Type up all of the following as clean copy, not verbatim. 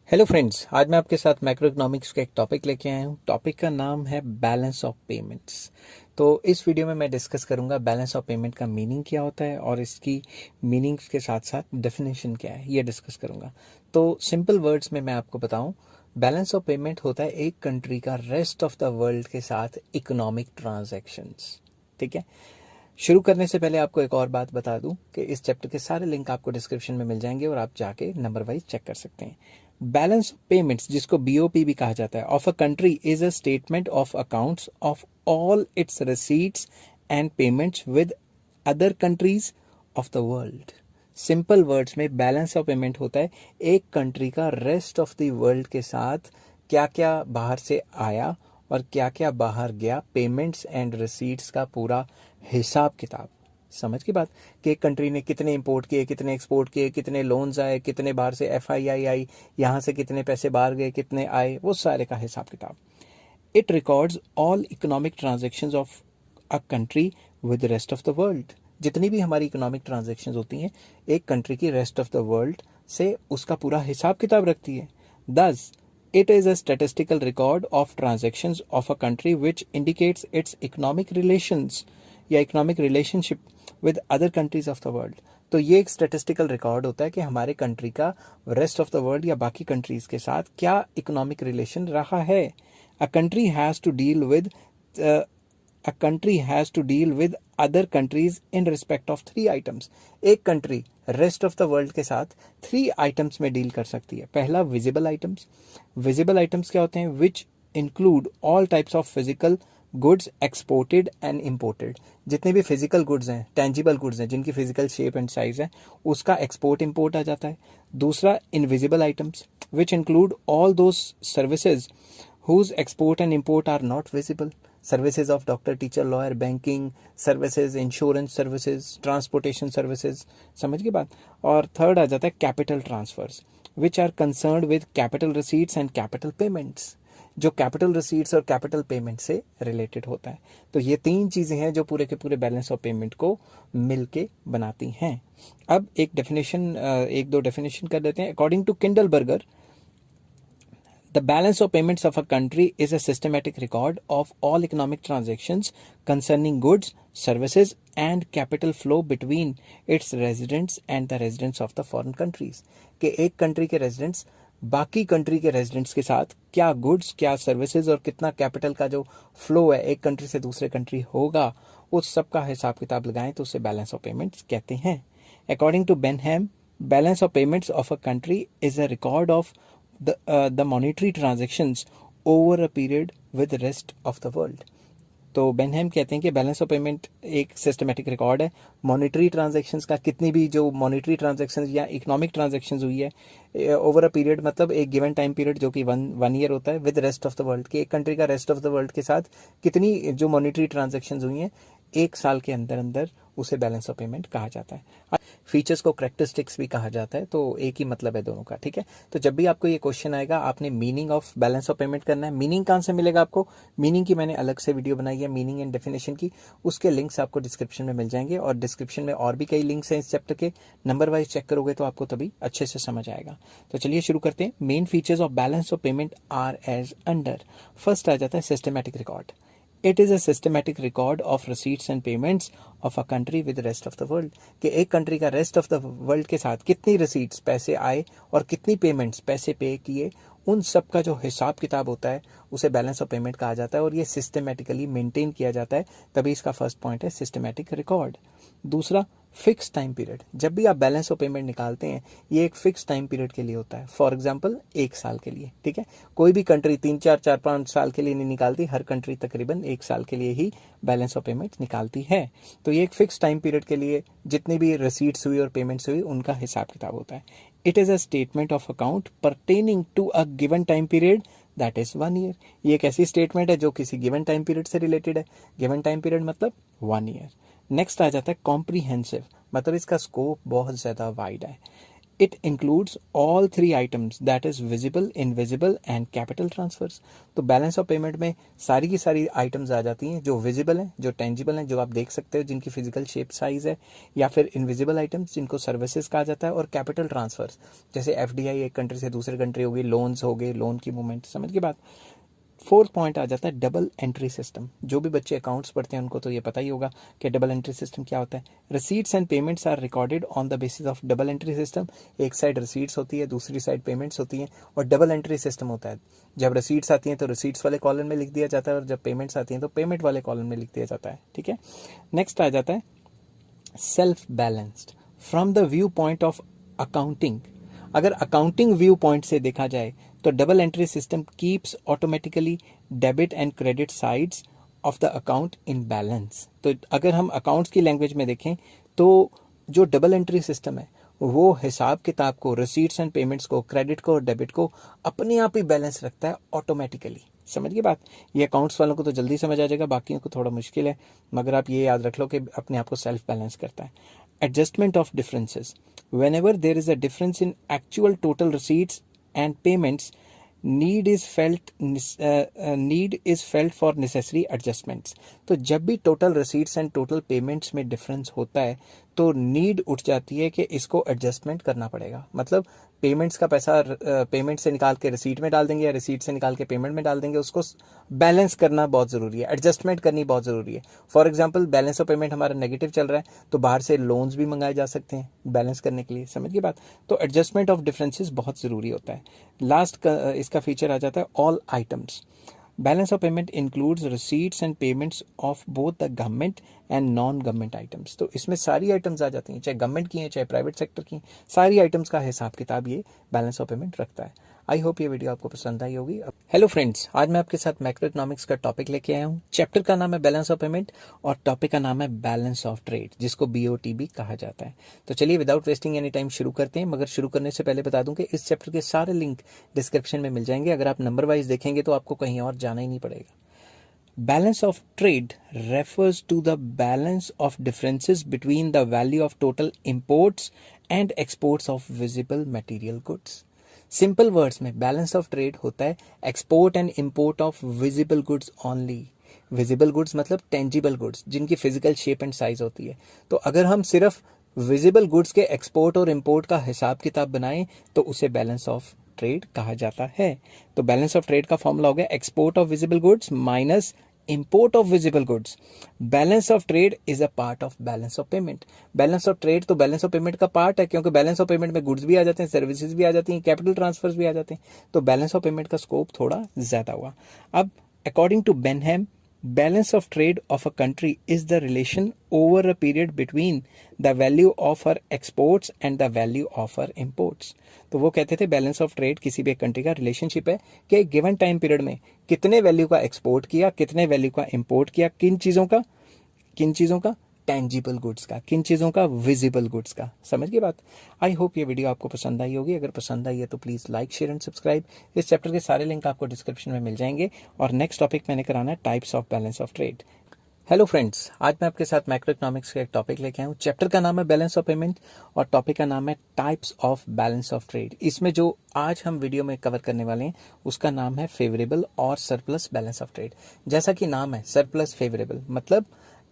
Hello friends, आज मैं आपके साथ मैक्रो इकोनॉमिक्स का एक टॉपिक लेके आया हूँ। टॉपिक का नाम है बैलेंस ऑफ पेमेंट्स। तो इस वीडियो में मैं डिस्कस करूँगा बैलेंस ऑफ पेमेंट का मीनिंग क्या होता है और इसकी मीनिंग्स के साथ साथ डेफिनेशन क्या है, ये डिस्कस करूँगा। तो सिंपल वर्ड्स में मैं आपको बताऊँ, बैलेंस ऑफ पेमेंट होता है एक कंट्री का रेस्ट ऑफ द वर्ल्ड के साथ इकोनॉमिक ट्रांजैक्शंस। ठीक है। शुरू करने से पहले आपको एक और बात बता दूं कि इस चैप्टर के सारे लिंक आपको डिस्क्रिप्शन में मिल जाएंगे और आप जाके नंबर वाइज चेक कर सकते हैं। बैलेंस पेमेंट्स, जिसको बीओपी भी कहा जाता है, of a country is a statement of accounts of all it's receipts and payments with other countries of the world. Simple words में बैलेंस ऑफ पेमेंट होता है एक कंट्री का रेस्ट ऑफ द वर्ल्ड के साथ क्या क्या बाहर से आया और क्या क्या बाहर गया, पेमेंट्स एंड रिसीट्स का पूरा हिसाब किताब। समझ की बात कि एक कंट्री ने कितने इंपोर्ट किए, कितने एक्सपोर्ट किए, कितने लोन्स आए, कितने बाहर से एफआईआई आई, यहाँ से कितने पैसे बाहर गए, कितने आए, वो सारे का हिसाब किताब। It records all economic transactions of a country with rest of the world. जितनी भी हमारी इकोनॉमिक ट्रांजेक्शन्स होती हैं एक कंट्री की रेस्ट ऑफ द वर्ल्ड से उसका पूरा हिसाब किताब रखती है। दस it is a statistical record of transactions of a country which indicates its economic relations या economic relationship with other countries of the world। तो ये एक statistical record होता है कि हमारे कंट्री का rest of the world या बाकी कंट्रीज के साथ क्या economic relation रहा है। A country has to deal with uh, a country has to deal with other countries in respect of 3 items। एक country rest of the world के साथ 3 आइटम्स में डील कर सकती है। पहला विजिबल आइटम्स। विजिबल आइटम्स क्या होते हैं? विच include all types of physical goods exported and imported. जितने भी फिजिकल गुड्स हैं, टेंजिबल गुड्स हैं, जिनकी फिजिकल शेप एंड साइज है, उसका एक्सपोर्ट इम्पोर्ट आ जाता है। दूसरा invisible items which include all those services whose export and import are not visible। Services of doctor, teacher, lawyer, banking services, insurance services, transportation services. समझ की बात। और third आ जाता है capital transfers which are concerned with capital receipts and capital payments, जो capital receipts और capital payment से रिलेटेड होता है। तो ये 3 चीज़ें हैं जो पूरे के पूरे बैलेंस ऑफ पेमेंट को मिलके बनाती हैं। अब एक दो डेफिनेशन कर लेते हैं। According to Kindleberger, the balance of payments of a country is a systematic record of all economic transactions concerning goods, services, and capital flow between its residents and the residents of the foreign countries। कि एक country के residents बाकी country के residents के साथ क्या goods, क्या services और कितना कैपिटल का जो फ्लो है एक कंट्री से दूसरे कंट्री होगा, उस सब का हिसाब किताब लगाएं तो उसे बैलेंस ऑफ पेमेंट्स कहते हैं। According to Benham, balance of payments of a country is a record of the monetary transactions over a period with the rest of the world। तो बेनहैम कहते हैं कि बैलेंस ऑफ पेमेंट एक systematic record है monetary transactions का। कितनी भी जो मॉनेटरी ट्रांजैक्शंस या इकोनॉमिक ट्रांजैक्शंस हुई है ओवर अ पीरियड, मतलब एक गिवन टाइम पीरियड जो कि वन ईयर होता है, with rest of the world, कि एक कंट्री का रेस्ट ऑफ द वर्ल्ड के साथ कितनी जो मॉनेटरी ट्रांजैक्शंस हुई हैं एक साल के अंदर अंदर, उसे बैलेंस ऑफ पेमेंट कहा जाता है। फीचर्स को करेक्टरिस्टिक्स भी कहा जाता है, तो एक ही मतलब है दोनों का। ठीक है। तो जब भी आपको ये क्वेश्चन आएगा आपने meaning of balance of payment करना है। मीनिंग कहाँ से मिलेगा आपको? मीनिंग की मैंने अलग से वीडियो बनाई है, मीनिंग एंड डेफिनेशन की, उसके लिंक्स आपको डिस्क्रिप्शन में मिल जाएंगे। और डिस्क्रिप्शन में और भी कई लिंक्स हैं इस चैप्टर के, नंबर वाइज चेक करोगे तो आपको तभी अच्छे से समझ आएगा। तो चलिए शुरू करते हैं। Main features of balance of payment are as under. First आ जाता है systematic record. It is a systematic record of receipts and payments of a country with rest of the world. कि एक कंट्री का रेस्ट ऑफ द वर्ल्ड के साथ कितनी receipts पैसे आए और कितनी पेमेंट्स पैसे पे किए, उन सब का जो हिसाब किताब होता है उसे बैलेंस ऑफ पेमेंट कहा जाता है। और ये सिस्टमेटिकली मेंटेन किया जाता है, तभी इसका फर्स्ट पॉइंट है सिस्टमैटिक रिकॉर्ड। दूसरा, फिक्स टाइम पीरियड। जब भी आप बैलेंस ऑफ पेमेंट निकालते हैं ये एक फिक्स टाइम पीरियड के लिए होता है। फॉर एग्जांपल 1 साल के लिए। ठीक है। कोई भी कंट्री 3-4-4-5 साल के लिए नहीं निकालती, हर कंट्री तकरीबन 1 साल के लिए ही बैलेंस ऑफ पेमेंट निकालती है। तो ये एक फिक्स टाइम पीरियड के लिए जितनी भी रिसीट्स हुई और पेमेंट्स हुई उनका हिसाब किताब होता है। It is a statement of account pertaining to a given time period that is 1 year. ये एक ऐसी स्टेटमेंट है जो किसी गिवन टाइम पीरियड से रिलेटेड है। गिवन टाइम पीरियड मतलब 1 ईयर। नेक्स्ट आ जाता है कॉम्प्रीहेंसिव, मतलब इसका स्कोप बहुत ज़्यादा वाइड है। It includes all three items, that is visible, invisible and capital transfers. तो बैलेंस ऑफ पेमेंट में सारी की सारी आइटम्स आ जाती हैं जो विजिबल हैं, जो टेंजिबल हैं, जो आप देख सकते हो, जिनकी फिजिकल शेप साइज है, या फिर इनविजिबल आइटम्स जिनको सर्विसेज कहा जाता है, और कैपिटल ट्रांसफर्स जैसे एफडीआई एक कंट्री से दूसरे कंट्री होगी, लोन्स हो गए, लोन की मूवमेंट, समझ के बाद। फोर्थ पॉइंट आ जाता है डबल एंट्री सिस्टम। जो भी बच्चे अकाउंट्स पढ़ते हैं उनको तो ये पता ही होगा कि डबल एंट्री सिस्टम क्या होता है। Receipts and payments are recorded on the basis of double entry system. एक साइड रिसीट्स होती है, दूसरी साइड पेमेंट्स होती हैं, और डबल एंट्री सिस्टम होता है। जब रिसीट्स आती हैं तो रिसीट्स वाले कॉलम में लिख दिया जाता है, और जब पेमेंट्स आती हैं तो पेमेंट वाले कॉलम में लिख दिया जाता है। ठीक है, नेक्स्ट आ जाता है self balanced from the view point of accounting. अगर अकाउंटिंग व्यू पॉइंट से देखा जाए तो double entry system keeps automatically debit and credit sides of the account in balance. तो अगर हम अकाउंट्स की लैंग्वेज में देखें तो जो डबल एंट्री सिस्टम है वो हिसाब किताब को, रिसीट्स एंड पेमेंट्स को, क्रेडिट को और डेबिट को अपने आप ही बैलेंस रखता है ऑटोमेटिकली। समझ गए बात। ये अकाउंट्स वालों को तो जल्दी समझ आ जाएगा, बाकियों को थोड़ा मुश्किल है, मगर आप ये याद रख लो कि अपने आप को सेल्फ बैलेंस करता है। Adjustment of differences. whenever there is a difference in actual total receipts and payments, need is felt for necessary adjustments। तो जब भी total receipts and total payments में डिफरेंस होता है तो नीड उठ जाती है कि इसको एडजस्टमेंट करना पड़ेगा। मतलब पेमेंट्स का पैसा पेमेंट से निकाल के रिसीट में डाल देंगे, या रिसीट से निकाल के पेमेंट में डाल देंगे, उसको बैलेंस करना बहुत ज़रूरी है, एडजस्टमेंट करनी बहुत ज़रूरी है। For example balance of payment हमारा नेगेटिव चल रहा है तो बाहर से लोन्स भी मंगाए जा सकते हैं बैलेंस करने के लिए। समझ की बात। तो एडजस्टमेंट ऑफ डिफरेंसेस बहुत ज़रूरी होता है। लास्ट इसका फीचर आ जाता है all items. Balance of payment includes receipts and payments of both the government and non government items. तो इसमें सारी आइटम्स आ जाती हैं, चाहे गवर्नमेंट की हैं चाहे प्राइवेट सेक्टर की, सारी आइटम्स का हिसाब किताब ये बैलेंस ऑफ पेमेंट रखता है। आई होप ये वीडियो आपको पसंद आई होगी। हेलो फ्रेंड्स, आज मैं आपके साथ मैक्रो इकोनॉमिक्स का टॉपिक लेके आया हूँ। चैप्टर का नाम है बैलेंस ऑफ पेमेंट और टॉपिक का नाम है बैलेंस ऑफ ट्रेड, जिसको BOT भी कहा जाता है। तो चलिए विदाउट वेस्टिंग एनी टाइम शुरू करते हैं। मगर शुरू करने से पहले बता दूं कि इस चैप्टर के सारे लिंक डिस्क्रिप्शन में मिल जाएंगे। अगर आप नंबर वाइज देखेंगे तो आपको कहीं और जाना ही नहीं पड़ेगा। Balance of trade refers to the balance of differences between the value of total imports and exports of visible material goods. Simple words में बैलेंस ऑफ ट्रेड होता है export and import of visible goods only. Visible goods मतलब tangible goods जिनकी physical shape and size होती है। तो अगर हम सिर्फ विजिबल गुड्स के एक्सपोर्ट और इंपोर्ट का हिसाब किताब बनाएं तो उसे बैलेंस ऑफ ट्रेड कहा जाता है। तो बैलेंस ऑफ ट्रेड का फॉर्मूला हो गया export of visible goods minus import of visible goods. Balance of trade is a part of balance of payment. Balance of trade तो बैलेंस ऑफ पेमेंट का part है, क्योंकि बैलेंस ऑफ पेमेंट में goods भी आ जाते हैं, सर्विसेज भी आ जाती हैं, कैपिटल ट्रांसफर्स भी आ जाते हैं। तो बैलेंस ऑफ पेमेंट का स्कोप थोड़ा ज्यादा हुआ। अब according to Benham, balance of trade of a country is the relation over a period between the value of her exports and the value of her imports। तो वो कहते थे balance of trade किसी भी एक कंट्री का relationship है कि एक गिवन टाइम पीरियड में कितने वैल्यू का एक्सपोर्ट किया, कितने वैल्यू का इंपोर्ट किया, किन चीज़ों का टेंजिबल गुड्स का, किन चीज़ों का विजिबल गुड्स का। समझ गए बात। आई होप ये वीडियो आपको पसंद आई होगी। अगर पसंद आई है तो please like share and subscribe. इस चैप्टर के सारे लिंक आपको डिस्क्रिप्शन में मिल जाएंगे। और नेक्स्ट टॉपिक मैंने कराना है types of balance of trade. Hello friends, आज मैं आपके साथ मैक्रो इकोनॉमिक्स का एक टॉपिक लेके आया हूँ। चैप्टर का नाम है बैलेंस ऑफ पेमेंट और टॉपिक का नाम है types of balance of trade. इसमें जो आज हम वीडियो में कवर करने वाले हैं उसका नाम है फेवरेबल और सरप्लस बैलेंस ऑफ ट्रेड। जैसा कि नाम है सरप्लस फेवरेबल, मतलब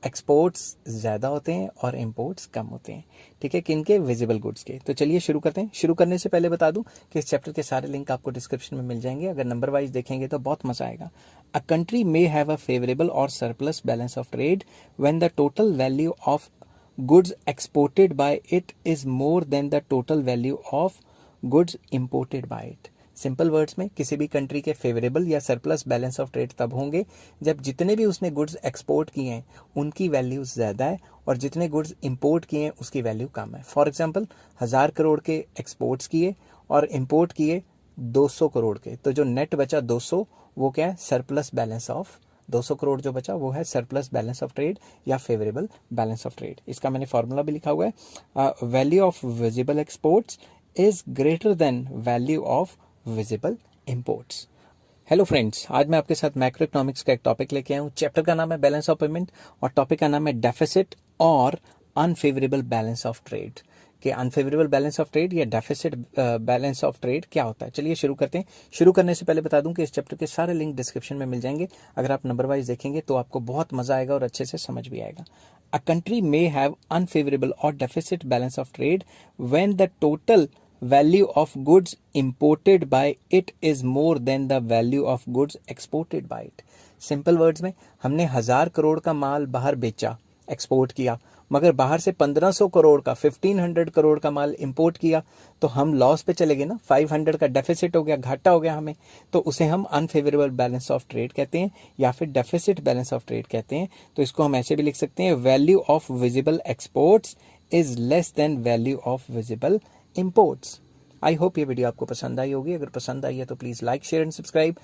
एक्सपोर्ट्स ज़्यादा होते हैं और इंपोर्ट्स कम होते हैं। ठीक है, किनके? विजिबल गुड्स के। तो चलिए शुरू करते हैं। शुरू करने से पहले बता दूं कि इस चैप्टर के सारे लिंक आपको डिस्क्रिप्शन में मिल जाएंगे। अगर नंबर वाइज देखेंगे तो बहुत मजा आएगा। A country may have a favourable और surplus balance of trade when the total value of goods exported by it is more than the total value of goods imported by it. Simple words में किसी भी country के favourable या surplus balance of trade तब होंगे जब जितने भी उसने गुड्स एक्सपोर्ट किए हैं उनकी वैल्यू ज़्यादा है और जितने गुड्स इंपोर्ट किए हैं उसकी वैल्यू कम है। फॉर एग्जांपल 1000 करोड़ के एक्सपोर्ट्स किए और इंपोर्ट किए 200 करोड़ के, तो जो नेट बचा 200 वो क्या है? सरप्लस बैलेंस ऑफ 200 करोड़ जो बचा वो है सरप्लस बैलेंस ऑफ ट्रेड या फेवरेबल बैलेंस ऑफ ट्रेड। इसका मैंने फॉर्मूला भी लिखा हुआ है। Value of visible exports is greater then value of visible imports. Hello friends, आज मैं आपके साथ मैक्रो इकोनॉमिक्स का एक टॉपिक लेके आया हूँ। चैप्टर का नाम है बैलेंस ऑफ पेमेंट और टॉपिक का नाम है डेफिसिट और अनफेवरेबल बैलेंस ऑफ ट्रेड। कि अनफेवरेबल बैलेंस ऑफ ट्रेड या डेफिसिट बैलेंस ऑफ ट्रेड क्या होता है। चलिए शुरू करते हैं। शुरू करने से पहले बता दूं कि इस चैप्टर के सारे लिंक डिस्क्रिप्शन में मिल जाएंगे। अगर आप नंबर वाइज देखेंगे तो आपको बहुत मजा आएगा और अच्छे से समझ भी आएगा। A country may have unfavourable और deficit balance of trade when the total value of goods imported by it is more than the value of goods exported by it। Simple words में, हमने 1000 करोड़ का माल बाहर बेचा, एक्सपोर्ट किया, मगर बाहर से 1500 करोड़ का 1500 करोड़ का माल इंपोर्ट किया, तो हम लॉस पे चले गए ना। 500 का डेफिसिट हो गया, घाटा हो गया हमें, तो उसे हम अनफेवरेबल बैलेंस ऑफ ट्रेड कहते हैं या फिर डेफिसिट बैलेंस ऑफ ट्रेड कहते हैं। तो इसको हम ऐसे भी लिख सकते हैं, value of visible exports is less then value of visible imports. I hope ये वीडियो आपको पसंद आई होगी। अगर पसंद आई है तो please like, share and subscribe.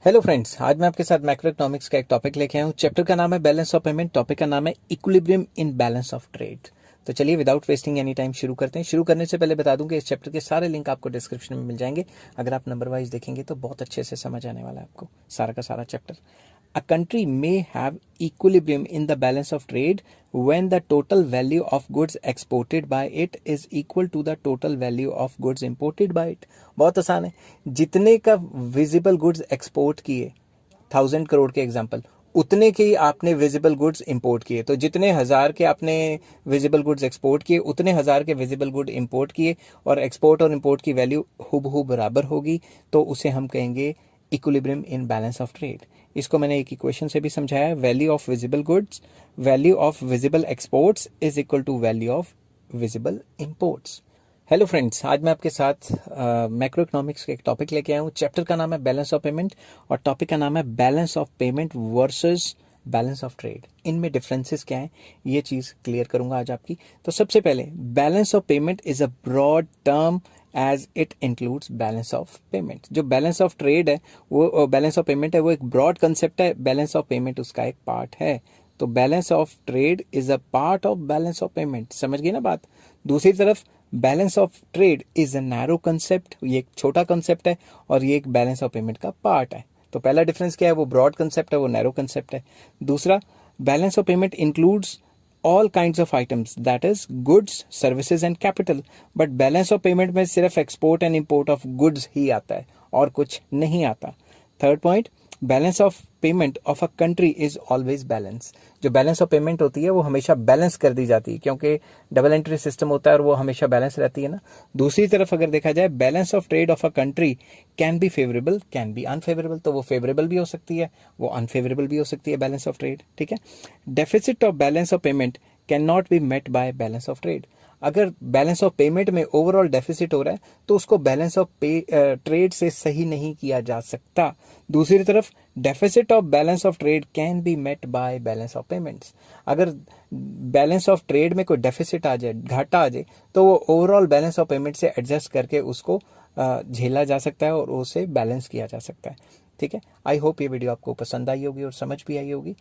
Hello friends, आज मैं आपके साथ मैक्रो इकोनॉमिक्स का एक टॉपिक लेके आया हूँ। चैप्टर का नाम है बैलेंस ऑफ पेमेंट, टॉपिक का नाम है equilibrium in balance of trade. तो चलिए विदाउट वेस्टिंग एनी टाइम शुरू करते हैं। शुरू करने से पहले बता दूं कि इस चैप्टर के सारे लिंक आपको डिस्क्रिप्शन में मिल जाएंगे। अगर आप नंबर वाइज देखेंगे तो बहुत अच्छे से समझ आने वाला है आपको सारा का सारा chapter. A country may have equilibrium in the balance of trade when the total value of goods exported by it is equal to the total value of goods imported by it। बहुत आसान है। जितने का visible goods export किए, 1000 करोड़ के example, उतने के ही आपने विजिबल गुड्स इंपोर्ट किए। तो जितने 1000 के आपने विजिबल गुड्स एक्सपोर्ट किए, उतने 1000 के विजिबल गुड इंपोर्ट किए, और एक्सपोर्ट और इंपोर्ट की वैल्यू हुबहू बराबर होगी, तो उसे हम कहेंगे equilibrium in balance of trade. इसको मैंने एक इक्वेशन से भी समझाया है, value of visible goods, value of visible exports is equal to value of visible imports. Hello friends, आज मैं आपके साथ मैक्रो इकोनॉमिक्स का एक टॉपिक लेके आया हूँ। चैप्टर का नाम है बैलेंस ऑफ पेमेंट और टॉपिक का नाम है balance of payment versus balance of trade. इनमें डिफरेंसेस क्या हैं, ये चीज़ क्लियर करूंगा आज आपकी। तो सबसे पहले, balance of payment is a broad term as it includes balance of payment. जो बैलेंस ऑफ ट्रेड है, वो बैलेंस ऑफ पेमेंट है, वो एक ब्रॉड कंसेप्ट है। बैलेंस ऑफ पेमेंट उसका एक पार्ट है। तो balance of trade is a part of balance of payment. समझ गए ना बात। दूसरी तरफ, balance of trade is a narrow concept, ये एक छोटा कंसेप्ट है, और ये एक बैलेंस ऑफ पेमेंट का पार्ट है। तो पहला डिफरेंस क्या है, वो ब्रॉड कंसेप्ट है, वो नैरो कंसेप्ट है। दूसरा, balance of payment includes all kinds of items, that is goods, services and capital, but balance of payment में सिर्फ export and import of goods ही आता है और कुछ नहीं आता। Third point, balance of payment of a country is always balance. जो balance of payment होती है वो हमेशा बैलेंस कर दी जाती है, क्योंकि डबल एंट्री सिस्टम होता है और वो हमेशा बैलेंस रहती है ना। दूसरी तरफ अगर देखा जाए, balance of trade off a country can be favourable, can be unfavourable. तो वो फेवरेबल भी हो सकती है, वो अनफेवरेबल भी हो सकती है बैलेंस ऑफ ट्रेड, ठीक है। Deficit of balance of payment can not be met by balance of trade. अगर बैलेंस ऑफ पेमेंट में ओवरऑल डेफिसिट हो रहा है तो उसको बैलेंस ऑफ ट्रेड से सही नहीं किया जा सकता। दूसरी तरफ, deficit of balance of trade can be met by balance of payments. अगर बैलेंस ऑफ ट्रेड में कोई डेफिसिट आ जाए, घाटा आ जाए, तो वो ओवरऑल बैलेंस ऑफ पेमेंट से एडजस्ट करके उसको झेला जा सकता है और उसे बैलेंस किया जा सकता है, ठीक है। आई होप ये वीडियो आपको पसंद आई होगी और समझ भी आई होगी।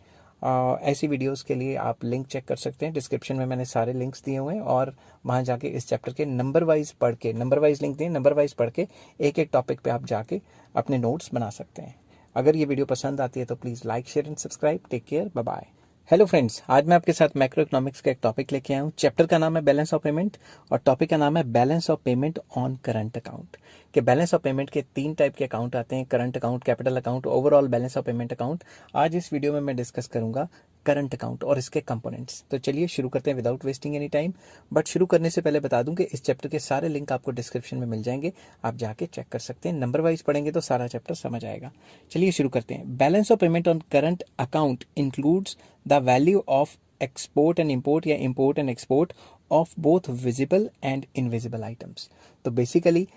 ऐसी वीडियोस के लिए आप लिंक चेक कर सकते हैं, डिस्क्रिप्शन में मैंने सारे लिंक्स दिए हुए हैं, और वहाँ जाके इस चैप्टर के नंबर वाइज पढ़ के, नंबर वाइज लिंक दिए, नंबर वाइज पढ़ के एक एक टॉपिक पे आप जाके अपने नोट्स बना सकते हैं। अगर ये वीडियो पसंद आती है तो please like, share and subscribe. Take care, bye bye. Hello friends, आज मैं आपके साथ मैक्रो इकोनॉमिक्स का एक टॉपिक लेके आया हूँ। चैप्टर का नाम है बैलेंस ऑफ पेमेंट और टॉपिक का नाम है balance of payment on current account. कि बैलेंस ऑफ पेमेंट के 3 टाइप के अकाउंट आते हैं, current account, capital account, overall balance of payment account. आज इस वीडियो में मैं डिस्कस करूंगा करंट अकाउंट और इसके कंपोनेंट्स। तो चलिए शुरू करते हैं without wasting any time. But शुरू करने से पहले बता दूं कि इस चैप्टर के सारे लिंक आपको डिस्क्रिप्शन में मिल जाएंगे, आप जाके चेक कर सकते हैं। नंबर वाइज पढ़ेंगे तो सारा चैप्टर समझ आएगा। चलिए शुरू करते हैं। Balance of payment on current account includes the value of export and import या import and export of both visible and invisible items. तो basically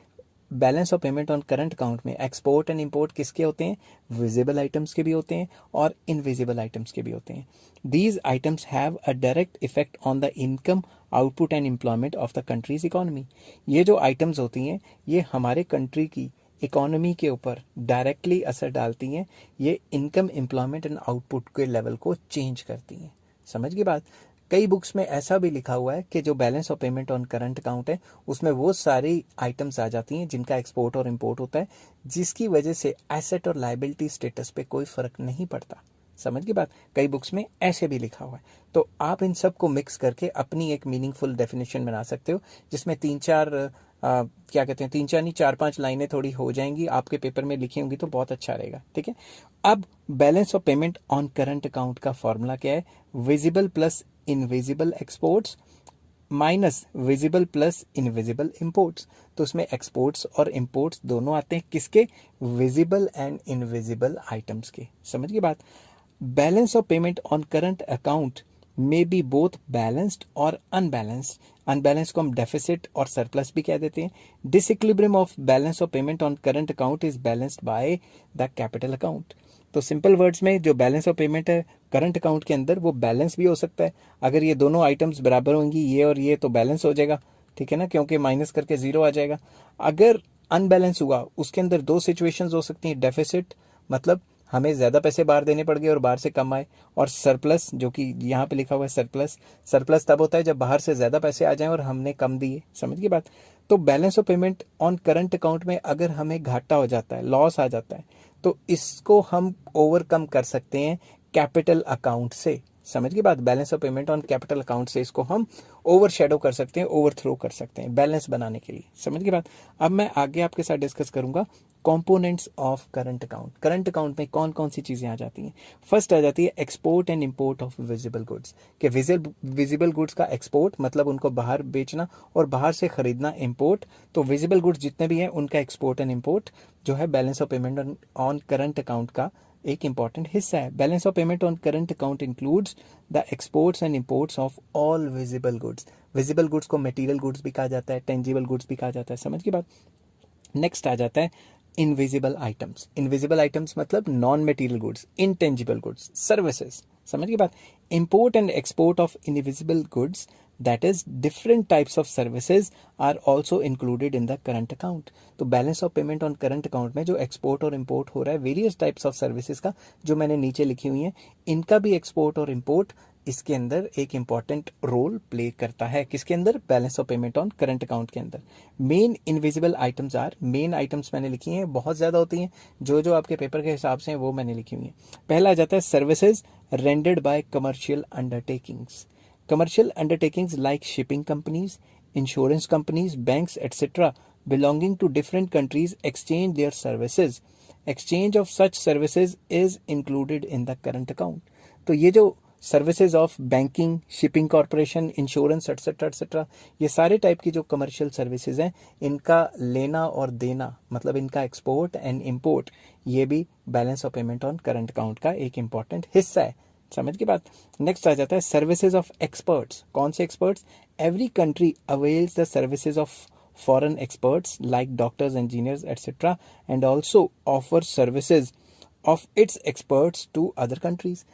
balance of payment on current account में एक्सपोर्ट एंड इंपोर्ट किसके होते हैं, visible items के भी होते हैं और इनविजिबल आइटम्स के भी होते हैं। These items have a direct effect on the income, output and employment of the countries economy. ये जो आइटम्स होती हैं ये हमारे कंट्री की इकोनॉमी के ऊपर डायरेक्टली असर डालती हैं। ये इनकम, एम्प्लॉयमेंट एंड आउटपुट के लेवल को चेंज करती हैं। समझ गई बात। कई बुक्स में ऐसा भी लिखा हुआ है कि जो balance of payment on current account है उसमें वो सारी आइटम्स आ जाती हैं जिनका एक्सपोर्ट और इंपोर्ट होता है, जिसकी वजह से एसेट और लायबिलिटी स्टेटस पे कोई फर्क नहीं पड़ता। समझ की बात, कई बुक्स में ऐसे भी लिखा हुआ है। तो आप इन सब को मिक्स करके अपनी एक मीनिंगफुल डेफिनेशन बना सकते हो, जिसमें क्या कहते हैं, 3-4 नहीं 4-5 लाइनें थोड़ी हो जाएंगी, आपके पेपर में लिखी होंगी तो बहुत अच्छा रहेगा। ठीक है, अब balance of payment on current account का फॉर्मूला क्या है? Visible plus invisible exports minus visible plus invisible imports. तो उसमें एक्सपोर्ट्स और इंपोर्ट्स दोनों आते हैं, किसके? विजिबल एंड इनविजिबल आइटम्स के। समझ गए बात? Balance of payment on current account may be both balanced और अनबैलेंस्ड। अनबैलेंस को हम डेफिसिट और सरप्लस भी कह देते हैं। Disequilibrium of balance of payment on current account is balanced by the capital account. तो सिंपल वर्ड्स में जो बैलेंस ऑफ पेमेंट है करंट अकाउंट के अंदर, वो बैलेंस भी हो सकता है। अगर ये दोनों आइटम्स बराबर होंगी, ये और ये, तो बैलेंस हो जाएगा। ठीक है ना, क्योंकि माइनस करके जीरो आ जाएगा। अगर अनबैलेंस हुआ, उसके अंदर दो सिचुएशंस हो सकती हैं। डेफिसिट मतलब हमें ज्यादा पैसे बाहर देने पड़ गए और बाहर से कम आए, और सरप्लस, जो कि यहाँ पे लिखा हुआ है सरप्लस। सरप्लस तब होता है जब बाहर से ज्यादा पैसे आ जाएं और हमने कम दिए। समझ गई बात? तो balance of payment on current account में अगर हमें घाटा हो जाता है, लॉस आ जाता है, तो इसको हम ओवरकम कर सकते हैं कैपिटल अकाउंट से। समझ गई बात? Balance of payment on capital account से इसको हम ओवर शेडो कर सकते हैं, ओवरथ्रो कर सकते हैं बैलेंस बनाने के लिए। समझ गई बात? अब मैं आगे आपके साथ डिस्कस करूंगा components of current account. Current account में कौन कौन सी चीजें आ जाती हैं? फर्स्ट आ जाती है export and import of visible goods. कि विजिबल गुड्स का एक्सपोर्ट मतलब उनको बाहर बेचना और बाहर से खरीदना इंपोर्ट। तो विजिबल गुड्स जितने भी हैं उनका एक्सपोर्ट एंड इंपोर्ट जो है balance of payment on current account का एक इंपॉर्टेंट हिस्सा है। Balance of payment on current account includes the exports and imports of all visible goods. Visible goods को मटेरियल गुड्स भी कहा जाता है, टेंजिबल गुड्स भी कहा जाता है। समझ की बात? नेक्स्ट आ जाता है इनविजिबल आइटम्स। इनविजिबल आइटम्स मतलब non material goods, intangible goods, services. समझ की बात? Import and export of invisible goods, that is different types of services are also included in the current account। तो balance of payment on current account में जो export और import हो रहा है वेरियस टाइप्स ऑफ सर्विसेज का, जो मैंने नीचे लिखी हुई है, इनका भी एक्सपोर्ट और इंपोर्ट इसके अंदर एक इंपॉर्टेंट रोल प्ले करता है। किसके अंदर? Balance of payment on current account के अंदर। Main invisible items are, main items मैंने लिखी हैं, बहुत ज्यादा होती हैं, जो जो आपके पेपर के हिसाब से हैं वो मैंने लिखी हुई है। पहला आ जाता है services rendered by commercial undertakings. Commercial undertakings like shipping companies, insurance companies, banks, etc., belonging to different countries exchange their services. Exchange of such services is included in the current account. तो ये जो services of banking, shipping corporation, insurance etcetera etcetera, ये सारे type की जो commercial services हैं, इनका लेना और देना मतलब इनका एक्सपोर्ट एंड इंपोर्ट, ये भी balance of payment on current account का एक इंपॉर्टेंट हिस्सा है। समझ की बात? नेक्स्ट आ जाता है सर्विसेज ऑफ एक्सपर्ट्स। कौन से experts? Every country avails the services of foreign experts like doctors, engineers etcetera, and also offer services of its experts to other countries.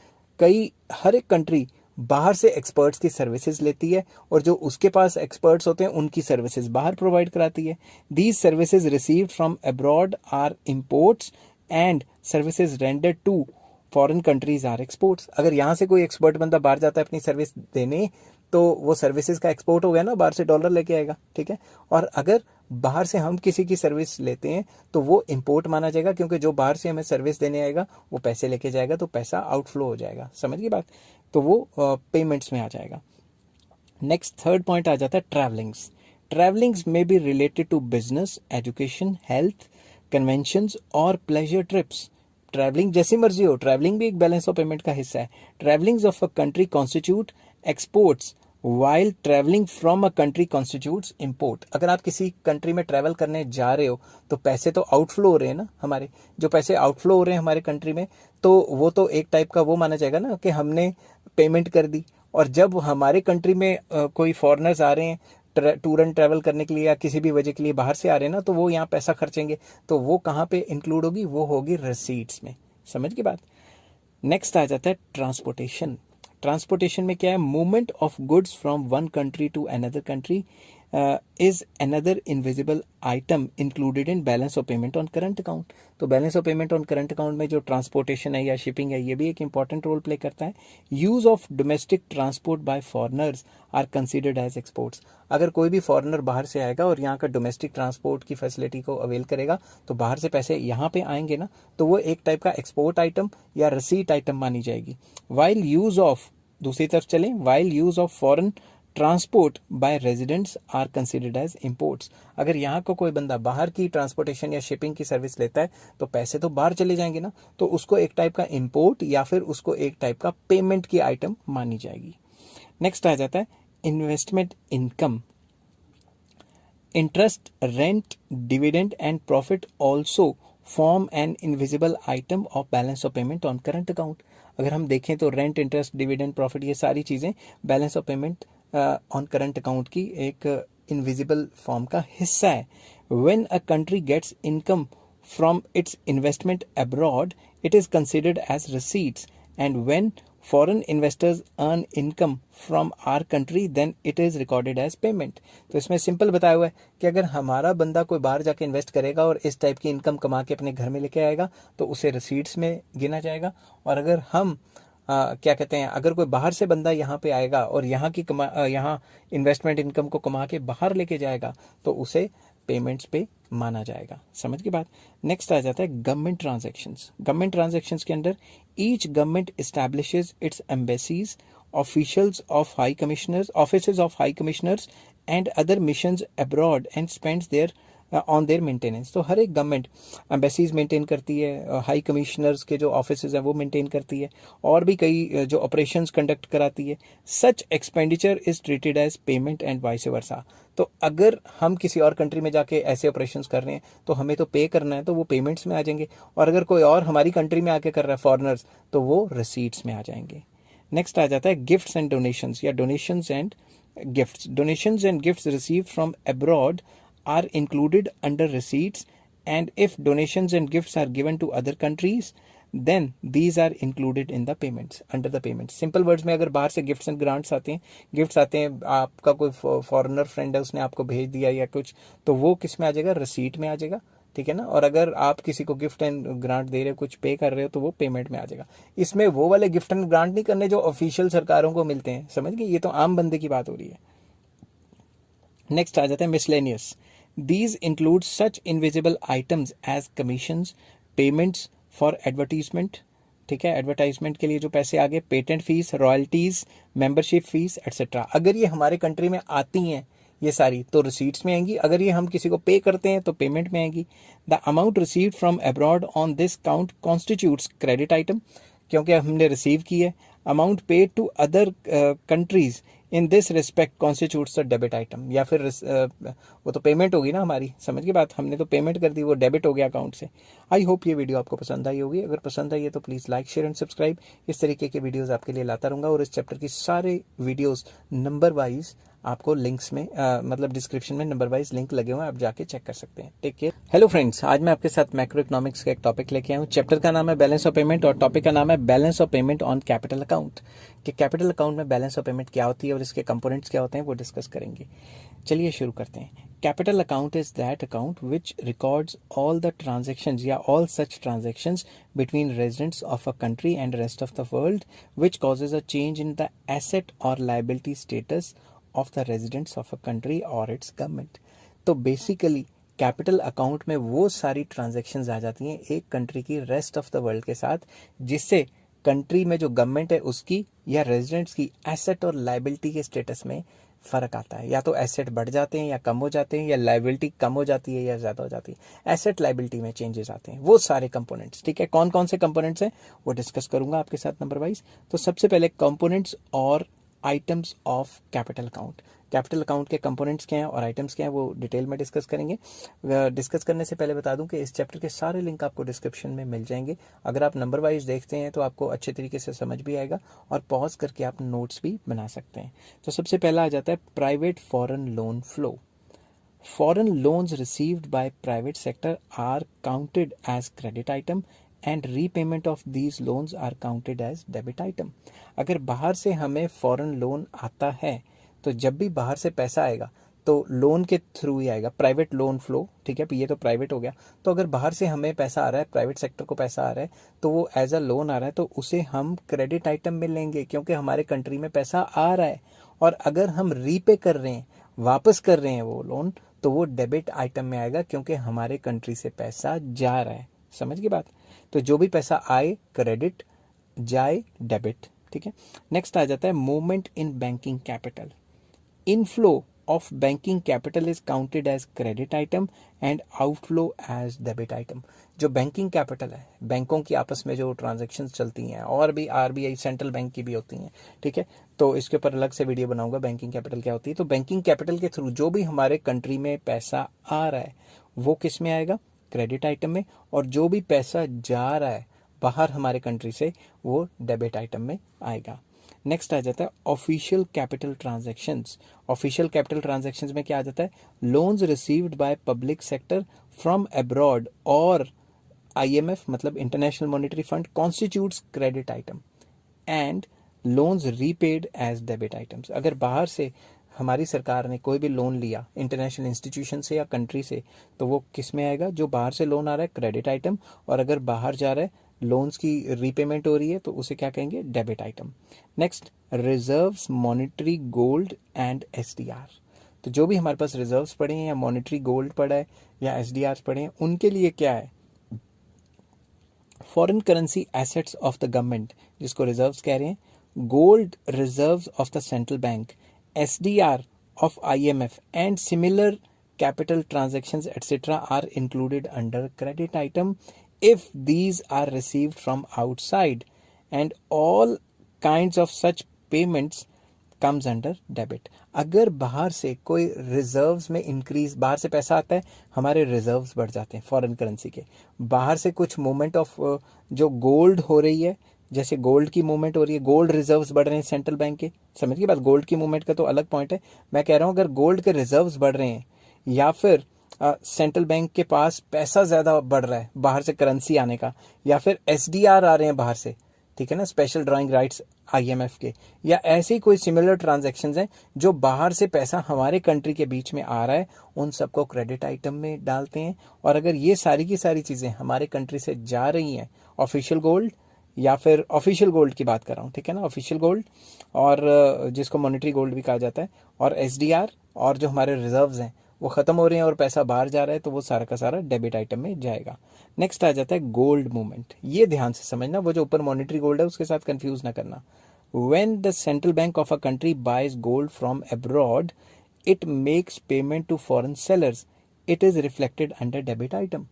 हर एक कंट्री बाहर से एक्सपर्ट्स की सर्विसेज लेती है और जो उसके पास एक्सपर्ट्स होते हैं उनकी सर्विसेज बाहर प्रोवाइड कराती है। These services received from abroad are imports and services rendered to foreign countries are exports. अगर यहाँ से कोई एक्सपर्ट बंदा बाहर जाता है अपनी सर्विस देने, तो वो सर्विसेज का एक्सपोर्ट हो गया ना, बाहर से डॉलर लेके आएगा। ठीक है, और अगर बाहर से हम किसी की सर्विस लेते हैं तो वो इंपोर्ट माना जाएगा, क्योंकि जो बाहर से हमें सर्विस देने आएगा वो पैसे लेके जाएगा, तो पैसा आउटफ्लो हो जाएगा। समझ गई बात? तो वो पेमेंट्स में आ जाएगा। नेक्स्ट थर्ड पॉइंट आ जाता है ट्रैवलिंग्स। ट्रैवलिंग्स में be related to business, education, health, conventions और प्लेजर ट्रिप्स। ट्रैवलिंग जैसी मर्जी हो, ट्रैवलिंग भी एक बैलेंस ऑफ पेमेंट का हिस्सा है। Travellings of a country constitute exports while travelling from a country constitutes import. अगर आप किसी कंट्री में ट्रैवल करने जा रहे हो तो पैसे तो आउटफ्लो हो रहे हैं ना, हमारे जो पैसे आउटफ्लो हो रहे हैं हमारे कंट्री में, तो वो तो एक टाइप का वो माना जाएगा ना कि हमने पेमेंट कर दी। और जब हमारे कंट्री में कोई फॉरेनर्स आ रहे हैं टूर एंड ट्रैवल करने के लिए या किसी भी वजह के लिए बाहर से आ रहे हैं ना, तो वो यहाँ पैसा खर्चेंगे, तो वो कहाँ पे इंक्लूड होगी? वो होगी रिसीट्स में। समझ की बात? नेक्स्ट आ जाता है ट्रांसपोर्टेशन। ट्रांसपोर्टेशन में क्या है? Movement of goods from one country to another country is another invisible item included in balance of payment on current account. तो balance of payment on current account में जो ट्रांसपोर्टेशन है या शिपिंग है, ये भी एक इंपॉर्टेंट रोल प्ले करता है। Use of domestic transport by foreigners are considered as exports. अगर कोई भी फॉरेनर बाहर से आएगा और यहाँ का डोमेस्टिक ट्रांसपोर्ट की फैसिलिटी को अवेल करेगा, तो बाहर से पैसे यहाँ पे आएंगे ना, तो वो एक टाइप का एक्सपोर्ट आइटम या रसीट आइटम मानी जाएगी। वाइल यूज ऑफ, दूसरी तरफ चलें, while use of foreign transport by residents are considered as imports. अगर यहाँ को कोई बंदा बाहर की ट्रांसपोर्टेशन या शिपिंग की सर्विस लेता है, तो पैसे तो बाहर चले जाएंगे ना, तो उसको एक टाइप का इंपोर्ट या फिर उसको एक टाइप का पेमेंट की आइटम मानी जाएगी। नेक्स्ट आ जाता है investment income. Interest, rent, dividend and profit also form an invisible item of balance of payment on current account. अगर हम देखें तो रेंट, इंटरेस्ट, डिविडेंड, प्रॉफिट, ये सारी चीज़ें balance of payment on current account की एक इनविजिबल फॉर्म का हिस्सा है। When a country gets income from its investment abroad, it is considered as receipts, and when foreign investors earn income from our country, then it is recorded as payment. तो इसमें simple बताया हुआ है कि अगर हमारा बंदा कोई बाहर जाके इन्वेस्ट करेगा और इस टाइप की इनकम कमा के अपने घर में लेके आएगा, तो उसे रसीट्स में गिना जाएगा। और अगर हम क्या कहते हैं, अगर कोई बाहर से बंदा यहाँ पे आएगा और यहाँ इन्वेस्टमेंट इनकम को कमा के बाहर लेके जाएगा, तो उसे पेमेंट्स पे माना जाएगा। समझ की बात। नेक्स्ट आ जाता है गवर्नमेंट ट्रांजैक्शंस। गवर्नमेंट ट्रांजैक्शंस के अंदर each government establishes its embassies, officials of high commissioners, offices of high commissioners and other missions abroad and spends there on their maintenance. तो हर एक गवर्नमेंट एम्बेसीज मेंटेन करती है, हाई कमिश्नर्स के जो offices हैं वो मेंटेन करती है, और भी कई जो ऑपरेशंस कंडक्ट कराती है। Such expenditure is treated as payment and vice versa. तो अगर हम किसी और कंट्री में जाके ऐसे ऑपरेशंस कर रहे हैं, तो हमें तो पे करना है, तो वो पेमेंट्स में आ जाएंगे, और अगर कोई और हमारी कंट्री में आके कर रहा है फॉरनर्स, तो वो रिसीट्स में आ जाएंगे। नेक्स्ट आ जाता है गिफ्ट्स एंड डोनेशंस या donations and gifts. Donations and gifts received from abroad are included under receipts, and if donations and gifts are given to other countries, then these are included in the payments, under the payments। Simple words में अगर बाहर से gifts and grants आते हैं, gifts आते हैं, आपका कोई फॉरेनर फ्रेंड है, उसने आपको भेज दिया या कुछ, तो वो किस में आ जाएगा, रसीट में आ जाएगा, ठीक है ना। और अगर आप किसी को गिफ्ट एंड ग्रांट दे रहे हो, कुछ पे कर रहे हो, तो वो पेमेंट में आ जाएगा। इसमें वो वाले गिफ्ट एंड ग्रांट नहीं करने जो ऑफिशियल सरकारों को मिलते हैं, समझ गए, ये तो आम बंदे की बात हो रही है। नेक्स्ट आ जाता है miscellaneous. These include such invisible items as commissions, payments for advertisement, ठीक है, एडवर्टाइजमेंट के लिए जो पैसे आ गए, patent fees, royalties, membership fees etcetera. अगर ये हमारे कंट्री में आती हैं ये सारी, तो रिसीट्स में आएंगी। अगर ये हम किसी को पे करते हैं, तो पेमेंट में आएंगी। The amount received from abroad on this count constitutes credit item, क्योंकि हमने रिसीव की है। Amount paid to other countries in this respect constitutes a debit item, या फिर वो तो पेमेंट होगी ना हमारी, समझ की बात, हमने तो पेमेंट कर दी, वो डेबिट हो गया अकाउंट से। आई होप ये वीडियो आपको पसंद आई होगी। अगर पसंद आई है तो please like, share and subscribe. इस तरीके के वीडियोस आपके लिए लाता रहूँगा, और इस चैप्टर की सारे वीडियोस नंबर वाइज आपको लिंक्स में मतलब डिस्क्रिप्शन में नंबर वाइज लिंक लगे हुए हैं, आप जाके चेक कर सकते हैं। Take care. हेलो फ्रेंड्स, आज मैं आपके साथ मैक्रो इकोनॉमिक्स का एक टॉपिक लेके आया हूँ। चैप्टर का नाम है बैलेंस ऑफ पेमेंट, और टॉपिक का नाम है balance of payment on capital account. कि कैपिटल अकाउंट में बैलेंस ऑफ पेमेंट क्या होती है और इसके कंपोनेंट्स क्या होते हैं, वो डिस्कस करेंगे। चलिए शुरू करते हैं। Capital account is that account which records all the transactions या all such transactions between residents of a country and rest of the world which causes a change in the asset और liability status of the residents of a country और its government. तो basically capital account में वो सारी transactions आ जाती हैं एक country की रेस्ट ऑफ द वर्ल्ड के साथ, जिससे कंट्री में जो गवर्नमेंट है उसकी या रेजिडेंट्स की एसेट और लायबिलिटी के स्टेटस में फ़र्क आता है। या तो एसेट बढ़ जाते हैं या कम हो जाते हैं, या लायबिलिटी कम हो जाती है या ज़्यादा हो जाती है। एसेट लायबिलिटी में चेंजेस आते हैं, वो सारे कंपोनेंट्स, ठीक है। कौन कौन से कंपोनेंट्स हैं वो डिस्कस करूंगा आपके साथ नंबर वाइज। तो सबसे पहले कंपोनेंट्स और items of capital account. Capital account के कंपोनेंट्स क्या हैं और आइटम्स क्या हैं वो डिटेल में डिस्कस करेंगे। डिस्कस करने से पहले बता दूं कि इस चैप्टर के सारे लिंक आपको डिस्क्रिप्शन में मिल जाएंगे। अगर आप नंबर वाइज देखते हैं तो आपको अच्छे तरीके से समझ भी आएगा, और पॉज करके आप नोट्स भी बना सकते हैं। तो सबसे पहला आ जाता है private foreign loan flow. Foreign loans received by private sector are counted as credit item and repayment of these loans are counted as debit item। अगर बाहर से हमें फॉरेन लोन आता है, तो जब भी बाहर से पैसा आएगा, तो तो लोन के थ्रू ही आएगा, प्राइवेट लोन फ्लो, ठीक है, ये तो प्राइवेट हो गया। तो अगर बाहर से हमें पैसा आ रहा है, प्राइवेट सेक्टर को पैसा आ रहा है, तो वो एज अ लोन आ रहा है, तो उसे हम क्रेडिट आइटम में लेंगे क्योंकि हमारे कंट्री में पैसा आ रहा है। और अगर हम रीपे कर रहे हैं, वापस कर रहे हैं वो लोन, तो वो डेबिट आइटम में आएगा क्योंकि हमारे कंट्री से पैसा जा रहा है। समझ गई बात? तो जो भी पैसा आए क्रेडिट, जाए डेबिट, ठीक है। नेक्स्ट आ जाता है movement in banking capital. Inflow of banking capital is counted as credit item and outflow as debit item। जो बैंकिंग कैपिटल है, बैंकों की आपस में जो ट्रांजैक्शंस चलती हैं, और भी आरबीआई सेंट्रल बैंक की भी होती हैं, ठीक है, तो इसके ऊपर अलग से वीडियो बनाऊंगा बैंकिंग कैपिटल क्या होती है। तो बैंकिंग कैपिटल के थ्रू जो भी हमारे कंट्री में पैसा आ रहा है वो किस में आएगा? क्रेडिट आइटम में। और जो भी पैसा जा रहा है बाहर हमारे कंट्री से, वो डेबिट आइटम में आएगा। नेक्स्ट आ जाता है official capital transactions. Official capital transactions में क्या आ जाता है? Loans received by public sector from abroad और आईएमएफ मतलब international monetary fund constitutes credit item and loans repaid as debit items. अगर बाहर से हमारी सरकार ने कोई भी लोन लिया इंटरनेशनल इंस्टीट्यूशन से या कंट्री से, तो वो किस में आएगा? जो बाहर से लोन आ रहा है क्रेडिट आइटम, और अगर बाहर जा रहा है लोन्स की रीपेमेंट हो रही है तो उसे क्या कहेंगे? Debit item. Next reserves, monetary gold and SDR. तो जो भी हमारे पास रिजर्व्स पड़े हैं या मॉनेटरी गोल्ड पड़ा है या एसडीआर पड़े हैं, उनके लिए क्या है? Foreign currency assets of the government, जिसको रिजर्व्स कह रहे हैं, gold reserves of the central bank, SDR of IMF and similar capital transactions etc. are included under credit item if these are received from outside, and all kinds of such payments comes under debit। अगर बाहर से कोई reserves में increase, बाहर से पैसा आता है, हमारे रिजर्व्स बढ़ जाते हैं फॉरेन करेंसी के, बाहर से कुछ मूवमेंट ऑफ जो गोल्ड हो रही है, जैसे गोल्ड की मूवमेंट हो रही है, गोल्ड रिजर्व्स बढ़ रहे हैं सेंट्रल बैंक के, समझ गए बात? गोल्ड की मूवमेंट का तो अलग पॉइंट है, मैं कह रहा हूं अगर गोल्ड के रिजर्व्स बढ़ रहे हैं या फिर सेंट्रल बैंक के पास पैसा ज्यादा बढ़ रहा है बाहर से करेंसी आने का, या फिर एसडीआर आ रहे हैं बाहर से, ठीक है ना, स्पेशल ड्राइंग राइट्स आईएमएफ के, या ऐसे ही कोई सिमिलर ट्रांजैक्शंस हैं जो बाहर से पैसा हमारे कंट्री के बीच में आ रहा है, उन सबको क्रेडिट आइटम में डालते हैं। और अगर ये सारी की सारी चीजें हमारे कंट्री से जा रही हैं, ऑफिशियल गोल्ड या फिर ऑफिशियल गोल्ड की बात कर रहा हूँ, ठीक है ना, ऑफिशियल गोल्ड और जिसको मॉनेटरी गोल्ड भी कहा जाता है, और एसडीआर, और जो हमारे रिजर्व्स हैं वो खत्म हो रहे हैं और पैसा बाहर जा रहा है, तो वो सारा का सारा डेबिट आइटम में जाएगा। नेक्स्ट आ जाता है गोल्ड मूवमेंट। ये ध्यान से समझना, वो जो ऊपर मॉनेटरी गोल्ड है उसके साथ कंफ्यूज ना करना। When the central bank of a country buys gold from abroad, it makes payment to foreign sellers, it is reflected under debit item.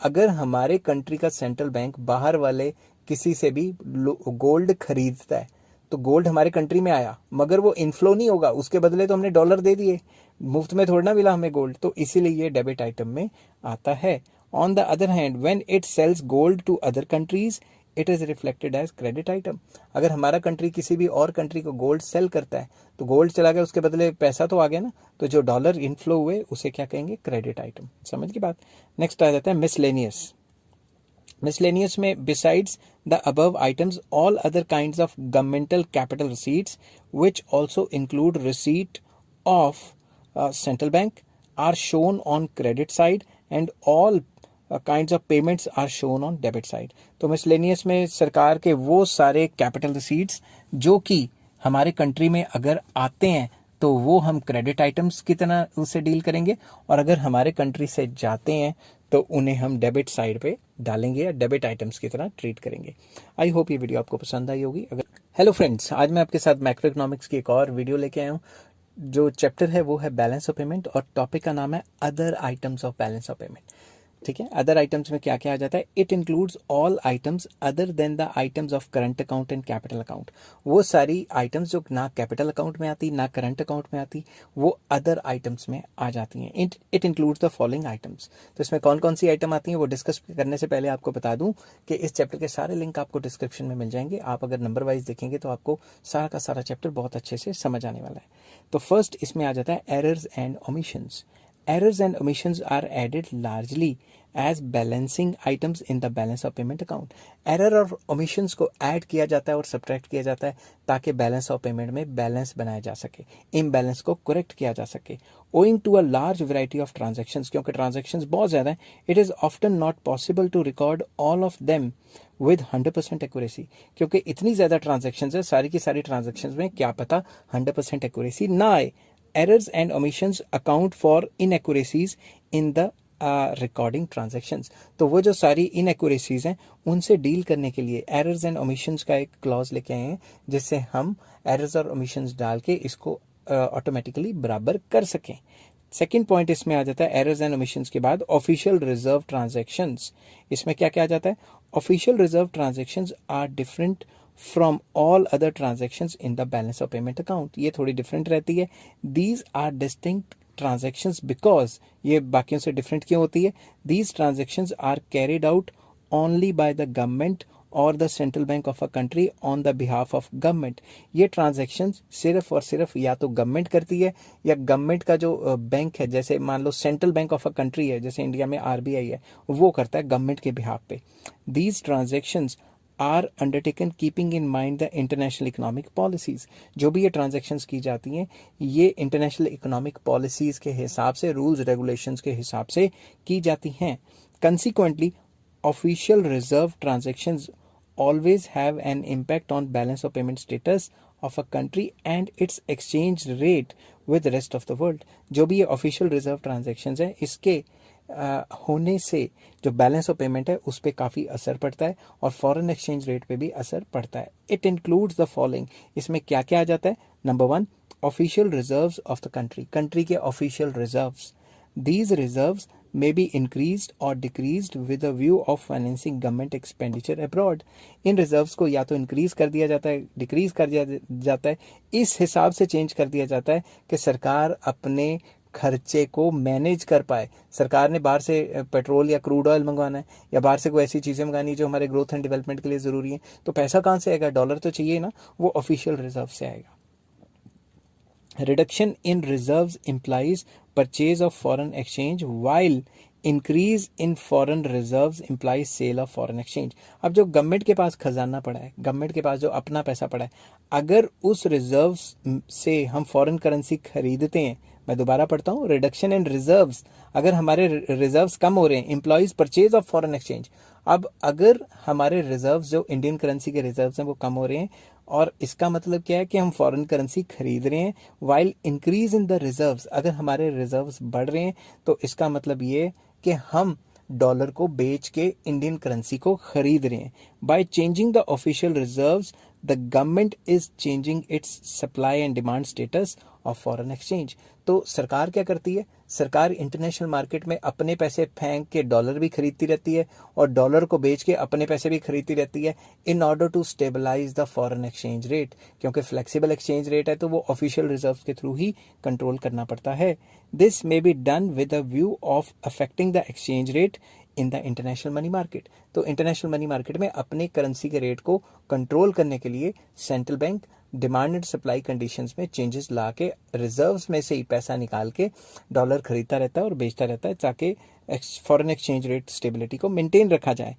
अगर हमारे कंट्री का सेंट्रल बैंक बाहर वाले किसी से भी गोल्ड खरीदता है, तो गोल्ड हमारे कंट्री में आया मगर वो इनफ्लो नहीं होगा, उसके बदले तो हमने डॉलर दे दिए, मुफ्त में थोड़ा ना मिला हमें गोल्ड, तो इसीलिए ये डेबिट आइटम में आता है। On the other hand when it sells gold to other countries, it is reflected as credit item. अगर हमारा कंट्री किसी भी और कंट्री को गोल्ड सेल करता है, तो गोल्ड चला गया, उसके बदले पैसा तो आ गया ना, तो जो डॉलर इनफ्लो हुए उसे क्या कहेंगे? Credit item. समझ की बात? नेक्स्ट आ जाता है मिसलेनियस। मिसलेनियस में besides the above items all other kinds of governmental capital receipts which also include receipt of central bank are shown on credit side and all kinds of payments are shown on debit side। तो miscellaneous में सरकार के वो सारे capital receipts जो कि हमारे country में अगर आते हैं तो वो हम क्रेडिट आइटम्स की तरह उससे डील करेंगे, और अगर हमारे कंट्री से जाते हैं तो उन्हें हम डेबिट साइड पे डालेंगे या डेबिट आइटम्स की तरह ट्रीट करेंगे। आई होप ये वीडियो आपको पसंद आई होगी। अगर हेलो फ्रेंड्स, आज मैं आपके साथ मैक्रो इकोनॉमिक्स की एक और वीडियो लेके आया हूँ। जो चैप्टर है वो है बैलेंस ऑफ पेमेंट और टॉपिक का नाम है other items of balance of payment. ठीक है, अदर आइटम्स में क्या क्या आ जाता है? It includes all items other than the items of current account and capital account. वो सारी आइटम्स जो ना कैपिटल अकाउंट में आती ना करंट अकाउंट में आती, वो अदर आइटम्स में आ जाती हैं। It includes the following items. तो इसमें कौन कौन सी आइटम आती हैं वो डिस्कस करने से पहले आपको बता दूं कि इस चैप्टर के सारे लिंक आपको डिस्क्रिप्शन में मिल जाएंगे। आप अगर नंबर वाइज देखेंगे तो आपको सारा का सारा चैप्टर बहुत अच्छे से समझ आने वाला है। तो फर्स्ट इसमें आ जाता है errors and omissions. errors and omissions are added largely as balancing items in the balance of payment account. Error और ओमिशंस को ऐड किया जाता है और सब्ट्रैक्ट किया जाता है ताकि बैलेंस ऑफ पेमेंट में बैलेंस बनाया जा सके, इम्बैलेंस को करेक्ट किया जा सके। Owing to a large variety of transactions, क्योंकि ट्रांजैक्शंस बहुत ज़्यादा हैं, it is often not possible to record all of them with 100% accuracy. क्योंकि इतनी ज़्यादा ट्रांजैक्शंस है, सारी की सारी ट्रांजैक्शंस में क्या पता 100% एक्यूरेसी ना आए। Errors and omissions account for inaccuracies in the recording transactions. तो वो जो सारी इनएक्यूरेसीज हैं उनसे डील करने के लिए एरर्स एंड ओमिशंस का एक क्लॉज लेके आए हैं, जिससे हम एरर्स और ओमिशंस डाल के इसको ऑटोमेटिकली बराबर कर सकें। सेकेंड पॉइंट इसमें आ जाता है एरर्स एंड ओमिशंस के बाद ऑफिशियल रिजर्व ट्रांजैक्शंस। इसमें क्या क्या आ जाता है? Official reserve transactions are different from all other transactions in the balance of payment account. ये थोड़ी डिफरेंट रहती है। These are distinct transactions because, ये बाकियों से डिफरेंट क्यों होती है? These transactions are carried out only by the government और the central bank of a country on the behalf of government. ये ट्रांजैक्शन सिर्फ और सिर्फ या तो गवर्नमेंट करती है या गवर्नमेंट का जो बैंक है, जैसे मान लो central bank of a country है, जैसे इंडिया में आरबीआई है, वो करता है गवर्नमेंट के बिहाफ पे। These transactions are undertaken keeping in mind the international economic policies. जो भी ये ट्रांजैक्शंस की जाती हैं ये इंटरनेशनल इकोनॉमिक पॉलिसीज के हिसाब से, रूल्स रेगुलेशंस के हिसाब से की जाती हैं। Consequently official reserve transactions always have an impact on balance of payment status of a country and its exchange rate with the rest of the world। जो भी ये ऑफिशियल रिजर्व ट्रांजैक्शंस हैं इसके होने से जो बैलेंस ऑफ पेमेंट है उस पर काफ़ी असर पड़ता है और फॉरेन एक्सचेंज रेट पे भी असर पड़ता है। It includes the following. इसमें क्या क्या आ जाता है? Number 1, official reserves of the country, country के official reserves. These reserves may be increased or decreased with a view of financing government expenditure abroad। In reserves को या तो इंक्रीज कर दिया जाता है, डिक्रीज कर दिया जाता है, इस हिसाब से चेंज कर दिया जाता है कि सरकार अपने खर्चे को मैनेज कर पाए। सरकार ने बाहर से पेट्रोल या क्रूड ऑयल मंगवाना है या बाहर से कोई ऐसी चीज़ें मंगानी जो हमारे ग्रोथ एंड डेवलपमेंट के लिए ज़रूरी है, तो पैसा कहाँ से आएगा? डॉलर तो चाहिए ना, वो ऑफिशियल रिजर्व से आएगा। Reduction in reserves implies purchase of foreign exchange while increase in foreign reserves implies sale of foreign exchange। अब जो गवर्नमेंट के पास खजाना पड़ा है, गवर्नमेंट के पास जो अपना पैसा पड़ा है, अगर उस रिजर्व्स से हम फॉरेन करेंसी खरीदते हैं, मैं दोबारा पढ़ता हूँ, रिडक्शन इन रिजर्व्स, अगर हमारे रिजर्व्स कम हो रहे हैं, employees purchase of foreign exchange. अब अगर हमारे रिजर्व्स जो इंडियन करेंसी के रिजर्व्स हैं वो कम हो रहे हैं, और इसका मतलब क्या है कि हम फॉरेन करेंसी खरीद रहे हैं, while increase in the reserves, अगर हमारे रिजर्व्स बढ़ रहे हैं तो इसका मतलब ये कि हम डॉलर को बेच के इंडियन करेंसी को खरीद रहे हैं। By changing the official reserves the government is changing it's supply and demand status of foreign exchange. तो सरकार क्या करती है? सरकार इंटरनेशनल मार्केट में अपने पैसे फेंक के डॉलर भी खरीदती रहती है और डॉलर को बेच के अपने पैसे भी खरीदती रहती है in order to stabilize the foreign exchange rate. क्योंकि फ्लेक्सिबल एक्सचेंज रेट है तो वो ऑफिशियल रिजर्व के थ्रू ही कंट्रोल करना पड़ता है। This may be done with a view of affecting the exchange rate in the international money market. तो इंटरनेशनल मनी मार्केट में अपने करेंसी के रेट को कंट्रोल करने के लिए central bank demand and supply conditions में चेंजेस ला के रिजर्व्स में से ही पैसा निकाल के डॉलर खरीदता रहता है और बेचता रहता है ताकि फॉरेन एक्सचेंज रेट स्टेबिलिटी को मेंटेन रखा जाए।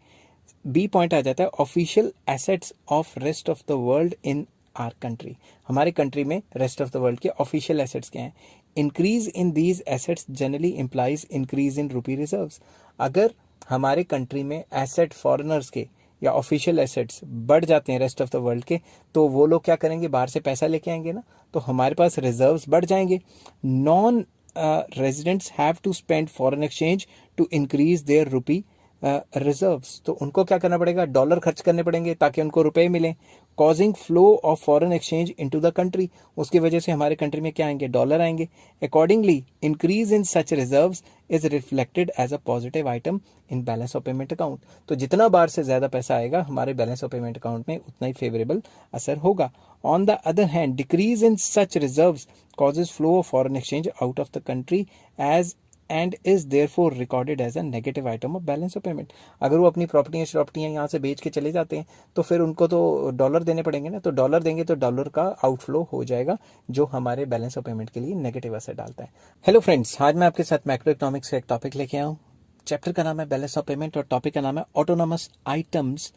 बी पॉइंट आ जाता है official assets of rest of the world in our country. हमारे कंट्री में रेस्ट ऑफ द वर्ल्ड के ऑफिशियल एसेट्स क्या हैं? Increase in these assets generally implies increase in रूपी रिजर्व्स। अगर हमारे कंट्री में एसेट फॉरेनर्स के या ऑफिशियल एसेट्स बढ़ जाते हैं रेस्ट ऑफ द वर्ल्ड के, तो वो लोग क्या करेंगे? बाहर से पैसा लेके आएंगे ना, तो हमारे पास रिजर्व्स बढ़ जाएंगे। Non residents have to spend foreign exchange to increase their rupee reserves. तो उनको क्या करना पड़ेगा? डॉलर खर्च करने पड़ेंगे ताकि उनको रुपए मिलें। Causing flow of foreign exchange into the country, उसकी वजह से हमारे कंट्री में क्या आएंगे? डॉलर आएंगे। Accordingly increase in such reserves is reflected as a positive item in balance of payment account. तो जितना बार से ज्यादा पैसा आएगा हमारे बैलेंस ऑफ पेमेंट अकाउंट में उतना ही फेवरेबल असर होगा। On the other hand decrease in such reserves causes flow of foreign exchange out of the country as and is therefore recorded as a negative item of balance of payment. अगर वो अपनी प्रॉपर्टियां यहाँ से बेच के चले जाते हैं तो फिर उनको तो डॉलर देने पड़ेंगे ना, तो डॉलर देंगे तो डॉलर का आउटफ्लो हो जाएगा जो हमारे बैलेंस ऑफ पेमेंट के लिए नेगेटिव असर डालता है। हेलो फ्रेंड्स, आज मैं आपके साथ मैक्रो इकोनॉमिक्स का एक टॉपिक लेके आया हूँ। चैप्टर का नाम है बैलेंस ऑफ पेमेंट और टॉपिक का नाम है autonomous items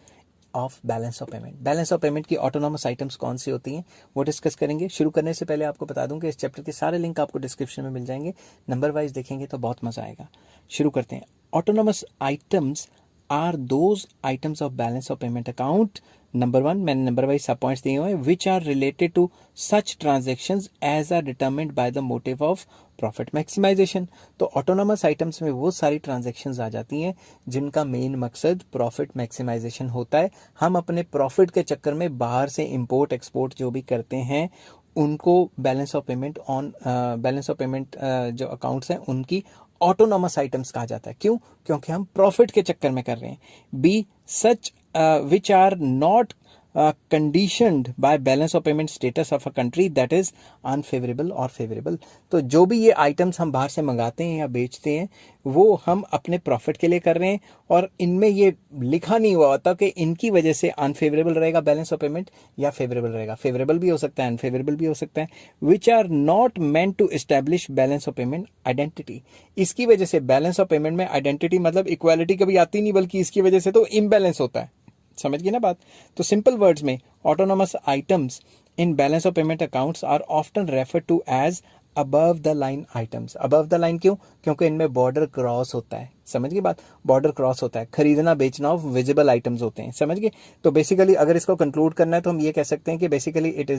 of balance of payment. Balance of payment की ऑटोनॉमस आइटम्स कौन सी होती हैं वो डिस्कस करेंगे। शुरू करने से पहले आपको बता दूं कि इस चैप्टर के सारे लिंक आपको डिस्क्रिप्शन में मिल जाएंगे, नंबर वाइज देखेंगे तो बहुत मजा आएगा। शुरू करते हैं। Autonomous items are those items of balance of payment account, number 1 मैंने नंबर वाइज सब पॉइंट्स दिए हुए हैं, which are related to such transactions as are determined by the motive of profit maximization. तो ऑटोनॉमस आइटम्स में वो सारी transactions आ जाती हैं जिनका मेन मकसद प्रॉफिट मैक्सिमाइजेशन होता है। हम अपने प्रॉफिट के चक्कर में बाहर से इंपोर्ट एक्सपोर्ट जो भी करते हैं उनको बैलेंस ऑफ पेमेंट जो अकाउंट्स हैं उनकी ऑटोनॉमस आइटम्स कहा जाता है। क्यों? क्योंकि हम प्रॉफिट के चक्कर में कर रहे हैं। Be such which are not conditioned by balance of payment status of a country that is unfavorable or favorable। तो जो भी ये आइटम्स हम बाहर से मंगाते हैं या बेचते हैं वो हम अपने प्रॉफिट के लिए कर रहे हैं और इनमें ये लिखा नहीं हुआ होता कि इनकी वजह से अनफेवरेबल रहेगा बैलेंस ऑफ पेमेंट या फेवरेबल रहेगा। फेवरेबल भी हो सकता है, अनफेवरेबल भी हो सकता है। Which are not meant to establish balance of payment identity. इसकी वजह से बैलेंस ऑफ पेमेंट में आइडेंटिटी मतलब इक्वालिटी कभी आती नहीं, बल्कि इसकी वजह से तो इम्बैलेंस होता है। समझ गए ना बात? तो सिंपल वर्ड्स में autonomous items in balance of payment accounts are often refer to as above the line items. Above the line क्यों? क्योंकि इनमें बॉर्डर क्रॉस होता है। समझ गए बात? बॉर्डर क्रॉस होता है। खरीदना बेचना ऑफ विजिबल आइटम्स होते हैं। समझ गए? तो बेसिकली अगर इसको कंक्लूड करना है तो हम ये कह सकते हैं कि basically it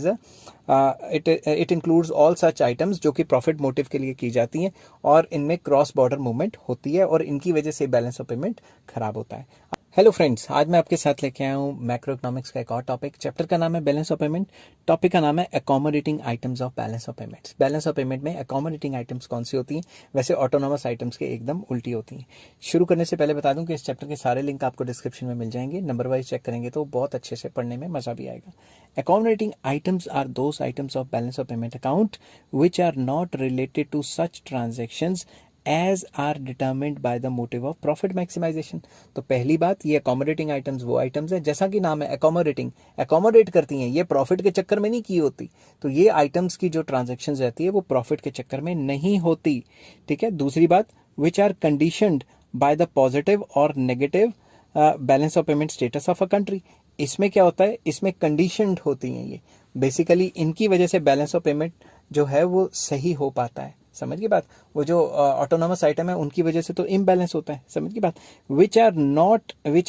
includes all such items जो कि प्रॉफिट मोटिव के लिए की जाती हैं और इनमें क्रॉस बॉर्डर मूवमेंट होती है और इनकी वजह से बैलेंस ऑफ पेमेंट खराब होता है। हेलो फ्रेंड्स, आज मैं आपके साथ लेके आया हूँ मैक्रो इकोनॉमिक्स का एक और टॉपिक। चैप्टर का नाम है बैलेंस ऑफ पेमेंट, टॉपिक का नाम है accommodating items of balance of payments. Balance of payment में अकोमोडेटिंग आइटम्स कौन सी होती हैं? वैसे ऑटोनॉमस आइटम्स के एकदम उल्टी होती हैं। शुरू करने से पहले बता दूं कि इस चैप्टर के सारे लिंक आपको डिस्क्रिप्शन में मिल जाएंगे, नंबर वाइज चेक करेंगे तो बहुत अच्छे से पढ़ने में मजा भी आएगा। Accommodating items are those items of balance of payment account which are not related to such transactions as are determined by the motive of profit maximization. तो पहली बात, ये अकोमोडेटिंग आइटम्स वो आइटम्स हैं, जैसा कि नाम है अकोमोडेटिंग, अकोमोडेट करती हैं, ये प्रॉफिट के चक्कर में नहीं की होती। तो ये आइटम्स की जो ट्रांजेक्शन रहती है वो प्रॉफिट के चक्कर में नहीं होती। ठीक है। दूसरी बात, which are conditioned by the positive और negative balance of payment status of a country. इसमें क्या होता है? इसमें कंडीशनड होती हैं ये। बेसिकली इनकी वजह से बैलेंस ऑफ पेमेंट जो है वो सही हो पाता है। समझ की बात? वो जो ऑटोनॉमस आइटम है उनकी वजह से तो इम्बैलेंस होता है। समझ की बात? Which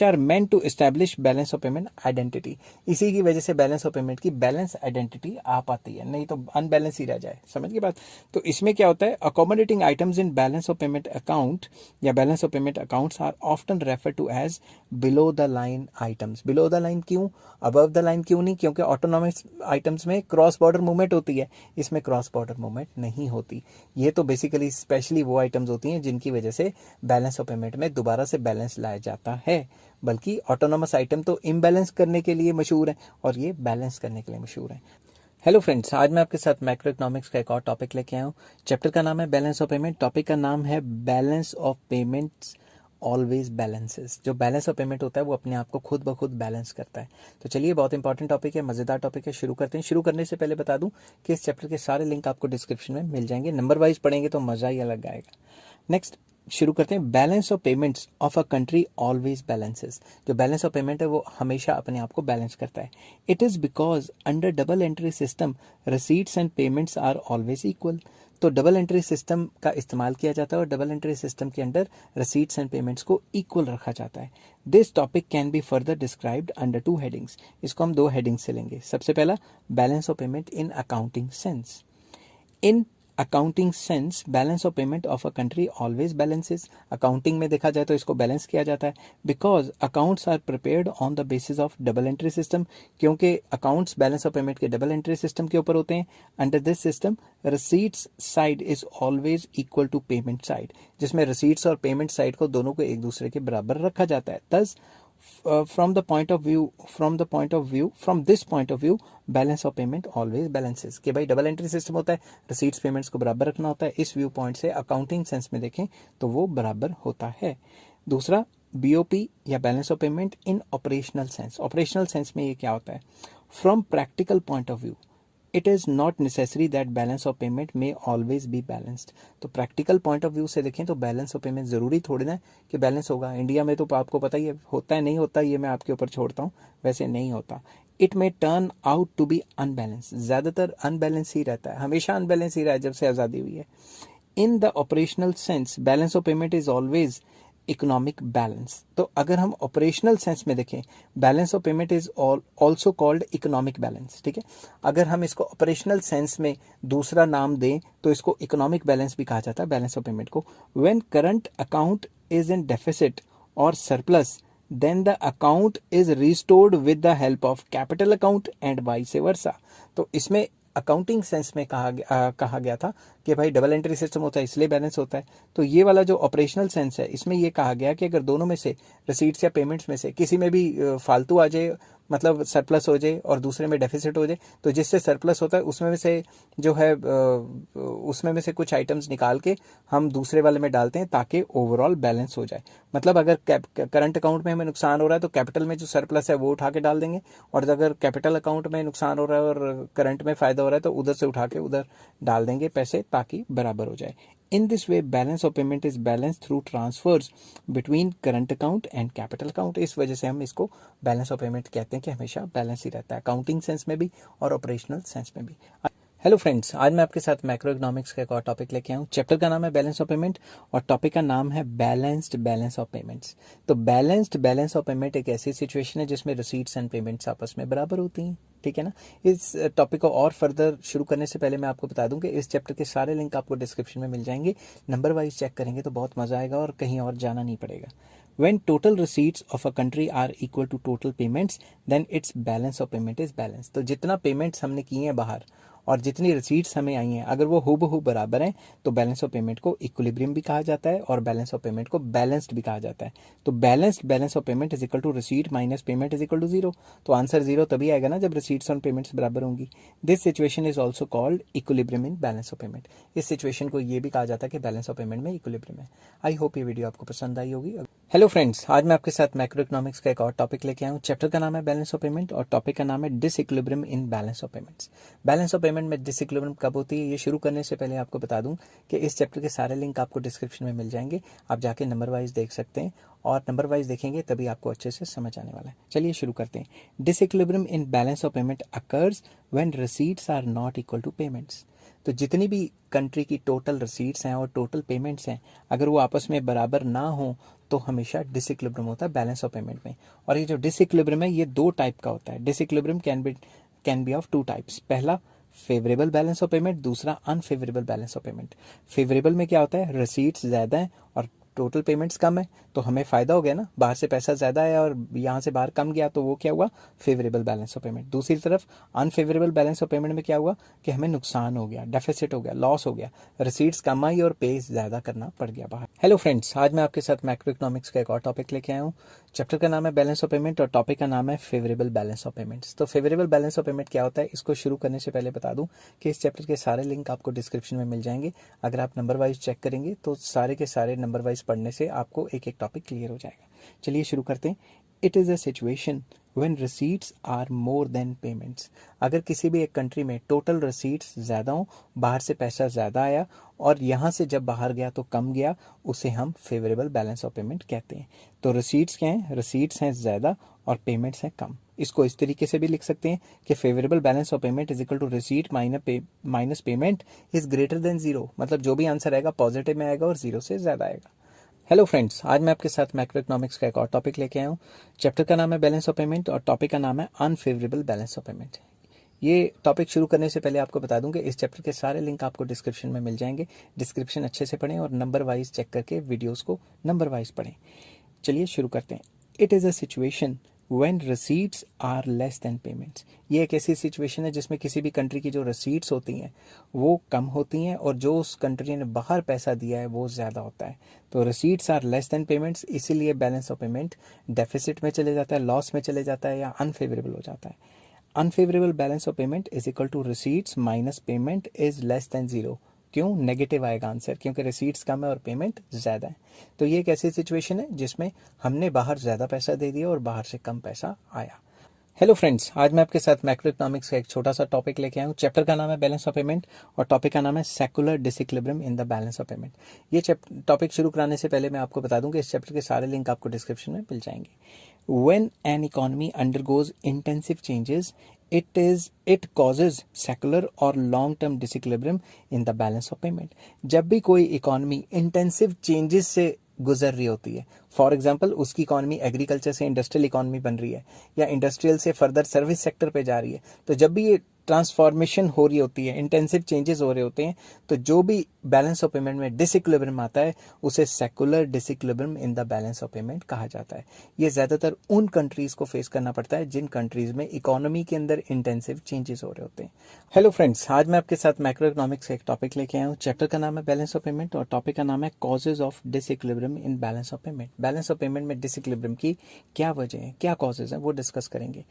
are meant to establish balance of payment identity. इसी की वजह से बैलेंस ऑफ पेमेंट की बैलेंस आइडेंटिटी आ पाती है, नहीं तो अनबैलेंस ही रह जाए। समझ की बात? तो इसमें क्या होता है? Accommodating items in balance of payment account या balance of payment accounts are often refer to as below the line items. Below the line क्यों? अबव द लाइन क्यों नहीं? क्योंकि ऑटोनॉमस आइटम्स में क्रॉस बॉर्डर मूवमेंट होती है, इसमें cross border movement नहीं होती। ये तो बेसिकली स्पेशली वो आइटम्स होती हैं जिनकी वजह से बैलेंस ऑफ पेमेंट में दोबारा से बैलेंस लाया जाता है, बल्कि ऑटोनॉमस आइटम तो इम्बैलेंस करने के लिए मशहूर है और ये बैलेंस करने के लिए मशहूर है। हेलो फ्रेंड्स, आज मैं आपके साथ मैक्रो इकोनॉमिक्स का एक और टॉपिक लेके आया हूँ। चैप्टर का नाम है बैलेंस ऑफ पेमेंट, टॉपिक का नाम है balance of payments always balances. जो बैलेंस ऑफ पेमेंट होता है वो अपने आप को खुद ब खुद बैलेंस करता है। तो चलिए, बहुत इंपॉर्टेंट टॉपिक है, मजेदार टॉपिक है, शुरू करते हैं। शुरू करने से पहले बता दूं कि इस चैप्टर के सारे लिंक आपको डिस्क्रिप्शन में मिल जाएंगे, नंबर वाइज पढ़ेंगे तो मजा ही अलग आएगा। नेक्स्ट शुरू करते हैं। Balance of payments of a country always balances. जो बैलेंस ऑफ पेमेंट है वो हमेशा अपने आप को बैलेंस करता है। It is because under double entry system receipts and payments are always equal. तो डबल एंट्री सिस्टम का इस्तेमाल किया जाता है और डबल एंट्री सिस्टम के अंडर रिसीट्स एंड पेमेंट्स को इक्वल रखा जाता है। This topic can be further described under 2 headings. इसको हम 2 हेडिंग्स से लेंगे। सबसे पहला, balance of payment in accounting sense. In accounting sense balance of payment of a country always balances. Accounting में देखा जाए तो इसको बैलेंस किया जाता है because accounts are prepared on the basis of double entry system. क्योंकि अकाउंट्स बैलेंस ऑफ पेमेंट के डबल एंट्री सिस्टम के ऊपर होते हैं। Under this system receipts side is always equal to payment side, जिसमें रिसीट्स और पेमेंट साइड को दोनों को एक दूसरे के बराबर रखा जाता है। दस from this point of view balance of payment always balances, कि भाई डबल एंट्री सिस्टम होता है, रिसीट्स पेमेंट्स को बराबर रखना होता है। इस व्यू पॉइंट से अकाउंटिंग सेंस में देखें तो वो बराबर होता है। दूसरा, बीओपी या balance of payment in operational sense. Operational sense में ये क्या होता है? From practical point of view it is not necessary that balance of payment में ऑलवेज बी बैलेंस्ड। तो प्रैक्टिकल पॉइंट ऑफ व्यू से देखें तो बैलेंस ऑफ पेमेंट ज़रूरी थोड़ी ना कि बैलेंस होगा। इंडिया में तो आपको पता ही है, होता है नहीं होता, ये मैं आपके ऊपर छोड़ता हूँ, वैसे नहीं होता। It may turn out to be unbalance, ज़्यादातर अनबैलेंस ही रहता है, हमेशा अनबैलेंस ही रहा है जब से आज़ादी हुई है। In the operational sense balance of payment is always economic balance. तो अगर हम ऑपरेशनल सेंस में देखें, balance of payment is also called economic balance, ठीक है। अगर हम इसको ऑपरेशनल सेंस में दूसरा नाम दें तो इसको इकोनॉमिक बैलेंस भी कहा जाता है बैलेंस ऑफ पेमेंट को। When current account is in deficit और surplus then the account is restored with the help of capital account and vice versa। तो इसमें अकाउंटिंग सेंस में कहा गया था कि भाई डबल एंट्री सिस्टम होता है इसलिए बैलेंस होता है। तो ये वाला जो ऑपरेशनल सेंस है इसमें ये कहा गया कि अगर दोनों में से, रिसीट्स या पेमेंट्स में से किसी में भी फालतू आ जाए, मतलब सरप्लस हो जाए, और दूसरे में डेफिसिट हो जाए, तो जिससे सरप्लस होता है उसमें से जो है उसमें में से कुछ आइटम्स निकाल के हम दूसरे वाले में डालते हैं ताकि ओवरऑल बैलेंस हो जाए। मतलब अगर करंट अकाउंट में हमें नुकसान हो रहा है तो कैपिटल में जो सरप्लस है वो उठा के डाल देंगे, और अगर कैपिटल अकाउंट में नुकसान हो रहा है और करंट में फ़ायदा हो रहा है तो उधर से उठा के उधर डाल देंगे पैसे ताकि बराबर हो जाए। In this way, balance of payment is balanced through transfers between current account and capital account। इस वजह से हम इसको बैलेंस ऑफ पेमेंट कहते हैं कि हमेशा बैलेंस ही रहता है, अकाउंटिंग सेंस में भी और ऑपरेशनल सेंस में भी। हेलो फ्रेंड्स, आज मैं आपके साथ मैक्रो इकोनॉमिक्स का एक और टॉपिक लेके आया हूँ। चैप्टर का नाम है बैलेंस ऑफ पेमेंट और टॉपिक का नाम है बैलेंस्ड बैलेंस ऑफ पेमेंट्स। तो बैलेंस्ड बैलेंस ऑफ पेमेंट एक ऐसी सिचुएशन है जिसमें रिसीट्स एंड पेमेंट्स आपस में बराबर होती हैं, ठीक है ना। इस टॉपिक को और फर्दर शुरू करने से पहले मैं आपको बता दूं कि इस चैप्टर के सारे लिंक आपको डिस्क्रिप्शन में मिल जाएंगे। नंबर वाइज चेक करेंगे तो बहुत मजा आएगा और कहीं और जाना नहीं पड़ेगा। When total receipts of a country are equal to total payments, then its balance of payment is balanced। तो जितना पेमेंट्स हमने किए हैं बाहर और जितनी रिसीट्स हमें आई हैं, अगर वो हूबहू बराबर हैं तो बैलेंस ऑफ पेमेंट को इक्विलिब्रियम भी कहा जाता है और बैलेंस ऑफ पेमेंट को बैलेंस्ड भी कहा जाता है। तो balanced balance of payment is equal to receipt minus payment is equal to zero. तो आंसर जीरो तभी आएगा ना जब रिसीट्स और पेमेंट्स बराबर होंगी। This situation is also called equilibrium in balance of payment. इस सिचुएशन को ये भी कहा जाता है कि बैलेंस ऑफ पेमेंट में इक्विलिब्रियम है। आई होप ये वीडियो आपको पसंद आई होगी। हेलो फ्रेंड्स, आज मैं आपके साथ मैक्रो इकोनॉमिक्स का एक और टॉपिक लेके आया हूँ। चैप्टर का नाम है बैलेंस ऑफ पेमेंट और टॉपिक का नाम है disequilibrium in balance of payments. Balance of payment में डिसइक्विलिब्रियम कब होती है, ये शुरू करने से पहले आपको बता दूं कि इस चैप्टर के सारे लिंक आपको डिस्क्रिप्शन में मिल जाएंगे। आप जाके नंबर वाइज देख सकते हैं और नंबर वाइज देखेंगे तभी आपको अच्छे से समझ आने वाला है। चलिए शुरू करते हैं। Disequilibrium in balance of payment occurs when receipts are not equal to payments. तो जितनी भी कंट्री की टोटल रिसीट्स हैं और टोटल पेमेंट्स हैं, अगर वो आपस में बराबर ना हो तो हमेशा डिसइक्विलिब्रियम होता है बैलेंस ऑफ पेमेंट में। और ये जो डिसइक्विलिब्रियम है ये दो टाइप का होता है। Disequilibrium can be of two types. पहला फेवरेबल बैलेंस ऑफ पेमेंट, दूसरा unfavourable balance of payment. Favourable में क्या होता है, रिसीट्स ज़्यादा हैं और टोटल पेमेंट्स कम है तो हमें फ़ायदा हो गया ना, बाहर से पैसा ज़्यादा आया और यहाँ से बाहर कम गया तो वो क्या हुआ, फेवरेबल बैलेंस ऑफ पेमेंट। दूसरी तरफ अनफेवरेबल बैलेंस ऑफ पेमेंट में क्या हुआ कि हमें नुकसान हो गया, डेफिसिट हो गया, लॉस हो गया, रिसीट्स कम आई और पे ज़्यादा करना पड़ गया बाहर। हेलो फ्रेंड्स, आज मैं आपके साथ मैक्रो इकोनॉमिक्स का एक और टॉपिक लेके आया हूँ। चैप्टर का नाम है बैलेंस ऑफ पेमेंट और टॉपिक का नाम है फेवरेबल बैलेंस ऑफ पेमेंट्स। तो फेवरेबल बैलेंस ऑफ पेमेंट क्या होता है, इसको शुरू करने से पहले बता दूं कि इस चैप्टर के सारे लिंक आपको डिस्क्रिप्शन में मिल जाएंगे। अगर आप नंबर वाइज चेक करेंगे तो सारे के सारे नंबर वाइज पढ़ने से आपको एक एक टॉपिक क्लियर हो जाएगा। चलिए शुरू करते हैं। It is a situation when receipts are more than payments. अगर किसी भी एक कंट्री में टोटल रिसीट्स ज़्यादा हो, बाहर से पैसा ज़्यादा आया और यहाँ से जब बाहर गया तो कम गया, उसे हम फेवरेबल बैलेंस ऑफ पेमेंट कहते हैं। तो रिसीट्स क्या हैं, रिसीट्स हैं ज़्यादा और पेमेंट्स हैं कम। इसको इस तरीके से भी लिख सकते हैं कि favourable balance of payment is equal to receipt minus payment is greater than zero. मतलब जो भी आंसर आएगा पॉजिटिव में आएगा और जीरो से ज़्यादा आएगा। हेलो फ्रेंड्स, आज मैं आपके साथ मैक्रो इकोनॉमिक्स का एक और टॉपिक लेके आया हूँ। चैप्टर का नाम है बैलेंस ऑफ पेमेंट और टॉपिक का नाम है अनफेवरेबल बैलेंस ऑफ पेमेंट। ये टॉपिक शुरू करने से पहले आपको बता दूं कि इस चैप्टर के सारे लिंक आपको डिस्क्रिप्शन में मिल जाएंगे। डिस्क्रिप्शन अच्छे से पढ़ें और नंबर वाइज चेक करके वीडियोस को नंबर वाइज पढ़ें। चलिए शुरू करते हैं। It is a situation when receipts are less than payments. ये एक ऐसी सिचुएशन है जिसमें किसी भी कंट्री की जो रिसीट्स होती हैं वो कम होती हैं और जो उस कंट्री ने बाहर पैसा दिया है वो ज़्यादा होता है। तो receipts are less than payments, इसीलिए बैलेंस ऑफ पेमेंट डेफिसिट में चले जाता है, लॉस में चले जाता है या अनफेवरेबल हो जाता है। Unfavourable balance of payment is equal to receipts minus payment is less than zero. क्यों? नेगेटिव आएगा आंसर, क्योंकि रिसीट्स कम है और पेमेंट ज़्यादा है। तो ये एक ऐसी सिचुएशन है जिसमें हमने बाहर ज़्यादा पैसा दे दिया और बाहर से कम पैसा आया। हेलो फ्रेंड्स, आज मैं आपके साथ मैक्रो इकोनॉमिक्स का एक छोटा सा टॉपिक लेके आया हूँ। चैप्टर का नाम है बैलेंस ऑफ पेमेंट और टॉपिक का नाम है secular disequilibrium in the balance of payment. ये टॉपिक शुरू कराने से पहले मैं आपको बता दूं कि इस चैप्टर के सारे लिंक आपको डिस्क्रिप्शन में मिल जाएंगे। When an economy undergoes intensive changes it causes secular और long term disequilibrium in the balance of payment. जब भी कोई इकोनॉमी इंटेंसिव चेंजेस से गुजर रही होती है, फॉर एग्जांपल उसकी इकोनॉमी एग्रीकल्चर से इंडस्ट्रियल इकोनॉमी बन रही है या इंडस्ट्रियल से फर्दर सर्विस सेक्टर पे जा रही है, तो जब भी ये ट्रांसफॉर्मेशन हो रही होती है, इंटेंसिव चेंजेस हो रहे होते हैं, तो जो भी बैलेंस ऑफ पेमेंट में डिसइक्विलिब्रियम आता है उसे secular disequilibrium in the balance of payment कहा जाता है। ये ज़्यादातर उन कंट्रीज़ को फेस करना पड़ता है जिन कंट्रीज़ में इकोनॉमी के अंदर इंटेंसिव चेंजेस हो रहे होते हैं। हेलो फ्रेंड्स, आज मैं आपके साथ मैक्रो इकोनॉमिक्स का एक टॉपिक लेके आया हूँ। चैप्टर का नाम है बैलेंस ऑफ पेमेंट और टॉपिक का नाम है causes of disequilibrium in balance of payment. Balance of payment में डिसइक्विलिब्रियम की क्या वजह है, क्या कॉजेज हैं, वो डिस्कस करेंगे।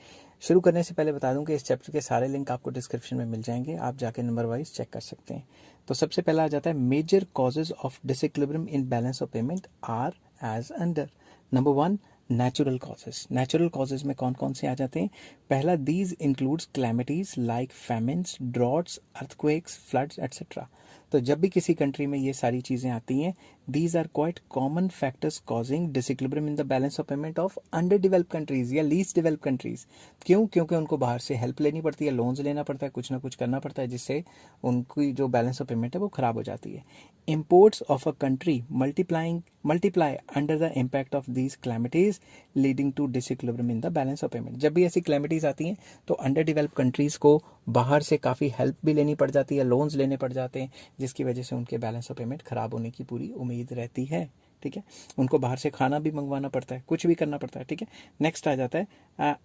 शुरू करने से पहले बता दूं कि इस चैप्टर के सारे लिंक आपको डिस्क्रिप्शन में मिल जाएंगे, आप जाके नंबर वाइज चेक कर सकते हैं। तो सबसे पहला आ जाता है major causes of disequilibrium in balance of payment are as under. Number 1, natural causes. Natural causes में कौन कौन से आ जाते हैं? पहला, these includes calamities like famines, droughts, earthquakes, floods etcetera. तो जब भी किसी कंट्री में ये सारी चीज़ें आती हैं, these are quite common factors causing disequilibrium in the balance of payment of under developed countries या लीस्ट डेवलप्ड कंट्रीज। क्यों? क्योंकि उनको बाहर से हेल्प लेनी पड़ती है, लोन्स लेना पड़ता है, कुछ ना कुछ करना पड़ता है, जिससे उनकी जो बैलेंस ऑफ पेमेंट है वो खराब हो जाती है। Imports of a country multiply under the impact of these calamities leading to disequilibrium in the balance of payment। जब भी ऐसी calamities आती हैं तो अंडर डेवलप कंट्रीज को बाहर से काफ़ी हेल्प भी लेनी पड़ जाती है, लोन्स लेने पड़ जाते हैं, जिसकी वजह से उनके बैलेंस ऑफ पेमेंट खराब होने की पूरी उम्मीद रहती है। ठीक है, उनको बाहर से खाना भी मंगवाना पड़ता है, कुछ भी करना पड़ता है। ठीक है, नेक्स्ट आ जाता है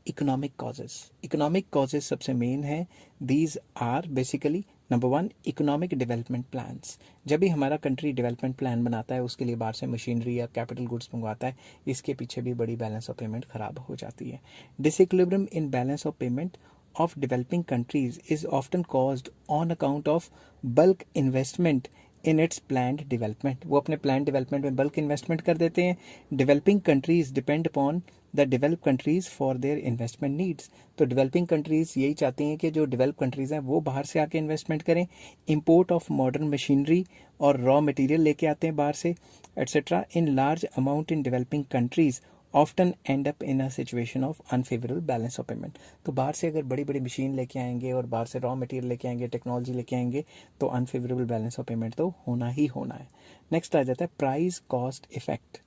इकोनॉमिक कॉजेज। इकोनॉमिक कॉजेज सबसे मेन है। These are basically number 1, economic development plans. जब भी हमारा कंट्री डेवलपमेंट प्लान बनाता है, उसके लिए बाहर से मशीनरी या कैपिटल गुड्स मंगवाता है, इसके पीछे भी बड़ी बैलेंस ऑफ पेमेंट खराब हो जाती है। Disequilibrium in balance of payment of developing countries is often caused on account of bulk investment in its planned development। वो अपने planned development में bulk investment कर देते हैं। Developing countries depend upon the developed countries for their investment needs। तो developing countries यही चाहती हैं कि जो developed countries हैं वो बाहर से आके investment करें। Import of modern machinery और raw material लेके आते हैं बाहर से etc. in large amount in developing countries often and up in a situation of unfavourable balance of payment. तो बाहर से अगर बड़ी बड़ी मशीन लेके आएंगे और बाहर से रॉ मटेरियल लेके आएंगे, टेक्नोलॉजी लेके आएंगे, तो अनफेवरेबल बैलेंस ऑफ पेमेंट तो होना ही होना है। नेक्स्ट आ जाता है price cost effect.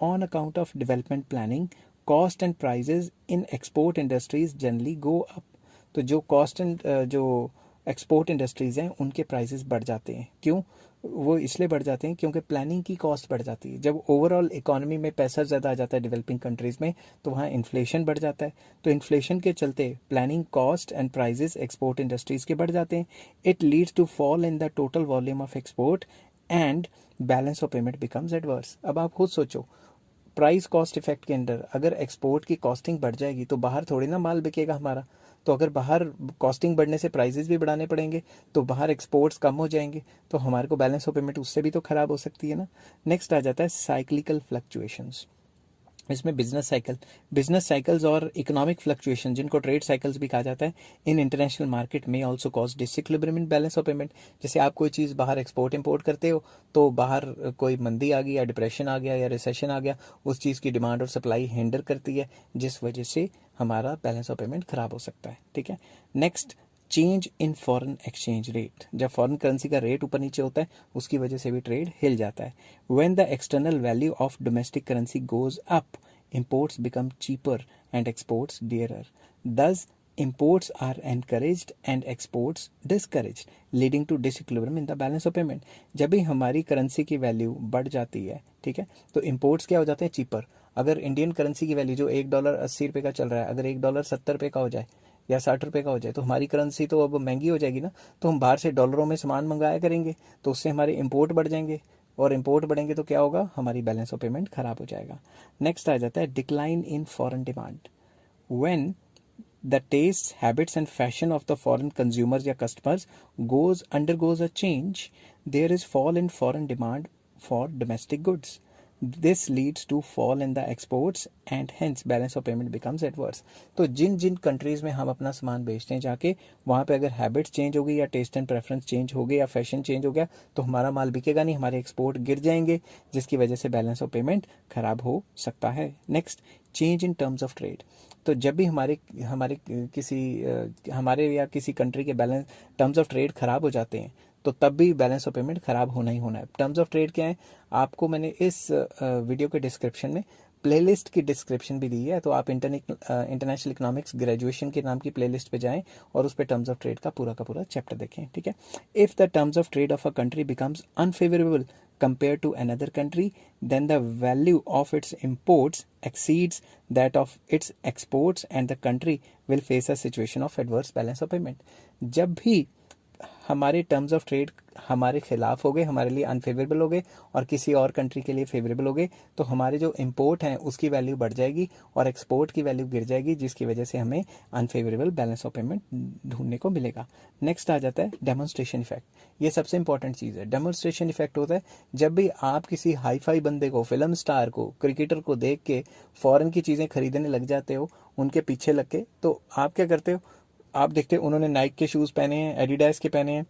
On account of development planning, cost and prices in export industries generally go up. तो जो कॉस्ट एंड जो एक्सपोर्ट इंडस्ट्रीज़ हैं उनके प्राइसेस बढ़ जाते हैं। क्यों? वो इसलिए बढ़ जाते हैं क्योंकि प्लानिंग की कॉस्ट बढ़ जाती है। जब ओवरऑल इकोनॉमी में पैसा ज़्यादा आ जाता है डेवलपिंग कंट्रीज़ में, तो वहाँ इन्फ्लेशन बढ़ जाता है। तो इन्फ्लेशन के चलते planning cost and prices export industries के बढ़ जाते हैं। It leads to fall in the total volume of export and balance of payment becomes adverse. अब आप खुद सोचो, प्राइस कॉस्ट इफेक्ट के अंदर अगर एक्सपोर्ट की कॉस्टिंग बढ़ जाएगी तो बाहर थोड़ी ना माल बिकेगा हमारा। तो अगर बाहर कॉस्टिंग बढ़ने से प्राइसेस भी बढ़ाने पड़ेंगे, तो बाहर एक्सपोर्ट्स कम हो जाएंगे, तो हमारे को बैलेंस ऑफ पेमेंट उससे भी तो खराब हो सकती है ना। नेक्स्ट आ जाता है साइक्लिकल फ्लक्चुएशंस। इसमें बिजनेस साइकिल्स और इकोनॉमिक फ्लक्चुएशन, जिनको ट्रेड साइकिल्स भी कहा जाता है, इन इंटरनेशनल मार्केट में also cause disequilibrium in balance of payment. जैसे आप कोई चीज़ बाहर एक्सपोर्ट इंपोर्ट करते हो, तो बाहर कोई मंदी आ गई या डिप्रेशन आ गया या रिसेशन आ गया, उस चीज़ की डिमांड और सप्लाई हिंडर करती है, जिस वजह से हमारा बैलेंस ऑफ पेमेंट खराब हो सकता है। ठीक है, next change in foreign exchange rate. जब फॉरेन करेंसी का रेट ऊपर नीचे होता है, उसकी वजह से भी ट्रेड हिल जाता है। When the external value of domestic currency goes up, imports become cheaper and exports dearer. Thus, imports are encouraged and exports discouraged, leading to disequilibrium in the balance of payment। जब भी हमारी currency की value बढ़ जाती है, ठीक है, तो इंपोर्ट्स क्या हो जाते हैं? चीपर। अगर इंडियन करेंसी की वैल्यू जो $1 80 का चल रहा है, अगर $1 70 का हो जाए या $60 का हो जाए, तो हमारी करेंसी तो अब महंगी हो जाएगी ना। तो हम बाहर से डॉलरों में सामान मंगाया करेंगे, तो उससे हमारे इंपोर्ट बढ़ जाएंगे, और इंपोर्ट बढ़ेंगे तो क्या होगा, हमारी बैलेंस ऑफ पेमेंट खराब हो जाएगा। नेक्स्ट आ जाता है decline in foreign demand. When the tastes, habits and fashion of the foreign consumers या customers undergoes a change, there is fall in foreign demand for domestic goods. This leads to fall in the exports and hence balance of payment becomes adverse. तो जिन जिन countries में हम अपना सामान बेचते हैं जाके, वहाँ पे अगर हैबिट्स चेंज हो गई या टेस्ट एंड प्रेफरेंस चेंज हो गई या फैशन चेंज हो गया, तो हमारा माल बिकेगा नहीं, हमारे एक्सपोर्ट गिर जाएंगे, जिसकी वजह से बैलेंस ऑफ पेमेंट खराब हो सकता है। Next, change in terms of trade. तो जब भी हमारे हमारे किसी हमारे या किसी कंट्री के बैलेंस टर्म्स ऑफ ट्रेड खराब हो जाते हैं, तो तब भी बैलेंस ऑफ पेमेंट खराब होना ही होना है। टर्म्स ऑफ ट्रेड क्या है, आपको मैंने इस वीडियो के डिस्क्रिप्शन में प्लेलिस्ट की डिस्क्रिप्शन भी दी है, तो आप इंटरनेशनल इकोनॉमिक्स ग्रेजुएशन के नाम की प्लेलिस्ट पे जाएं और उस पर टर्म्स ऑफ ट्रेड का पूरा चैप्टर देखें, ठीक है। If the terms of trade off a country becomes unfavourable compared to another country, then the value of its imports exceeds that of its exports and the country will face a situation of adverse balance of payment. जब भी हमारे terms of trade हमारे खिलाफ हो गए, हमारे लिए unfavourable हो गए और किसी और कंट्री के लिए फेवरेबल हो गए, तो हमारे जो इंपोर्ट हैं उसकी वैल्यू बढ़ जाएगी और एक्सपोर्ट की वैल्यू गिर जाएगी, जिसकी वजह से हमें अनफेवरेबल बैलेंस ऑफ पेमेंट ढूंढने को मिलेगा। नेक्स्ट आ जाता है डेमोन्स्ट्रेशन इफेक्ट। ये सबसे इंपॉर्टेंट चीज़ है। डेमोन्स्ट्रेशन इफेक्ट होता है जब भी आप किसी हाई फाई बंदे को, फिल्म स्टार को, क्रिकेटर को देख के फॉरेन की चीज़ें खरीदने लग जाते हो, उनके पीछे लग के, तो आप क्या करते हो, आप देखते हो उन्होंने नाइक के शूज़ पहने हैं, एडिडास के पहने हैं,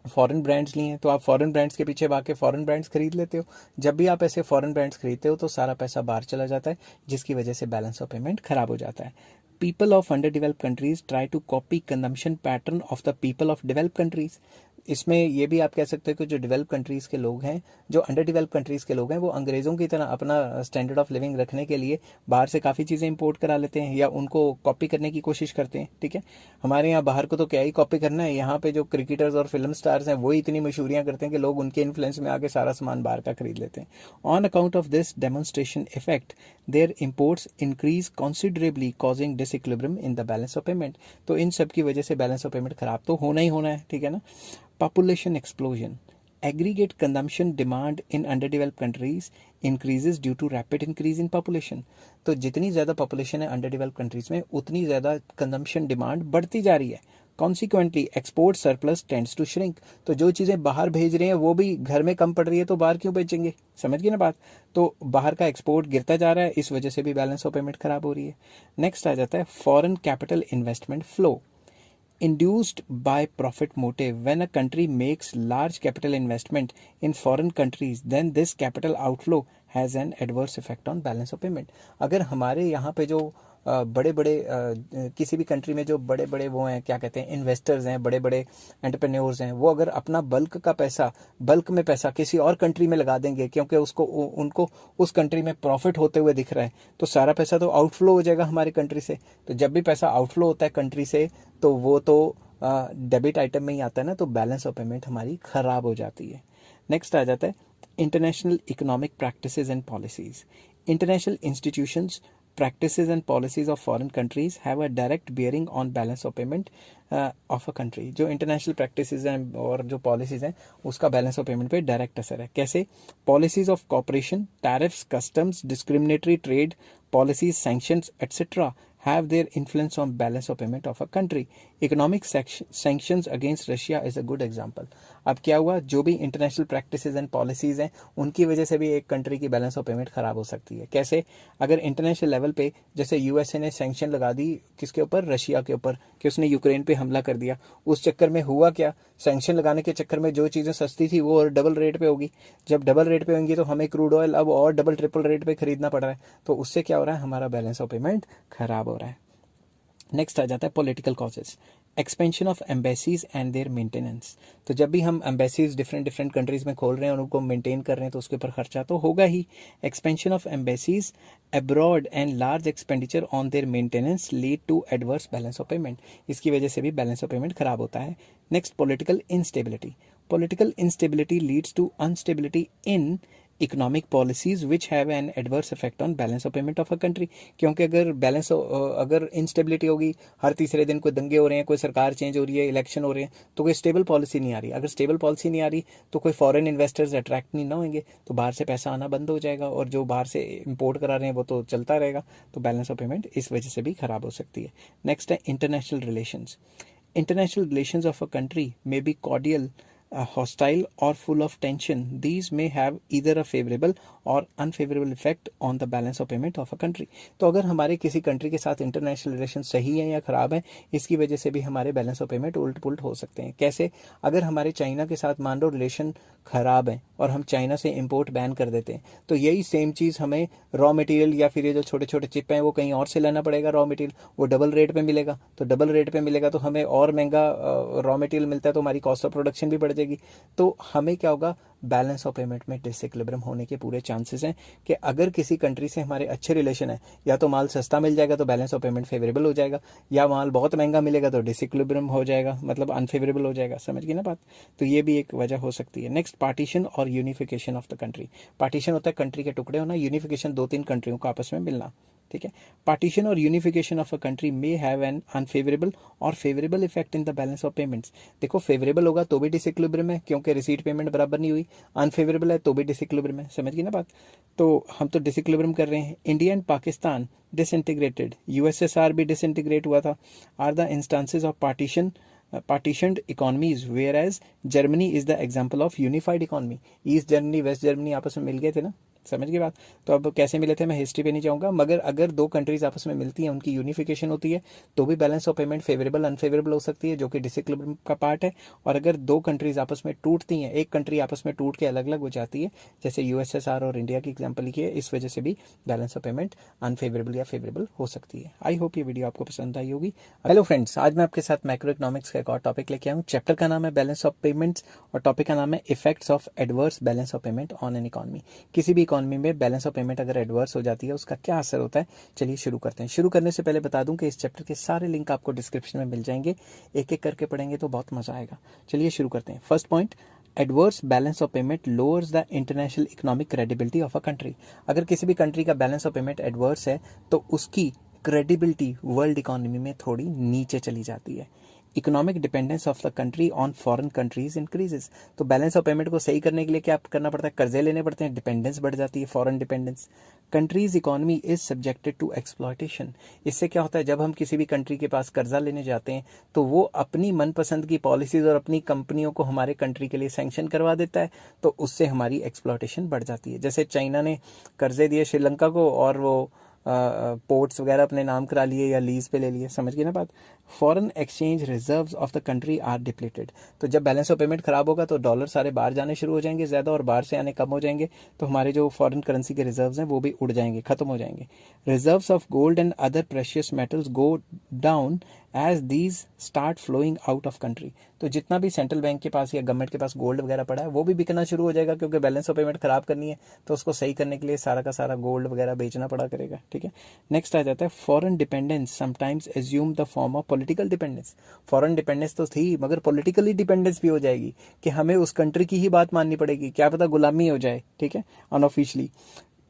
फॉरेन ब्रांड्स लिए हैं, तो आप फॉरेन ब्रांड्स के पीछे भाग के फॉरेन ब्रांड्स खरीद लेते हो। जब भी आप ऐसे फॉरेन ब्रांड्स खरीदते हो तो सारा पैसा बाहर चला जाता है, जिसकी वजह से बैलेंस ऑफ पेमेंट खराब हो जाता है। People of under developed countries try to copy consumption pattern of the people of developed countries. इसमें ये भी आप कह सकते हो कि जो डेवलप कंट्रीज़ के लोग हैं, जो अंडर डेवलप कंट्रीज़ के लोग हैं, वो अंग्रेज़ों की तरह अपना स्टैंडर्ड ऑफ लिविंग रखने के लिए बाहर से काफ़ी चीज़ें इंपोर्ट करा लेते हैं या उनको कॉपी करने की कोशिश करते हैं, ठीक है। हमारे यहाँ बाहर को तो क्या ही कॉपी करना है, यहाँ पे जो क्रिकेटर्स और फिल्म स्टार्स हैं वही इतनी मशहूरियाँ करते हैं कि लोग उनके इन्फ्लुएंस में आके सारा सामान बाहर का खरीद लेते हैं। On account of this demonstration effect their imports increase considerably causing disequilibrium in the balance of payment. तो इन सब की वजह से बैलेंस ऑफ पेमेंट खराब तो होना ही होना है, ठीक है ना। Population explosion. Aggregate consumption demand in underdeveloped countries increases due to rapid increase in population. तो जितनी ज़्यादा पॉपुलेशन है अंडर डेवलप्ड कंट्रीज में, उतनी ज़्यादा कंजम्पशन डिमांड बढ़ती जा रही है। Consequently export surplus tends to shrink. तो जो चीज़ें बाहर भेज रहे हैं वो भी घर में कम पड़ रही है, तो बाहर क्यों बेचेंगे, समझ गए ना बात। तो बाहर का एक्सपोर्ट गिरता जा रहा है, इस वजह से भी बैलेंस ऑफ पेमेंट खराब हो रही है। नेक्स्ट आ जाता है foreign capital investment flow. Induced by profit motive, when a country makes large capital investment in foreign countries, then this capital outflow has an adverse effect on balance of payment. अगर हमारे यहाँ पे जो बड़े बड़े किसी भी कंट्री में जो बड़े बड़े वो हैं, क्या कहते हैं, इन्वेस्टर्स हैं, बड़े बड़े एंटरप्रेन्योर्स हैं, वो अगर अपना बल्क में पैसा किसी और कंट्री में लगा देंगे, क्योंकि उनको उस कंट्री में प्रॉफिट होते हुए दिख रहा है, तो सारा पैसा तो आउटफ्लो हो जाएगा हमारी कंट्री से। तो जब भी पैसा आउटफ्लो होता है कंट्री से, तो वो तो डेबिट आइटम में ही आता है ना, तो बैलेंस ऑफ पेमेंट हमारी खराब हो जाती है। नेक्स्ट आ जाता है international economic practices and policies. International institutions, practices and policies of foreign countries have a direct bearing on balance of payment of a country. जो international practices हैं और जो policies हैं, उसका balance of payment पे direct असर है। कैसे? Policies of cooperation, tariffs, customs, discriminatory trade policies, sanctions, etc. have their influence on balance of payment of a country. Economic sanctions against Russia is a good example. अब क्या हुआ, जो भी international practices and policies हैं, उनकी वजह से भी एक कंट्री की बैलेंस ऑफ पेमेंट खराब हो सकती है। कैसे? अगर इंटरनेशनल लेवल पे जैसे यूएसए ने सैंक्शन लगा दी किसके ऊपर, रशिया के ऊपर, कि उसने यूक्रेन पे हमला कर दिया। उस चक्कर में हुआ क्या, सैंक्शन लगाने के चक्कर में जो चीज़ें सस्ती थी वो और डबल रेट पे होगी। जब डबल रेट पे होंगी तो हमें क्रूड ऑयल अब और डबल ट्रिपल रेट पे खरीदना पड़ रहा है, तो उससे क्या हो रहा है, हमारा बैलेंस ऑफ पेमेंट खराब हो रहा है। नेक्स्ट आ जाता है political causes. Expansion of embassies and their maintenance. तो जब भी हम एम्बेसीज डिफरेंट कंट्रीज में खोल रहे हैं और उनको मेंटेन कर रहे हैं, तो उसके ऊपर खर्चा तो होगा ही। Expansion of embassies abroad and large expenditure on their maintenance lead to adverse balance of payment. इसकी वजह से भी बैलेंस ऑफ पेमेंट खराब होता है। Next, political instability. Political instability leads to instability in economic policies which have an adverse effect on balance of payment of a country. क्योंकि अगर instability होगी, हर तीसरे दिन कोई दंगे हो रहे हैं, कोई सरकार चेंज हो रही है, इलेक्शन हो रहे हैं, तो कोई स्टेबल पॉलिसी नहीं आ रही। अगर स्टेबल पॉलिसी नहीं आ रही तो कोई फॉरेन इन्वेस्टर्स अट्रैक्ट नहीं ना होंगे, तो बाहर से पैसा आना बंद हो जाएगा, और जो बाहर से इंपोर्ट करा रहे हैं वो तो चलता रहेगा। तो बैलेंस ऑफ पेमेंट इस वजह से भी खराब हो सकती है। नेक्स्ट है international relations. International relations of a country may be cordial, hostile, or full of tension. These may have either a favorable और unfavourable effect on the balance of payment of a country. तो अगर हमारे किसी country के साथ international relation सही है या खराब है, इसकी वजह से भी हमारे बैलेंस ऑफ पेमेंट उल्ट पुल्ट हो सकते हैं। कैसे? अगर हमारे चाइना के साथ मान लो रिलेशन खराब है और हम चाइना से इंपोर्ट बैन कर देते हैं, तो यही सेम चीज़ हमें रॉ मटेरियल या फिर ये जो छोटे छोटे चिप हैं वो कहीं और से लाना पड़ेगा। रॉ मटेरियल वो डबल रेट पे मिलेगा, तो डबल रेट पे मिलेगा तो हमें और महंगा रॉ मटेरियल मिलता है, तो हमारी कॉस्ट ऑफ प्रोडक्शन भी बढ़ जाएगी। तो हमें क्या होगा, बैलेंस ऑफ पेमेंट में डिसइक्विलिब्रियम होने के पूरे चांसेस हैं कि अगर किसी कंट्री से हमारे अच्छे रिलेशन है, या तो माल सस्ता मिल जाएगा तो बैलेंस ऑफ पेमेंट फेवरेबल हो जाएगा, या माल बहुत महंगा मिलेगा तो डिसइक्विलिब्रियम हो जाएगा, मतलब अनफेवरेबल हो जाएगा। समझ गई ना बात? तो ये भी एक वजह हो सकती है। नेक्स्ट, पार्टीशन और unification of the country. Partition होता है कंट्री के टुकड़े होना, यूनिफिकेशन दो तीन कंट्रियों का आपस में मिलना। ठीक है। पार्टीशन और unification of a country may have an unfavourable और favourable effect in the balance of payments. देखो, फेवरेबल होगा तो भी डिसइक्विलिब्रियम है क्योंकि रिसीट पेमेंट बराबर नहीं हुई, अनफेवरेबल है तो भी डिसइक्विलिब्रियम है। समझ गई ना बात? तो हम तो डिसइक्विलिब्रियम कर रहे हैं। India and Pakistan disintegrated, USSR भी डिसइंटीग्रेट हुआ था, are the instances of partitioned economies, whereas Germany is the example of unified economy. East Germany West Germany आपस में मिल गए थे ना। समझ गई बात? तो अब कैसे मिले थे मैं हिस्ट्री पे नहीं जाऊंगा, मगर अगर दो कंट्रीज आपस में मिलती हैं, उनकी यूनिफिकेशन होती है, तो भी balance of payment favourable unfavourable हो सकती है, जो कि डिसइक्विलिब्रियम का पार्ट है। और अगर दो कंट्रीज आपस में टूटती हैं, एक कंट्री आपस में टूट के अलग अलग हो जाती है, जैसे यूएसएसआर और इंडिया की एग्जाम्पल लिखी है, इस वजह से भी बैलेंस ऑफ पेमेंट अनफेवरेबल या फेवरेबल हो सकती है। आई होप ये वीडियो आपको पसंद आई होगी। हेलो फ्रेंड्स, आज मैं आपके साथ मैक्रो इकोनॉमिक्स का एक और टॉपिक लेके आया हूँ। चैप्टर का नाम है बैलेंस ऑफ पेमेंट्स और टॉपिक का नाम है effects of adverse balance of payment on an economy. किसी भी इकोनॉमी में बैलेंस ऑफ पेमेंट अगर एडवर्स हो जाती है, उसका क्या असर होता है, चलिए शुरू करते हैं। शुरू करने से पहले बता दूं कि इस चैप्टर के सारे लिंक आपको डिस्क्रिप्शन में मिल जाएंगे, एक एक करके पढ़ेंगे तो बहुत मजा आएगा। चलिए शुरू करते हैं। First point, adverse balance of payment lowers the international economic credibility of a country. अगर किसी भी कंट्री का बैलेंस ऑफ पेमेंट एडवर्स है तो उसकी क्रेडिबिलिटी वर्ल्ड इकोनॉमी में थोड़ी नीचे चली जाती है। Economic dependence of the country on foreign countries increases. तो बैलेंस ऑफ पेमेंट को सही करने के लिए क्या करना पड़ता है? कर्जे लेने पड़ते हैं, डिपेंडेंस बढ़ जाती है, foreign dependence. Country's economy is subjected to exploitation. इससे क्या होता है, जब हम किसी भी कंट्री के पास कर्जा लेने जाते हैं तो वो अपनी मनपसंद की पॉलिसीज और अपनी कंपनियों को हमारे कंट्री के लिए सैंक्शन करवा देता है, तो उससे हमारी एक्सप्लॉयटेशन बढ़ जाती है। जैसे चाइना ने कर्जे दिए श्रीलंका को और वो पोर्ट्स वगैरह अपने नाम करा लिए या लीज पे ले लिए। समझ गए ना बात? Foreign exchange reserves of the country are depleted. तो जब बैलेंस ऑफ पेमेंट खराब होगा तो डॉलर सारे बाहर जाने शुरू हो जाएंगे ज़्यादा, और बाहर से आने कम हो जाएंगे, तो हमारे जो फॉरेन करेंसी के रिजर्व्स हैं वो भी उड़ जाएंगे, खत्म हो जाएंगे। Reserves of gold and other precious metals go down as these start flowing out of country. तो जितना भी सेंट्रल बैंक के पास या गवर्नमेंट के पास गोल्ड वगैरह पड़ा है वो भी बिकना शुरू हो जाएगा, क्योंकि बैलेंस ऑफ पेमेंट खराब करनी है तो उसको सही करने के लिए सारा का सारा गोल्ड वगैरह बेचना पड़ा करेगा। ठीक है। नेक्स्ट आ जाता है foreign dependence sometimes assume the form of political dependence. Foreign dependence तो थी, मगर पॉलिटिकली डिपेंडेंस भी हो जाएगी कि हमें उस कंट्री की ही बात माननी पड़ेगी, क्या पता गुलामी हो जाए। ठीक है, unofficially.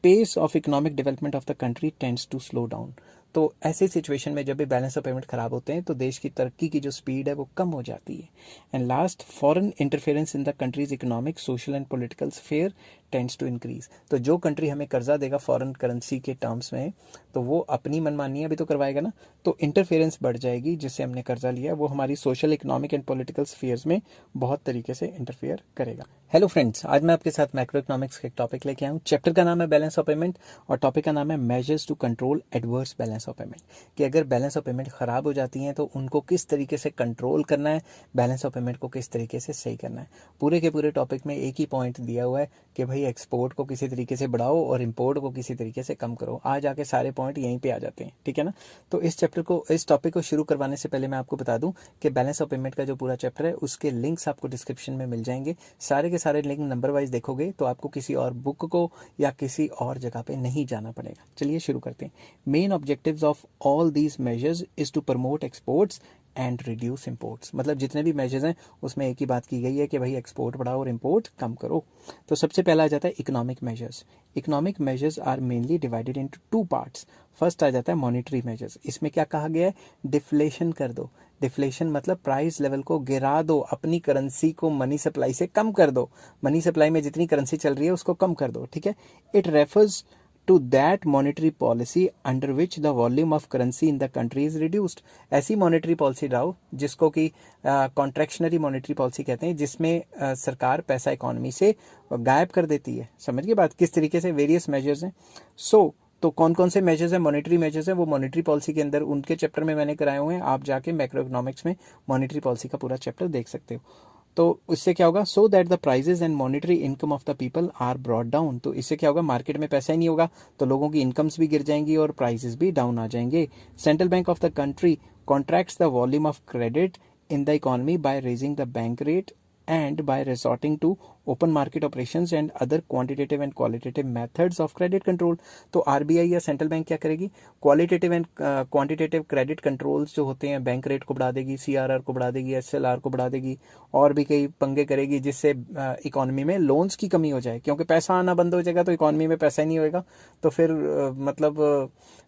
Pace of economic development of the country tends to slow down. तो ऐसी सिचुएशन में जब भी बैलेंस ऑफ पेमेंट खराब होते हैं तो देश की तरक्की की जो स्पीड है वो कम हो जाती है। And last, foreign interference in the country's economic, social and political sphere tends to increase. तो जो कंट्री हमें कर्जा देगा फॉरेन करेंसी के टर्म्स में, तो वो अपनी मनमानियां भी तो करवाएगा ना, तो इंटरफेरेंस बढ़ जाएगी। जिससे हमने कर्जा लिया है वो हमारी social, economic and political spheres में बहुत तरीके से इंटरफेयर करेगा। हेलो फ्रेंड्स, आज मैं आपके साथ मैक्रो इकोनॉमिक्स का एक टॉपिक लेके आया हूँ। चैप्टर का नाम है बैलेंस ऑफ पेमेंट और टॉपिक का नाम है measures to control adverse balance of payment. कि अगर बैलेंस ऑफ पेमेंट खराब हो जाती हैं तो उनको किस तरीके से कंट्रोल करना है, बैलेंस ऑफ पेमेंट को किस तरीके से सही करना है। पूरे के पूरे टॉपिक में एक ही पॉइंट दिया हुआ है कि भाई एक्सपोर्ट को किसी तरीके से बढ़ाओ और इंपोर्ट को किसी तरीके से कम करो। आज आके सारे पॉइंट यहीं पे आ जाते हैं। ठीक है ना? तो इस टॉपिक को शुरू करवाने से पहले मैं आपको बता दूं कि बैलेंस ऑफ पेमेंट का जो पूरा चैप्टर है उसके लिंक्स आपको डिस्क्रिप्शन में मिल जाएंगे। सारे के सारे लिंक नंबर वाइज देखोगे तो आपको किसी और बुक को या किसी और जगह पे नहीं जाना पड़ेगा। चलिए शुरू करते हैं। Main objectives of all these measures is to promote exports, and reduce imports. मतलब जितने भी मेजर्स हैं उसमें एक ही बात की गई है कि भाई एक्सपोर्ट बढ़ाओ और इम्पोर्ट कम करो। तो सबसे पहला आ जाता है economic measures. Economic measures are mainly divided into two parts. First आ जाता है मॉनेटरी मेजर्स। इसमें क्या कहा गया है, डिफ्लेशन कर दो। डिफ्लेशन मतलब प्राइस लेवल को गिरा दो, अपनी करेंसी को मनी सप्लाई से कम कर दो, मनी सप्लाई में जितनी करेंसी चल रही है उसको कम कर दो, ठीक है। It refers to that monetary policy under which the volume of currency in the country is reduced। ऐसी मॉनेटरी पॉलिसी लाओ जिसको कि कॉन्ट्रैक्शनरी मॉनेटरी पॉलिसी कहते हैं, जिसमें सरकार पैसा इकोनॉमी से गायब कर देती है। समझ गए बात, किस तरीके से वेरियस मेजर्स हैं। तो कौन कौन से मेजर्स हैं, मॉनेटरी मेजर्स हैं, वो मॉनेटरी पॉलिसी के अंदर उनके चैप्टर में मैंने कराए हुए हैं। आप जाके मैक्रो इकोनॉमिक्स में मॉनेटरी पॉलिसी का पूरा चैप्टर देख सकते हो। तो इससे क्या होगा, so that the prices and monetary income of the people are brought down. तो इससे क्या होगा, मार्केट में पैसा ही नहीं होगा तो लोगों की इनकम्स भी गिर जाएंगी और प्राइजेस भी डाउन आ जाएंगे। Central bank of the country contracts the volume of credit in the economy by raising the bank rate and by resorting to open market operations and other quantitative and qualitative methods of credit control। तो RBI या central bank क्या करेगी, qualitative and quantitative credit controls जो होते हैं, bank rate को बढ़ा देगी, सीआरआर को बढ़ा देगी, एसएलआर को बढ़ा देगी, और भी कई पंगे करेगी जिससे इकोनॉमी में लोन्स की कमी हो जाए। क्योंकि पैसा आना बंद हो जाएगा तो इकोनॉमी में पैसा ही नहीं होएगा, तो फिर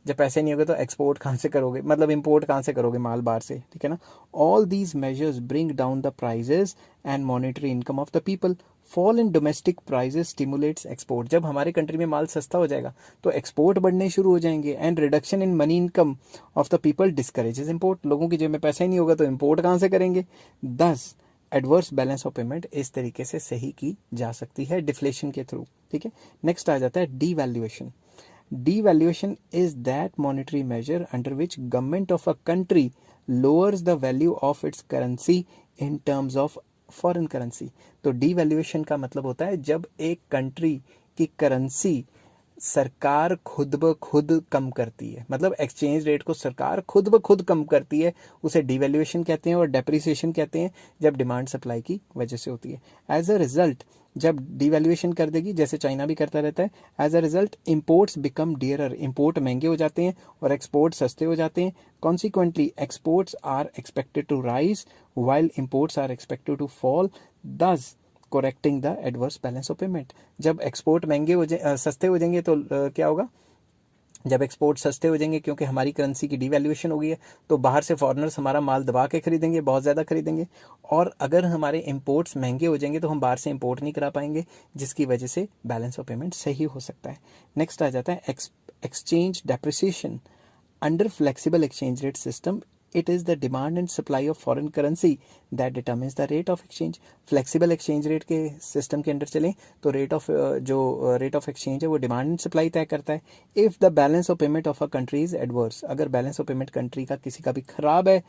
जब पैसे नहीं होगा तो एक्सपोर्ट कहाँ से करोगे, मतलब इंपोर्ट कहाँ से करोगे माल बाहर से, ठीक है ना। All these measures bring down the prices and monetary income of the people. Fall in domestic prices stimulates export. जब हमारे कंट्री में माल सस्ता हो जाएगा तो एक्सपोर्ट बढ़ने शुरू हो जाएंगे। And reduction in money income of the people discourages import. लोगों की जेब में पैसा ही नहीं होगा तो इंपोर्ट कहाँ से करेंगे। दस एडवर्स बैलेंस ऑफ पेमेंट इस तरीके से सही की जा सकती है डिफ्लेशन के थ्रू, ठीक है। नेक्स्ट आ जाता है devaluation. Devaluation is that monetary measure under which government of a country lowers the value of its currency in terms of foreign currency। तो devaluation का मतलब होता है जब एक कंट्री की करेंसी सरकार खुद ब खुद कम करती है, मतलब एक्सचेंज रेट को सरकार खुद ब खुद कम करती है, उसे डिवैल्यूएशन कहते हैं। और डेप्रिसिएशन कहते हैं जब डिमांड सप्लाई की वजह से होती है। एज अ रिजल्ट जब डिवैल्यूएशन कर देगी, जैसे चाइना भी करता रहता है, as a result imports become dearer. Import महंगे हो जाते हैं और एक्सपोर्ट सस्ते हो जाते हैं। Consequently exports are expected to rise while imports are expected to fall, thus correcting the adverse balance of payment. जब एक्सपोर्ट महंगे हो सस्ते हो जाएंगे तो क्या होगा, जब एक्सपोर्ट सस्ते हो जाएंगे क्योंकि हमारी करेंसी की डिवैल्यूएशन हो गई है तो बाहर से फॉरेनर्स हमारा माल दबा के खरीदेंगे, बहुत ज़्यादा खरीदेंगे। और अगर हमारे इंपोर्ट्स महंगे हो जाएंगे तो हम बाहर से इंपोर्ट नहीं करा पाएंगे, जिसकी वजह से बैलेंस ऑफ पेमेंट सही हो सकता है। नेक्स्ट आ जाता है exchange depreciation. Under flexible exchange rate system it is the demand and supply of foreign currency that determines the rate of exchange। Flexible exchange rate के सिस्टम के अंदर चलें तो रेट ऑफ एक्सचेंज है वो डिमांड एंड सप्लाई तय करता है। If the balance of payment of a country is adverse, अगर बैलेंस ऑफ पेमेंट कंट्री का किसी का भी खराब है,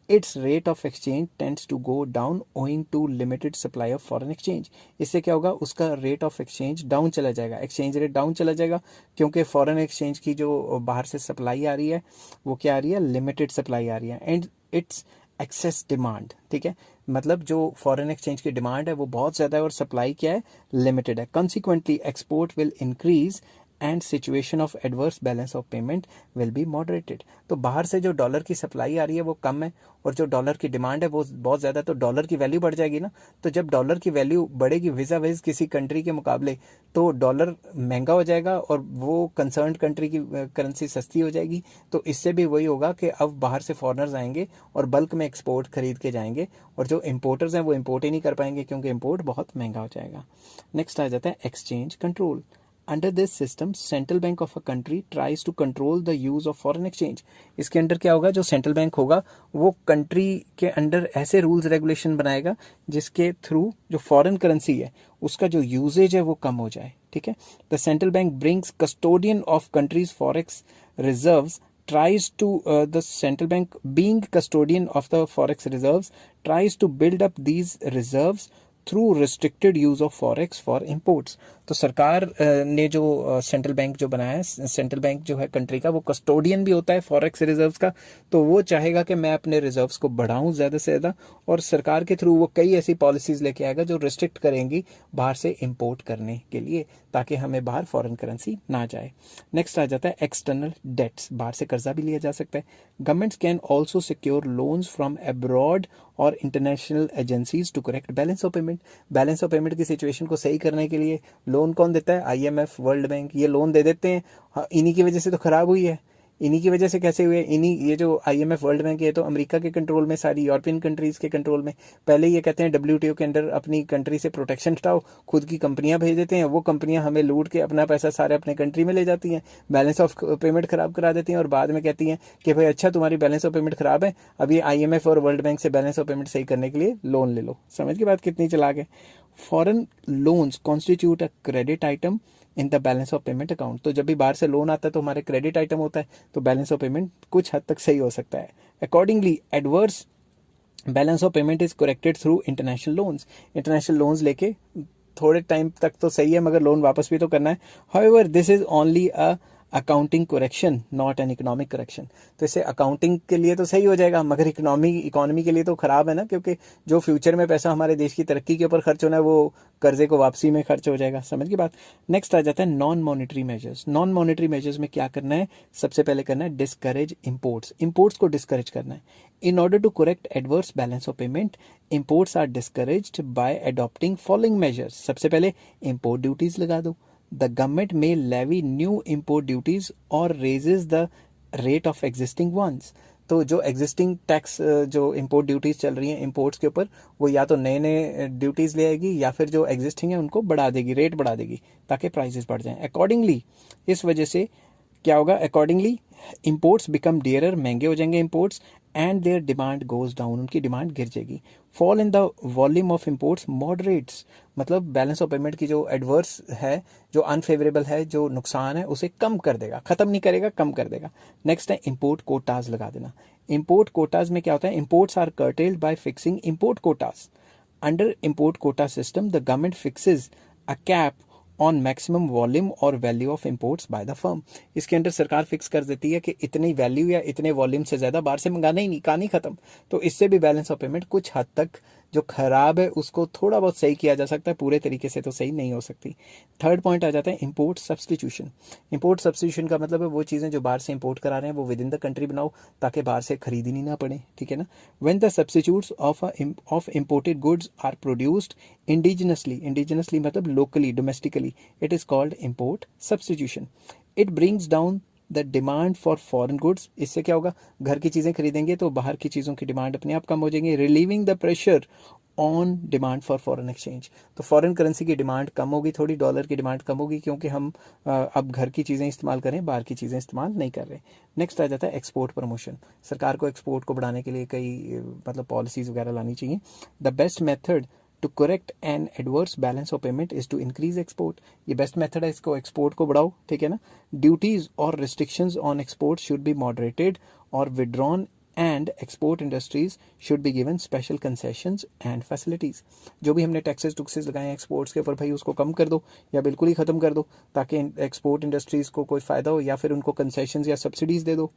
its rate of exchange tends to go down owing to limited supply of foreign exchange. इससे क्या होगा, उसका रेट ऑफ एक्सचेंज डाउन चला जाएगा, एक्सचेंज रेट डाउन चला जाएगा, क्योंकि फॉरेन एक्सचेंज की जो बाहर से सप्लाई आ रही है वो क्या आ रही है, लिमिटेड सप्लाई आ रही है। एंड इट्स एक्सेस डिमांड, ठीक है, मतलब जो फॉरेन एक्सचेंज की डिमांड है वो बहुत ज़्यादा है और सप्लाई क्या है, लिमिटेड है। Consequently export will increase and situation of adverse balance of payment will be moderated. तो बाहर से जो डॉलर की सप्लाई आ रही है वो कम है और जो डॉलर की डिमांड है वो बहुत ज़्यादा है, तो डॉलर की वैल्यू बढ़ जाएगी ना। तो जब डॉलर की वैल्यू बढ़ेगी विजा विज किसी कंट्री के मुकाबले, तो डॉलर महंगा हो जाएगा और वो कंसर्न कंट्री की करेंसी सस्ती हो जाएगी। तो इससे भी वही होगा कि अब बाहर से फॉरनर्स आएंगे और बल्क में एक्सपोर्ट खरीद के जाएंगे, और जो इम्पोर्टर्स हैं वो इम्पोर्ट ही नहीं कर पाएंगे क्योंकि इम्पोर्ट बहुत महंगा हो जाएगा। नेक्स्ट आ जाता है exchange control. Under this system, Central Bank of a country tries to control the use of foreign exchange। इसके अंडर क्या होगा, जो सेंट्रल बैंक होगा वो कंट्री के अंडर ऐसे रूल्स रेगुलेशन बनाएगा जिसके थ्रू जो फॉरेन करेंसी है उसका जो यूजेज है वो कम हो जाए, ठीक है। The central bank brings custodian of countries forex reserves tries to the central bank being custodian of the forex reserves tries to build up these reserves through restricted use of forex for imports। तो सरकार ने जो central bank जो बनाया है, central bank जो है country का, वो कस्टोडियन भी होता है फॉरेक्स रिजर्व्स का। तो वो चाहेगा कि मैं अपने रिजर्व्स को बढ़ाऊं ज़्यादा से ज़्यादा, और सरकार के थ्रू वो कई ऐसी पॉलिसीज़ लेके आएगा जो रिस्ट्रिक्ट करेंगी बाहर से इंपोर्ट करने के लिए, ताकि हमें बाहर फॉरेन करेंसी ना जाए। नेक्स्ट आ जाता है एक्सटर्नल डेट्स, बाहर से कर्जा भी लिया जा सकता है। Governments can also secure loans from abroad और international agencies to correct balance of payment. Balance of payment की सिचुएशन को सही करने के लिए लोन कौन देता है? आईएमएफ, वर्ल्ड बैंक, ये लोन दे देते हैं। हाँ, इन्हीं की वजह से तो खराब हुई है। इन्हीं की वजह से कैसे हुए? इन्हीं, ये जो आईएमएफ, वर्ल्ड बैंक, ये तो अमेरिका के कंट्रोल में, सारी यूरोपियन कंट्रीज के कंट्रोल में। पहले ये कहते हैं डब्ल्यूटीओ के अंडर अपनी कंट्री से प्रोटेक्शन हटाओ, खुद की कंपनियां भेज देते हैं, वो कंपनियां हमें लूट के अपना पैसा सारे अपने कंट्री में ले जाती हैं, बैलेंस ऑफ पेमेंट खराब करा देती हैं, और बाद में कहती हैं कि भाई अच्छा तुम्हारी बैलेंस ऑफ पेमेंट खराब है, अब ये आईएमएफ और वर्ल्ड बैंक से बैलेंस ऑफ पेमेंट सही करने के लिए लोन ले लो। समझ की बात कितनी चालाक है। Foreign loans constitute a credit item in the balance of payment account. तो जब भी बाहर से लोन आता है तो हमारे क्रेडिट आइटम होता है, तो बैलेंस ऑफ पेमेंट कुछ हद तक सही हो सकता है। Accordingly adverse balance of payment is corrected through international loans. International loans लेके थोड़े टाइम तक तो सही है, मगर लोन वापस भी तो करना है। However this is only a accounting correction, not an economic correction. तो इससे अकाउंटिंग के लिए तो सही हो जाएगा, मगर इकोनॉमी के लिए तो खराब है ना, क्योंकि जो फ्यूचर में पैसा हमारे देश की तरक्की के ऊपर खर्च होना है वो कर्जे को वापसी में खर्च हो जाएगा। समझ की बात। नेक्स्ट आ जाता है non monetary measures. Non monetary measures में क्या करना है? सबसे पहले करना है डिस्करेज इंपोर्ट्स। इंपोर्ट्स को डिस्करेज करना है। In order to correct adverse balance of payment, imports are discouraged by adopting following measures. सबसे पहले इंपोर्ट ड्यूटीज लगा दो। The government may levy new import duties or raises the rate of existing ones। तो जो existing tax, जो import duties चल रही हैं इंपोर्ट्स के ऊपर, वो या तो नए नए ड्यूटीज ले आएगी, या फिर जो एग्जिस्टिंग है उनको बढ़ा देगी, रेट बढ़ा देगी, ताकि प्राइसेस बढ़ जाएं। अकॉर्डिंगली, इस वजह से क्या होगा? अकॉर्डिंगली इंपोर्ट्स बिकम डियरर, महंगे हो जाएंगे imports, and their demand goes down, उनकी डिमांड गिर जाएगी। Fall in the volume of imports moderates, मतलब बैलेंस ऑफ पेमेंट की जो एडवर्स है, जो अनफेवरेबल है, जो नुकसान है, उसे कम कर देगा, खत्म नहीं करेगा, कम कर देगा। नेक्स्ट है इंपोर्ट कोटाज लगा देना। इंपोर्ट कोटाज में क्या होता है? Imports are curtailed by fixing import quotas. Under import quota system the government fixes a cap on maximum volume और value of imports by the firm. इसके अंदर सरकार फिक्स कर देती है कि इतनी वैल्यू या इतने वॉल्यूम से ज़्यादा बाहर से मंगाना ही नहीं, कहानी खत्म। तो इससे भी बैलेंस ऑफ पेमेंट कुछ हद तक जो खराब है उसको थोड़ा बहुत सही किया जा सकता है, पूरे तरीके से तो सही नहीं हो सकती। थर्ड पॉइंट आ जाता है इंपोर्ट सब्सटीट्यूशन। इंपोर्ट सब्सटीट्यूशन का मतलब है वो चीज़ें जो बाहर से इंपोर्ट करा रहे हैं वो विद इन द कंट्री बनाओ, ताकि बाहर से खरीदनी ना पड़े, ठीक है ना। When the substitutes of imported goods are produced indigenously मतलब locally, domestically, it is called import substitution. It brings down the demand for foreign goods. इससे क्या होगा? घर की चीज़ें खरीदेंगे तो बाहर की चीज़ों की डिमांड अपने आप कम हो जाएंगी। Relieving the pressure on demand for foreign exchange. तो फॉरेन करेंसी की डिमांड कम होगी, थोड़ी डॉलर की डिमांड कम होगी, क्योंकि हम अब घर की चीज़ें इस्तेमाल करें, बाहर की चीज़ें इस्तेमाल नहीं कर रहे। नेक्स्ट आ जाता है एक्सपोर्ट प्रमोशन। सरकार को एक्सपोर्ट को बढ़ाने के लिए कई मतलब पॉलिसीज़ वगैरह लानी चाहिए। The best method to correct an adverse balance of payment is to increase export. ये बेस्ट मेथड है, इसको एक्सपोर्ट को बढ़ाओ, ठीक है ना। ड्यूटीज और restrictions on export should be moderated और withdrawn, and export industries should be given special concessions and facilities. जो भी हमने टैक्सेस टुक्सेस लगाए हैं एक्सपोर्ट्स के ऊपर, भाई उसको कम कर दो या बिल्कुल ही ख़त्म कर दो, ताकि एक्सपोर्ट इंडस्ट्रीज़ को कोई फ़ायदा हो, या फिर उनको कंसेशंस या सब्सिडीज़ दे दो।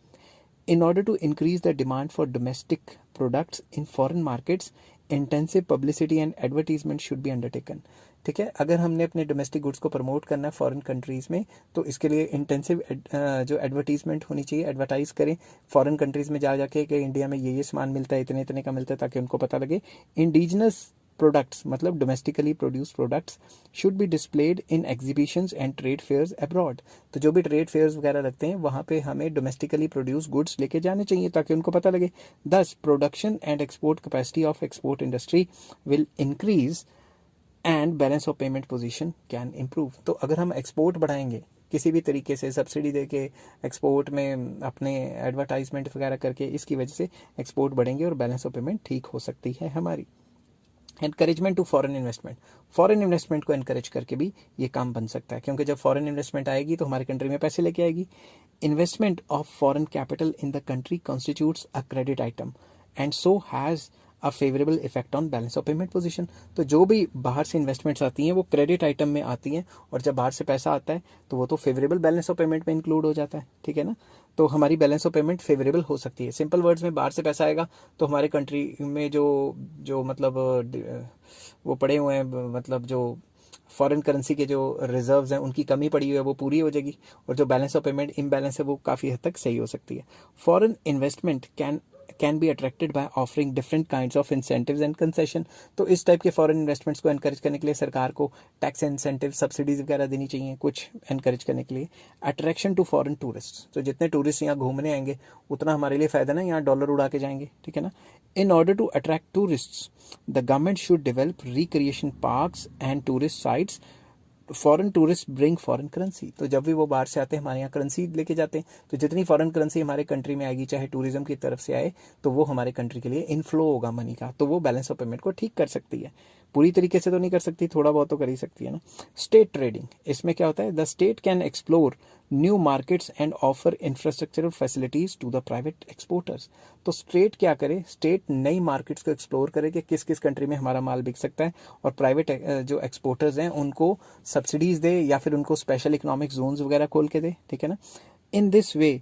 In order to increase the demand for domestic products in foreign markets, intensive publicity and advertisement should be undertaken। ठीक है, अगर हमने अपने डोमेस्टिक गुड्स को प्रमोट करना है फॉरेन कंट्रीज़ में, तो इसके लिए इंटेंसिव जो एडवर्टीजमेंट होनी चाहिए, एडवर्टाइज करें फॉरेन कंट्रीज़ में जा जाके कि इंडिया में ये सामान मिलता है, इतने इतने का मिलता है, ताकि उनको पता लगे। इंडिजिनस प्रोडक्ट्स मतलब domestically produce products should be displayed in exhibitions and trade fairs abroad. तो जो भी ट्रेड फेयर्स वगैरह लगते हैं वहाँ पे हमें डोमेस्टिकली प्रोड्यूस गुड्स लेके जाने चाहिए, ताकि उनको पता लगे। दस production and export capacity of export industry will increase and balance of payment position can improve. तो अगर हम एक्सपोर्ट बढ़ाएंगे किसी भी तरीके से, सब्सिडी दे के एक्सपोर्ट में अपने एडवर्टाइजमेंट वगैरह करके, इसकी वजह से एक्सपोर्ट बढ़ेंगे और बैलेंस ऑफ पेमेंट ठीक हो सकती है हमारी। Encouragement to foreign investment. Foreign investment को एनकरेज करके भी ये काम बन सकता है, क्योंकि जब फॉरेन इन्वेस्टमेंट आएगी तो हमारे कंट्री में पैसे लेके आएगी। Investment of foreign capital in the country constitutes a credit item and so has a favourable effect on balance of payment position. तो जो भी बाहर से इन्वेस्टमेंट्स आती हैं वो क्रेडिट आइटम में आती हैं, और जब बाहर से पैसा आता है तो वो तो फेवरेबल बैलेंस ऑफ पेमेंट में इंक्लूड हो जाता है, ठीक है ना। तो हमारी बैलेंस ऑफ पेमेंट फेवरेबल हो सकती है। सिंपल वर्ड्स में, बाहर से पैसा आएगा तो हमारे कंट्री में जो जो मतलब वो पड़े हुए हैं, मतलब जो फॉरेन करेंसी के जो रिजर्व्स हैं उनकी कमी पड़ी हुई है वो पूरी हो जाएगी, और जो बैलेंस ऑफ पेमेंट इम्बैलेंस है वो काफ़ी हद तक सही हो सकती है। Foreign investment can be attracted by offering different kinds of incentives and concession. तो इस टाइप के फॉरेन इन्वेस्टमेंट्स को एनकरेज करने के लिए सरकार को टैक्स इंसेंटिव, सब्सिडीज वगैरह देनी चाहिए कुछ एनकरेज करने के लिए। अट्रैक्शन टू फॉरेन टूरिस्ट, तो जितने टूरिस्ट यहाँ घूमने आएंगे उतना हमारे लिए फ़ायदा ना, यहाँ डॉलर उड़ा के जाएंगे, ठीक है ना। In order to attract tourists, the government should develop recreation parks and tourist sites. Foreign tourist bring foreign currency, तो जब भी वो बाहर से आते हैं हमारे यहाँ करेंसी लेके जाते हैं, तो जितनी फॉरेन करेंसी हमारे कंट्री में आएगी, चाहे टूरिज्म की तरफ से आए, तो वो हमारे कंट्री के लिए इनफ्लो होगा मनी का, तो वो बैलेंस ऑफ पेमेंट को ठीक कर सकती है। पूरी तरीके से तो नहीं कर सकती, थोड़ा बहुत तो कर ही सकती है ना। स्टेट ट्रेडिंग, इसमें क्या होता है, the state can explore new markets and offer infrastructural facilities to the private exporters. तो स्टेट क्या करे, स्टेट नई मार्केट्स को एक्सप्लोर करे कि किस किस कंट्री में हमारा माल बिक सकता है, और प्राइवेट जो एक्सपोर्टर्स हैं उनको सब्सिडीज दे या फिर उनको स्पेशल इकोनॉमिक जोन्स वगैरह खोल के दे, ठीक है ना। In this way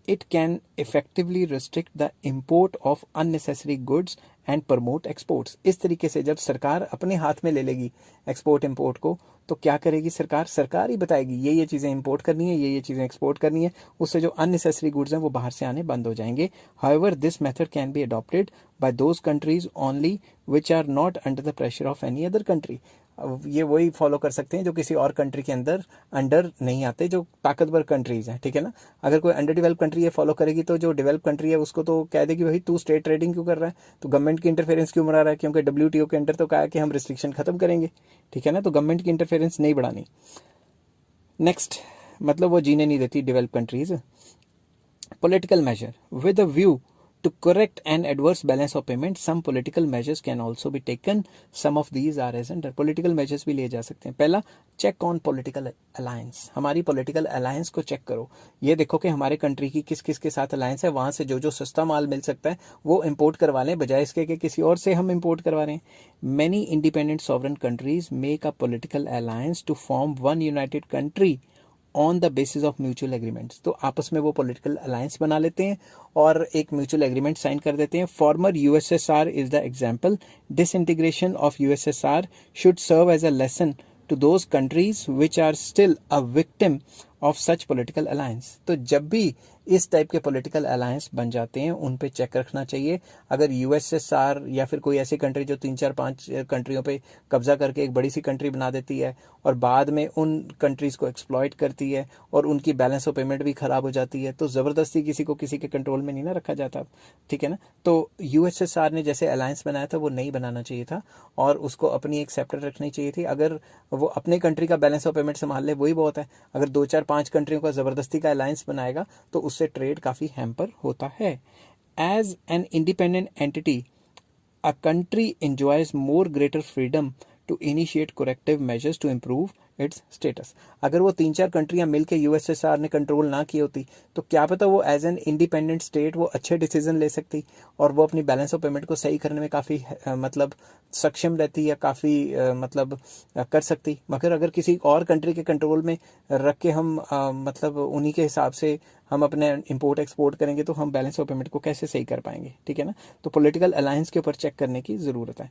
it can effectively restrict the import of unnecessary goods and promote exports। इस तरीके से जब सरकार अपने हाथ में ले लेगी एक्सपोर्ट इंपोर्ट को, तो क्या करेगी सरकार, सरकार ही बताएगी ये चीज़ें इंपोर्ट करनी है, ये चीज़ें एक्सपोर्ट करनी है, उससे जो अननेसेसरी गुड्स हैं वो बाहर से आने बंद हो जाएंगे। However this method can be adopted by those countries only which are not under the pressure of any other country. ये वही फॉलो कर सकते हैं जो किसी और कंट्री के अंडर नहीं आते, जो ताकतवर कंट्रीज हैं, ठीक है ना। अगर कोई अंडर डेवलप कंट्री ये फॉलो करेगी तो जो डेवलप कंट्री है उसको तो कह देगी भाई तू स्टेट ट्रेडिंग क्यों कर रहा है, तो गवर्नमेंट की इंटरफेरेंस क्यों बढ़ा रहा है, क्योंकि WTO के अंडर तो कहा है कि हम रिस्ट्रिक्शन खत्म करेंगे, ठीक है ना, तो गवर्नमेंट की इंटरफेरेंस नहीं बढ़ानी। नेक्स्ट, मतलब वो जीने नहीं देती develop countries. Political measure with a view to correct an adverse balance of payment, some political measures can also be taken. Some of these are as under, political measures भी लिए जा सकते हैं। पहला, चेक ऑन पॉलिटिकल अलायंस, हमारी political alliance को check करो, ये देखो कि हमारे कंट्री की किस किस के साथ अलायंस है, वहाँ से जो जो सस्ता माल मिल सकता है वो इम्पोर्ट करवा लें, बजाय इसके कि किसी और से हम इम्पोर्ट करवा रहे हैं। Many independent sovereign countries make a political alliance to form one united country on the basis of mutual agreements. तो आपस में वो पॉलिटिकल अलायंस बना लेते हैं और एक म्यूचुअल एग्रीमेंट साइन कर देते हैं। Former USSR is the example. Disintegration of USSR should serve as a lesson to those countries which are still a victim of such political alliance। तो जब भी इस टाइप के पॉलिटिकल अलायंस बन जाते हैं उन पे चेक रखना चाहिए। अगर USSR या फिर कोई ऐसी कंट्री जो 3-4-5 कंट्रियों पे कब्जा करके एक बड़ी सी कंट्री बना देती है और बाद में उन कंट्रीज को एक्सप्लॉइट करती है और उनकी बैलेंस ऑफ पेमेंट भी खराब हो जाती है, तो ज़बरदस्ती किसी को किसी के कंट्रोल में नहीं ना रखा जाता, ठीक है ना। तो USSR ने जैसे अलायंस बनाया था वो नहीं बनाना चाहिए था और उसको अपनी एक सेपरेट रखनी चाहिए थी। अगर वो अपने कंट्री का बैलेंस ऑफ पेमेंट संभाल ले वही बहुत है। अगर 2-4-5 कंट्रियों का ज़बरदस्ती का अलायंस बनाएगा तो उससे ट्रेड काफ़ी हैम्पर होता है। As an independent entity a country enjoys more greater freedom to initiate corrective measures to improve its status. अगर वो 3-4 कंट्रियां मिलकर USSR ने कंट्रोल ना की होती तो क्या पता वो एज एन इंडिपेंडेंट स्टेट वो अच्छे डिसीजन ले सकती और वो अपनी बैलेंस ऑफ पेमेंट को सही करने में काफ़ी मतलब सक्षम रहती या काफ़ी मतलब कर सकती। मगर अगर किसी और कंट्री के कंट्रोल में रख के हम मतलब उन्हीं के हिसाब से हम अपने इंपोर्ट एक्सपोर्ट करेंगे तो हम बैलेंस ऑफ पेमेंट को कैसे सही कर पाएंगे, ठीक है ना। तो पॉलिटिकल अलायंस के ऊपर चेक करने की ज़रूरत है।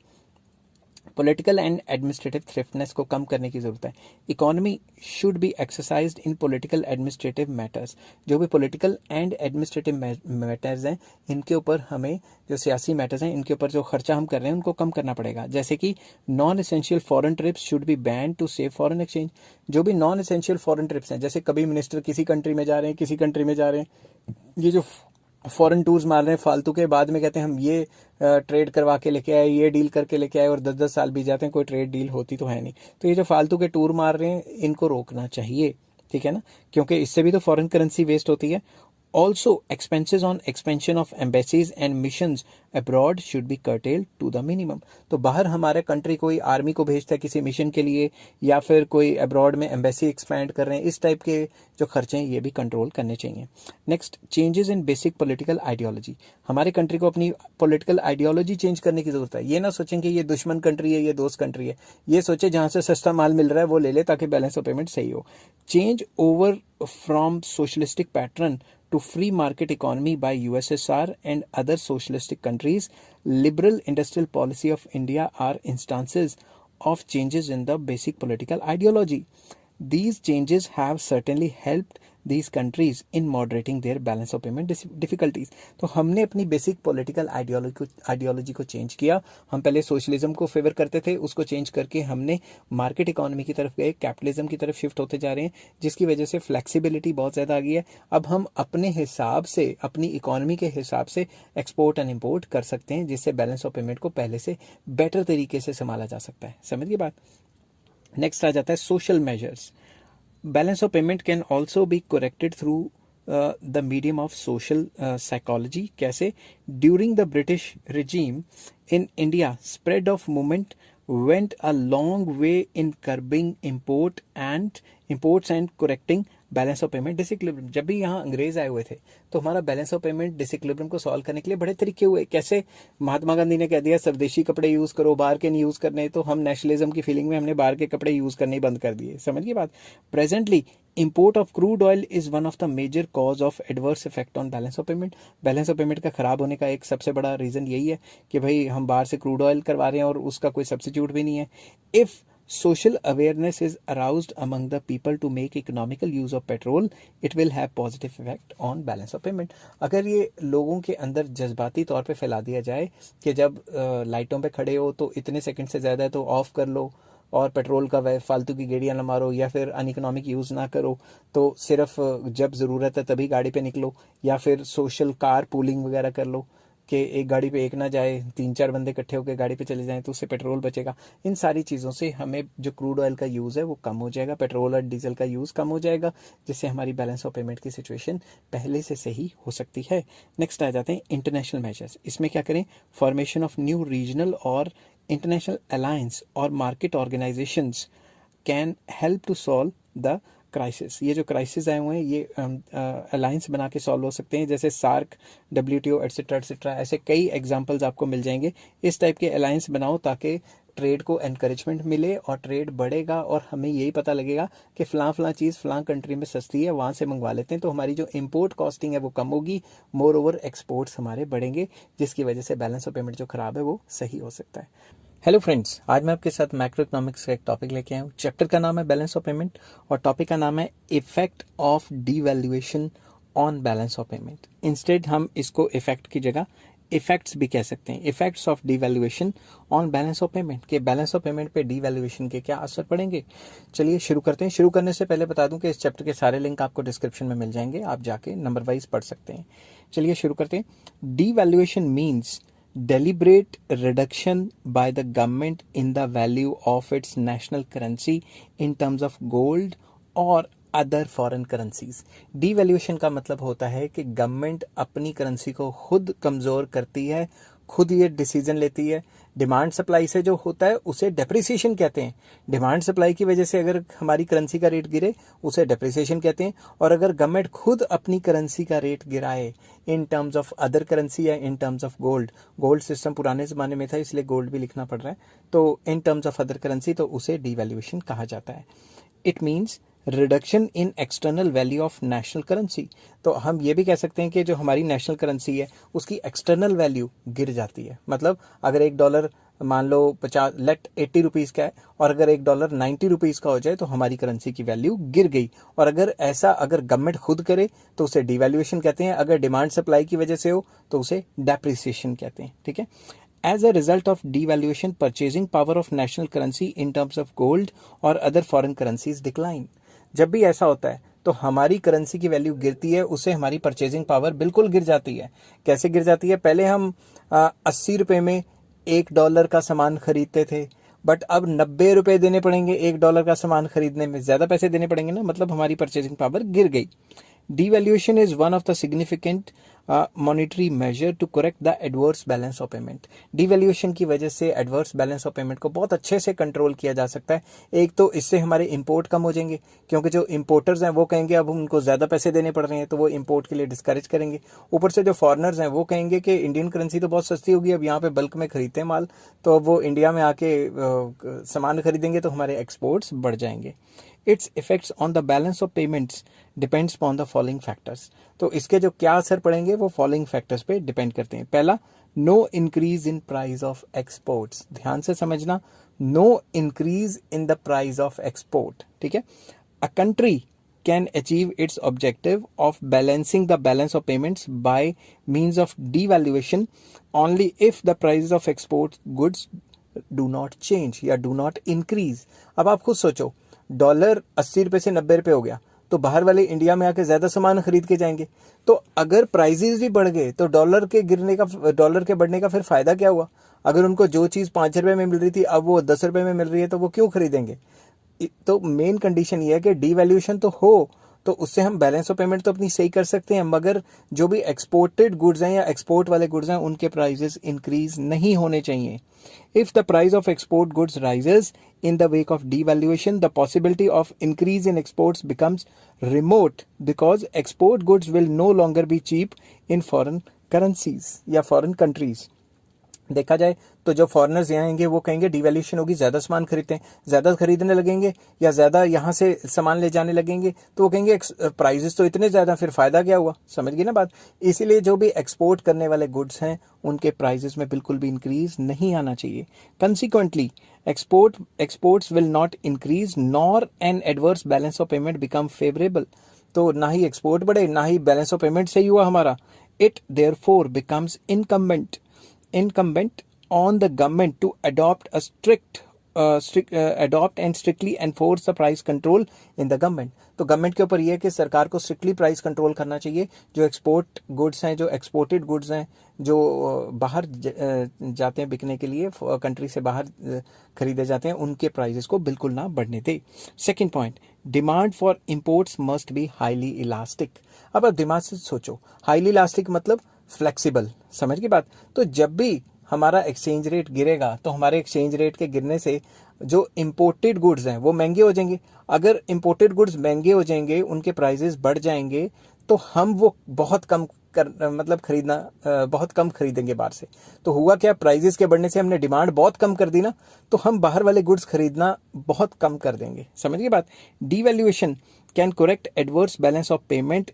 पॉलिटिकल एंड एडमिनिस्ट्रेटिव थ्रिफ्टनेस को कम करने की ज़रूरत है। Economy should be exercised in political administrative matters. जो भी पॉलिटिकल एंड एडमिनिस्ट्रेटिव मैटर्स हैं इनके ऊपर हमें, जो सियासी मैटर्स हैं इनके ऊपर जो खर्चा हम कर रहे हैं उनको कम करना पड़ेगा। जैसे कि non essential foreign trips should be ban to save foreign exchange. जो भी नॉन एसेंशियल फॉरेन ट्रिप्स हैं, जैसे कभी मिनिस्टर किसी कंट्री में जा रहे हैं, किसी कंट्री में जा रहे हैं, ये जो फॉरेन टूर्स मार रहे हैं फालतू के, बाद में कहते हैं हम ये ट्रेड करवा के लेके आए, ये डील करके लेके आए और 10-10 साल बीत जाते हैं, कोई ट्रेड डील होती तो है नहीं। तो ये जो फालतू के टूर मार रहे हैं इनको रोकना चाहिए, ठीक है ना, क्योंकि इससे भी तो फॉरेन करेंसी वेस्ट होती है। Also, expenses on expansion of embassies and missions abroad should be curtailed to the minimum. तो बाहर हमारे कंट्री कोई आर्मी को भेजता है किसी मिशन के लिए, या फिर कोई अब्रॉड में एम्बेसी एक्सपैंड कर रहे हैं, इस टाइप के जो खर्चे हैं ये भी कंट्रोल करने चाहिए. Next, changes in basic political ideology. हमारे कंट्री को अपनी पॉलिटिकल आइडियोलॉजी चेंज करने की जरूरत है. ये ना सोचें कि ये दुश्मन कंट्री है, ये दोस्त कंट्री है. ये सोचे जहां से सस्ता माल मिल रहा है वो ले ले ताकि बैलेंस ऑफ पेमेंट सही हो. Change over from socialistic pattern to free market economy by USSR and other socialistic countries. Liberal industrial policy of India are instances of changes in the basic political ideology. These changes have certainly helped these countries in moderating their balance of payment difficulties. तो हमने अपनी basic political ideology को change किया. हम पहले socialism को favour करते थे, उसको चेंज करके हमने मार्केट इकोनॉमी की तरफ गए, कैपिटलिज्म की तरफ शिफ्ट होते जा रहे हैं, जिसकी वजह से फ्लेक्सिबिलिटी बहुत ज़्यादा आ गई है. अब हम अपने हिसाब से, अपनी इकोनॉमी के हिसाब से एक्सपोर्ट एंड इम्पोर्ट कर सकते हैं, जिससे बैलेंस ऑफ पेमेंट को पहले से बेटर तरीके से संभाला जा सकता है. समझ गए बात. नेक्स्ट आ जाता है social measures. Balance of payment can also be corrected through the medium of social psychology. कैसे? During the British regime in India, spread of movement went a long way in curbing imports and correcting balance of payment disequilibrium. जब भी यहाँ अंग्रेज आए हुए थे तो हमारा बैलेंस ऑफ पेमेंट डिसइक्विलिब्रियम को सॉल्व करने के लिए बड़े तरीके हुए. कैसे? महात्मा गांधी ने कह दिया स्वदेशी कपड़े यूज करो, बाहर के नहीं यूज करने, तो हम नेशनलिज्म की फीलिंग में हमने बाहर के कपड़े यूज करने ही बंद कर दिए. समझ गए बात. Presently import of crude oil is one of the major cause of adverse effect on balance of payment. Balance of payment का खराब होने का एक सबसे बड़ा रीजन यही है कि भाई हम बाहर से क्रूड ऑयल करवा रहे हैं और उसका कोई सब्सिट्यूट भी नहीं है. If social awareness is aroused among the people to make economical use of petrol, it will have positive effect on balance of payment. अगर ये लोगों के अंदर जज्बाती तौर पे फैला दिया जाए कि जब लाइटों पे खड़े हो तो इतने सेकंड से ज़्यादा है तो ऑफ कर लो, और पेट्रोल का फालतू की गेड़ियाँ ना मारो, या फिर अनइकोनॉमिक यूज़ ना करो, तो सिर्फ जब ज़रूरत है तभी गाड़ी पे निकलो, या फिर सोशल कार पूलिंग वगैरह कर लो कि एक गाड़ी पे एक ना जाए, 3-4 बंदे इकट्ठे होकर गाड़ी पे चले जाएं तो उससे पेट्रोल बचेगा. इन सारी चीज़ों से हमें जो क्रूड ऑयल का यूज़ है वो कम हो जाएगा, पेट्रोल और डीजल का यूज़ कम हो जाएगा, जिससे हमारी बैलेंस ऑफ पेमेंट की सिचुएशन पहले से सही हो सकती है. नेक्स्ट आ जाते हैं इंटरनेशनल मेजर्स. इसमें क्या करें? फॉर्मेशन ऑफ न्यू रीजनल और इंटरनेशनल अलायंस और market organisations can help to solve the crisis. ये जो क्राइसिस आए हुए हैं ये अलायंस बना के सॉल्व हो सकते हैं, जैसे सार्क, WTO एटसेट्रा एटसेट्रा. ऐसे कई एग्जांपल्स आपको मिल जाएंगे. इस टाइप के अलायंस बनाओ ताकि ट्रेड को एनकरेजमेंट मिले और ट्रेड बढ़ेगा, और हमें यही पता लगेगा कि फ़लाँ चीज़ फ़लाँ कंट्री में सस्ती है, वहाँ से मंगवा लेते हैं, तो हमारी जो इम्पोर्ट कॉस्टिंग है वो कम होगी. मोर ओवर एक्सपोर्ट्स हमारे बढ़ेंगे, जिसकी वजह से बैलेंस ऑफ पेमेंट जो खराब है वो सही हो सकता है. हेलो फ्रेंड्स, आज मैं आपके साथ मैक्रो इकोनॉमिक्स का एक टॉपिक लेके आया हूँ. चैप्टर का नाम है बैलेंस ऑफ पेमेंट और टॉपिक का नाम है effect of devaluation on balance of payment. Instead हम इसको इफेक्ट की जगह इफेक्ट्स भी कह सकते हैं. Effects of devaluation on balance of payment, के बैलेंस ऑफ पेमेंट पे डीवैल्यूएशन के क्या असर पड़ेंगे. चलिए शुरू करते हैं. शुरू करने से पहले बता दूं कि इस चैप्टर के सारे लिंक आपको डिस्क्रिप्शन में मिल जाएंगे, आप जाके नंबर वाइज पढ़ सकते हैं. चलिए शुरू करते हैं. Devaluation means deliberate reduction by the government in the value of its national currency in terms of gold or other foreign currencies. Devaluation का मतलब होता है कि गवर्नमेंट अपनी करेंसी को खुद कमज़ोर करती है, खुद ये डिसीजन लेती है. डिमांड सप्लाई से जो होता है उसे डेप्रिसिएशन कहते हैं. डिमांड सप्लाई की वजह से अगर हमारी करेंसी का रेट गिरे उसे डेप्रिसिएशन कहते हैं. और अगर गवर्नमेंट खुद अपनी करेंसी का रेट गिराए in terms of other currency या in terms of gold system पुराने ज़माने में था इसलिए गोल्ड भी लिखना पड़ रहा है, तो इन टर्म्स ऑफ अदर करेंसी, तो उसे डीवैल्यूएशन कहा जाता है. It means reduction in external value of national currency. तो हम ये भी कह सकते हैं कि जो हमारी नेशनल करेंसी है उसकी एक्सटर्नल वैल्यू गिर जाती है. मतलब अगर $1 मान लो 80 रुपीज़ का है और अगर $1 90 रुपीज़ का हो जाए तो हमारी करेंसी की वैल्यू गिर गई. और अगर गवर्नमेंट खुद करे तो उसे डीवैल्यूएशन कहते हैं. अगर डिमांड सप्लाई की वजह से हो तो उसे डेप्रिसिएशन कहते हैं. ठीक है. As a result of devaluation, purchasing power of national currency in terms of gold or other foreign currencies decline. जब भी ऐसा होता है तो हमारी करेंसी की वैल्यू गिरती है, उससे हमारी परचेजिंग पावर बिल्कुल गिर जाती है. कैसे गिर जाती है? पहले हम 80 रुपये में $1 का सामान खरीदते थे, बट अब 90 रुपये देने पड़ेंगे $1 का सामान खरीदने में. ज़्यादा पैसे देने पड़ेंगे ना, मतलब हमारी परचेजिंग पावर गिर गई. Devaluation is one of the significant monetary measure to correct the adverse balance of payment. Devaluation की वजह से adverse balance of payment को बहुत अच्छे से कंट्रोल किया जा सकता है. एक तो इससे हमारे इंपोर्ट कम हो जाएंगे, क्योंकि जो इंपोर्टर्स हैं वो कहेंगे अब उनको ज़्यादा पैसे देने पड़ रहे हैं, तो वो इंपोर्ट के लिए डिस्करेज करेंगे. ऊपर से जो फॉरेनर्स हैं वो कहेंगे कि इंडियन करेंसी तो बहुत सस्ती होगी, अब यहाँ पे बल्क में खरीदते हैं माल, तो अब वो इंडिया में आके सामान खरीदेंगे तो हमारे एक्सपोर्ट्स बढ़ जाएंगे. It's effects on the balance of payments depends on the following factors. तो इसके जो क्या असर पड़ेंगे वो फॉलोइंग फैक्टर्स पे डिपेंड करते हैं. पहला, no increase in price of exports. ध्यान से समझना, no increase in the price of export. ठीक है. A country can achieve its objective of balancing the balance of payments by means of devaluation only if the prices of export goods do not change या do not increase. अब आप खुद सोचो, dollar 80 रुपए से 90 रुपए हो गया, तो बाहर वाले इंडिया में आके ज्यादा सामान खरीद के जाएंगे. तो अगर प्राइजेस भी बढ़ गए तो डॉलर के बढ़ने का फिर फायदा क्या हुआ? अगर उनको जो चीज 5 रुपए में मिल रही थी अब वो 10 रुपए में मिल रही है, तो वो क्यों खरीदेंगे? तो मेन कंडीशन ये है कि डीवैल्यूएशन तो हो, तो उससे हम बैलेंस ऑफ पेमेंट तो अपनी सही कर सकते हैं, मगर जो भी एक्सपोर्टेड गुड्स हैं या एक्सपोर्ट वाले गुड्स हैं उनके प्राइसेस इंक्रीज नहीं होने चाहिए. If the price of export goods rises in the wake of devaluation, the possibility of increase in exports becomes remote because export goods will no longer be cheap in foreign currencies या foreign countries. देखा जाए तो जो foreigners यहाँ आएंगे वो कहेंगे devaluation होगी, ज़्यादा सामान खरीदते हैं, ज़्यादा खरीदने लगेंगे या ज़्यादा यहाँ से सामान ले जाने लगेंगे, तो वो कहेंगे प्राइजेस तो इतने ज़्यादा, फिर फ़ायदा क्या हुआ? समझ गई ना बात? इसीलिए जो भी एक्सपोर्ट करने वाले गुड्स हैं उनके प्राइजेस में बिल्कुल भी इंक्रीज नहीं आना चाहिए. Consequently exports will not increase nor N adverse balance of payment become favourable. तो ना ही एक्सपोर्ट बढ़े ना ही बैलेंस ऑफ पेमेंट सही हुआ हमारा. It therefore becomes incumbent on the government to adopt a adopt and strictly enforce the price control in the government. तो government के ऊपर यह है कि सरकार को स्ट्रिक्टली प्राइस कंट्रोल करना चाहिए. जो एक्सपोर्ट गुड्स हैं, जो एक्सपोर्टेड गुड्स हैं, जो बाहर जाते हैं बिकने के लिए, कंट्री से बाहर खरीदे जाते हैं, उनके प्राइसेस को बिल्कुल ना बढ़ने दे. Second point, demand for imports must be highly elastic. अब आप दिमाग से सोचो, हाईली इलास्टिक मतलब फ्लेक्सिबल. समझ की बात? तो जब भी हमारा एक्सचेंज रेट गिरेगा तो हमारे एक्सचेंज रेट के गिरने से जो इंपोर्टेड गुड्स हैं वो महंगे हो जाएंगे. अगर इंपोर्टेड गुड्स महंगे हो जाएंगे, उनके प्राइसेस बढ़ जाएंगे, तो हम वो बहुत कम बहुत कम खरीदेंगे बाहर से. तो हुआ क्या? प्राइसेस के बढ़ने से हमने डिमांड बहुत कम कर दी ना, तो हम बाहर वाले गुड्स खरीदना बहुत कम कर देंगे. समझिए बात? Devaluation can correct adverse balance of payment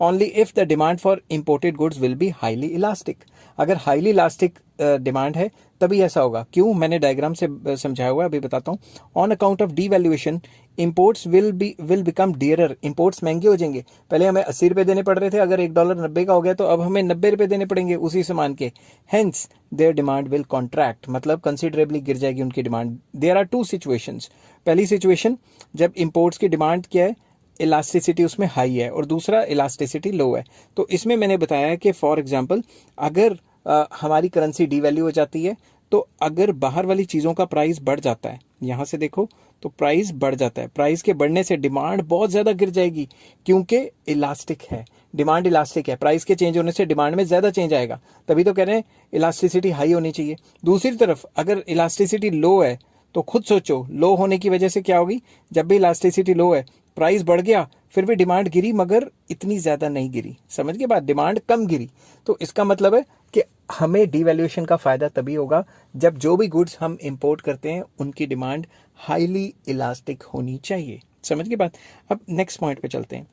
only if the demand for imported goods will be highly elastic. अगर highly elastic डिमांड है तभी ऐसा होगा. क्यों? मैंने डायग्राम से समझाया हुआ है, अभी बताता हूँ. On account of devaluation imports will become dearer. Imports महंगे हो जाएंगे. पहले हमें 80 रुपए देने पड़ रहे थे, अगर $1 90 का हो गया तो अब हमें 90 रुपए देने पड़ेंगे उसी सामान के. Hence their demand will contract, मतलब कंसिडरेबली गिर जाएगी उनकी demand. There are two situations. पहली सिचुएशन, जब इंपोर्ट्स की डिमांड क्या है, इलास्टिसिटी उसमें हाई है, और दूसरा इलास्टिसिटी लो है. तो इसमें मैंने बताया है कि फॉर एग्जांपल अगर हमारी करेंसी डीवैल्यू हो जाती है, तो अगर बाहर वाली चीज़ों का प्राइस बढ़ जाता है, यहाँ से देखो तो प्राइस बढ़ जाता है, प्राइस के बढ़ने से डिमांड बहुत ज़्यादा गिर जाएगी, क्योंकि इलास्टिक है, डिमांड इलास्टिक है. प्राइस के चेंज होने से डिमांड में ज़्यादा चेंज आएगा, तभी तो कह रहे हैं इलास्टिसिटी हाई होनी चाहिए. दूसरी तरफ अगर इलास्टिसिटी लो है, तो खुद सोचो लो होने की वजह से क्या होगी. जब भी इलास्टिसिटी लो है, प्राइस बढ़ गया, फिर भी डिमांड गिरी, मगर इतनी ज्यादा नहीं गिरी. समझ के बाद? डिमांड कम गिरी. तो इसका मतलब है कि हमें डीवैल्यूएशन का फायदा तभी होगा जब जो भी गुड्स हम इंपोर्ट करते हैं उनकी डिमांड हाईली इलास्टिक होनी चाहिए. समझ के बाद? अब नेक्स्ट पॉइंट पे चलते हैं.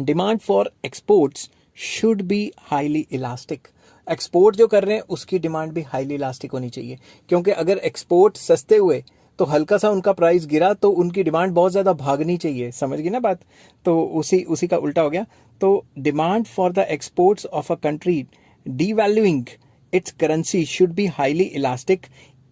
Demand for exports should be highly elastic. Export जो कर रहे हैं उसकी डिमांड भी हाईली इलास्टिक होनी चाहिए, क्योंकि अगर एक्सपोर्ट सस्ते हुए तो हल्का सा उनका प्राइस गिरा तो उनकी डिमांड बहुत ज़्यादा भागनी चाहिए. समझ गई ना बात? तो उसी का उल्टा हो गया. तो demand for the exports of a country devaluing its currency should be highly elastic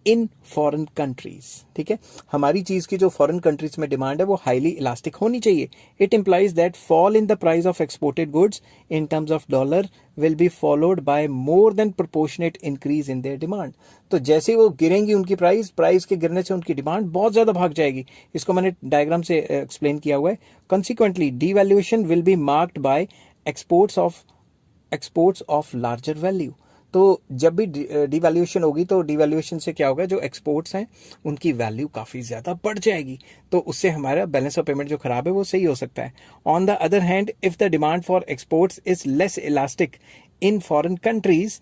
in foreign countries. ठीक है, हमारी चीज की जो फॉरेन कंट्रीज में डिमांड है वो हाईली इलास्टिक होनी चाहिए। It implies that fall in the price of exported goods in terms of dollar will be followed by more than proportionate increase in their demand. तो जैसे वो गिरेंगी उनकी प्राइस के गिरने से उनकी डिमांड बहुत ज्यादा भाग जाएगी। इसको मैंने डायग्राम से एक्सप्लेन किया हुआ है। Consequently devaluation will be marked by exports of larger value. तो जब भी डिवैल्यूएशन होगी तो डिवैल्यूएशन से क्या होगा, जो एक्सपोर्ट्स हैं उनकी वैल्यू काफी ज्यादा बढ़ जाएगी, तो उससे हमारा बैलेंस ऑफ पेमेंट जो खराब है वो सही हो सकता है। On the other hand, if the demand for exports is less elastic in foreign countries,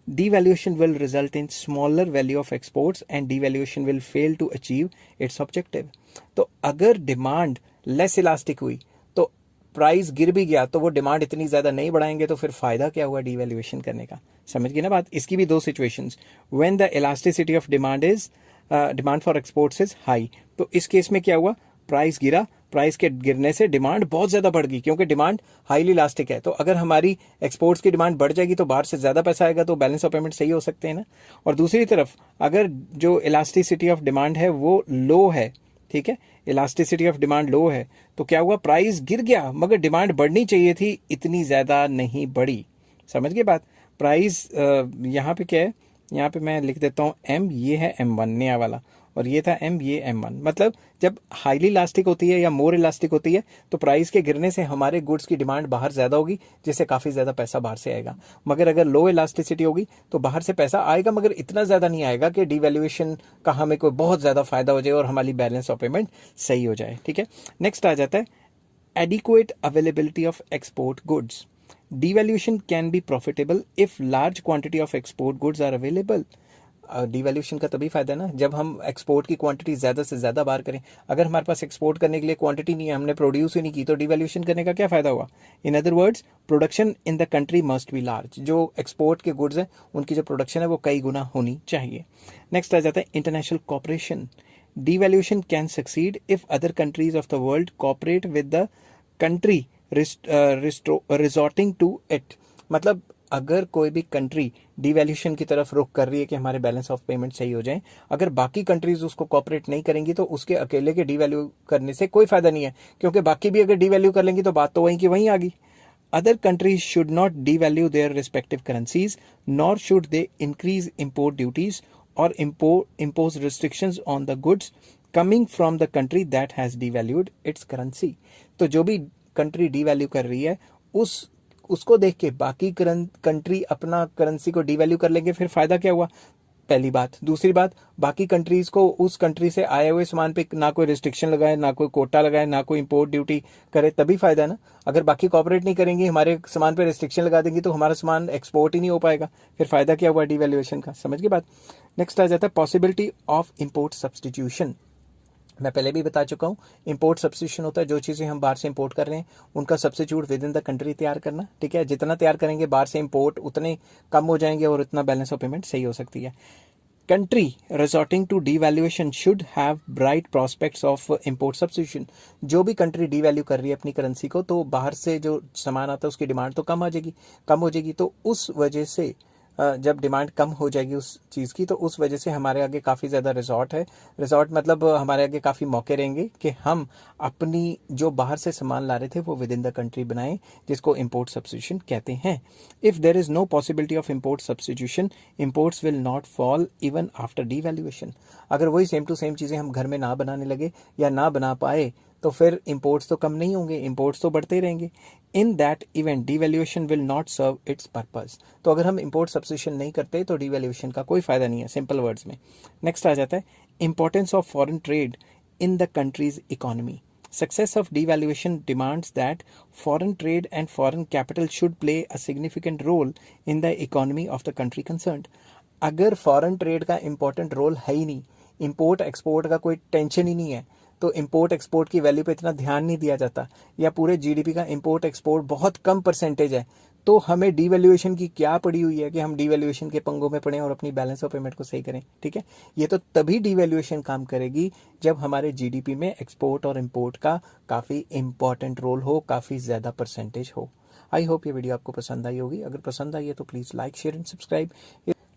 devaluation will result in smaller value of exports and devaluation will fail to achieve its objective। तो अगर demand less elastic हुई तो price गिर भी गया तो वो demand इतनी ज्यादा नहीं बढ़ाएंगे, तो फिर फायदा क्या हुआ डिवैल्यूएशन करने का। समझ गए ना बात। इसकी भी दो situations, when the elasticity of demand for exports is high, तो इस केस में क्या हुआ, प्राइस गिरा, प्राइस के गिरने से डिमांड बहुत ज्यादा बढ़ गई क्योंकि डिमांड हाईली इलास्टिक है। तो अगर हमारी एक्सपोर्ट्स की डिमांड बढ़ जाएगी तो बाहर से ज्यादा पैसा आएगा, तो बैलेंस ऑफ पेमेंट सही हो सकते हैं ना। और दूसरी तरफ अगर जो इलास्टिसिटी ऑफ डिमांड है वो लो है, ठीक है, इलास्टिसिटी ऑफ डिमांड लो है, तो क्या हुआ, प्राइस गिर गया मगर डिमांड बढ़नी चाहिए थी, इतनी ज्यादा नहीं बढ़ी। समझ गए बात। प्राइस यहाँ पे क्या है, यहाँ पे मैं लिख देता हूँ एम, ये है M1 नया वाला, और ये था एम, ये M1। मतलब जब हाईली इलास्टिक होती है या मोर इलास्टिक होती है तो प्राइस के गिरने से हमारे गुड्स की डिमांड बाहर ज्यादा होगी, जिससे काफी ज्यादा पैसा बाहर से आएगा। मगर अगर लो इलास्टिसिटी होगी तो बाहर से पैसा आएगा मगर इतना ज्यादा नहीं आएगा कि डिवैल्यूएशन का हमें कोई बहुत ज्यादा फायदा हो जाए और हमारी बैलेंस ऑफ पेमेंट सही हो जाए। ठीक है, नेक्स्ट आ जाता है adequate availability of export goods. Devaluation can be profitable if large quantity of export goods are available। Devaluation का तभी फायदा है ना जब हम एक्सपोर्ट की क्वांटिटी ज्यादा से ज्यादा बाहर करें। अगर हमारे पास एक्सपोर्ट करने के लिए क्वांटिटी नहीं है, हमने प्रोड्यूस ही नहीं की, तो डिवैल्यूएशन करने का क्या फायदा हुआ। In other words, production in the country must be large. जो एक्सपोर्ट के गुड्स हैं उनकी जो प्रोडक्शन है वो कई गुना होनी चाहिए। नेक्स्ट आ जाता है international cooperation. Devaluation can succeed if other countries of the world cooperate with the country resorting to it. मतलब अगर कोई भी कंट्री डिवैल्यूएशन की तरफ रुख कर रही है कि हमारे बैलेंस ऑफ पेमेंट सही हो जाए, अगर बाकी कंट्रीज उसको कॉपरेट नहीं करेंगी तो उसके अकेले के डिवैल्यू करने से कोई फायदा नहीं है, क्योंकि बाकी भी अगर डिवैल्यू कर लेंगी तो बात तो वहीं की वहीं आ गई। Other countries should not devalue their respective currencies, nor should they increase import duties or impose restrictions on the goods coming from the country that has devalued its currency। तो जो भी कंट्री डिवैल्यू कर रही है उसको देख के बाकी कंट्री अपना करेंसी को डिवैल्यू कर लेंगे, फिर फायदा क्या हुआ, पहली बात। दूसरी बात, बाकी कंट्रीज को उस कंट्री से आए हुए सामान पे ना कोई रिस्ट्रिक्शन लगाए, ना कोई कोटा लगाए, ना कोई इंपोर्ट ड्यूटी करे, तभी फायदा है ना। अगर बाकी कॉपरेट नहीं करेंगी, हमारे सामान पे रिस्ट्रिक्शन लगा देंगी तो हमारा सामान एक्सपोर्ट ही नहीं हो पाएगा, फिर फायदा क्या हुआ डिवैल्यूएशन का। समझ गई बात। नेक्स्ट आ जाता है पॉसिबिलिटी ऑफ इंपोर्ट सब्सटीट्यूशन। मैं पहले भी बता चुका हूँ, इंपोर्ट सब्स्टिट्यूशन होता है जो चीज़ें हम बाहर से इंपोर्ट कर रहे हैं उनका substitute with in the country तैयार करना। ठीक है, जितना तैयार करेंगे बाहर से इंपोर्ट उतने कम हो जाएंगे और उतना बैलेंस ऑफ पेमेंट सही हो सकती है। Country resorting to devaluation should have bright prospects of import substitution. जो भी कंट्री डिवैल्यू कर रही है अपनी करेंसी को, तो बाहर से जो सामान आता है उसकी डिमांड तो कम हो जाएगी। तो उस वजह से जब डिमांड कम हो जाएगी उस चीज़ की, तो उस वजह से हमारे आगे काफ़ी ज़्यादा रिजॉर्ट मतलब हमारे आगे काफ़ी मौके रहेंगे कि हम अपनी जो बाहर से सामान ला रहे थे वो विद इन द कंट्री बनाएं, जिसको इंपोर्ट सब्स्टिट्यूशन कहते हैं। If there is no possibility of import substitution, imports will not fall even after devaluation. अगर वही सेम टू सेम चीज़ें हम घर में ना बनाने लगे या ना बना पाए तो फिर इंपोर्ट्स तो कम नहीं होंगे, इंपोर्ट्स तो बढ़ते ही रहेंगे। In that event devaluation will not serve its purpose. तो अगर हम इंपोर्ट सब्स्टिट्यूशन नहीं करते तो डिवैल्यूएशन का कोई फायदा नहीं है, सिंपल वर्ड्स में। नेक्स्ट आ जाता है importance of foreign trade in the countries economy. Success of devaluation demands that foreign trade and foreign capital should play a significant role in the economy of the country concerned। अगर foreign trade का important role है ही नहीं, import export का कोई tension ही नहीं है, तो import export की वैल्यू पे इतना ध्यान नहीं दिया जाता, या पूरे जीडीपी का इंपोर्ट एक्सपोर्ट बहुत कम परसेंटेज है, तो हमें डिवैल्यूएशन की क्या पड़ी हुई है कि हम डिवैल्यूएशन के पंगों में पड़े और अपनी बैलेंस ऑफ पेमेंट को सही करें। ठीक है, ये तो तभी डिवैल्यूएशन काम करेगी जब हमारे जीडीपी में एक्सपोर्ट और इंपोर्ट का काफ़ी इंपॉर्टेंट रोल हो, काफ़ी ज़्यादा परसेंटेज हो। आई होप ये वीडियो आपको पसंद आई होगी। अगर पसंद आई है तो please like share and subscribe.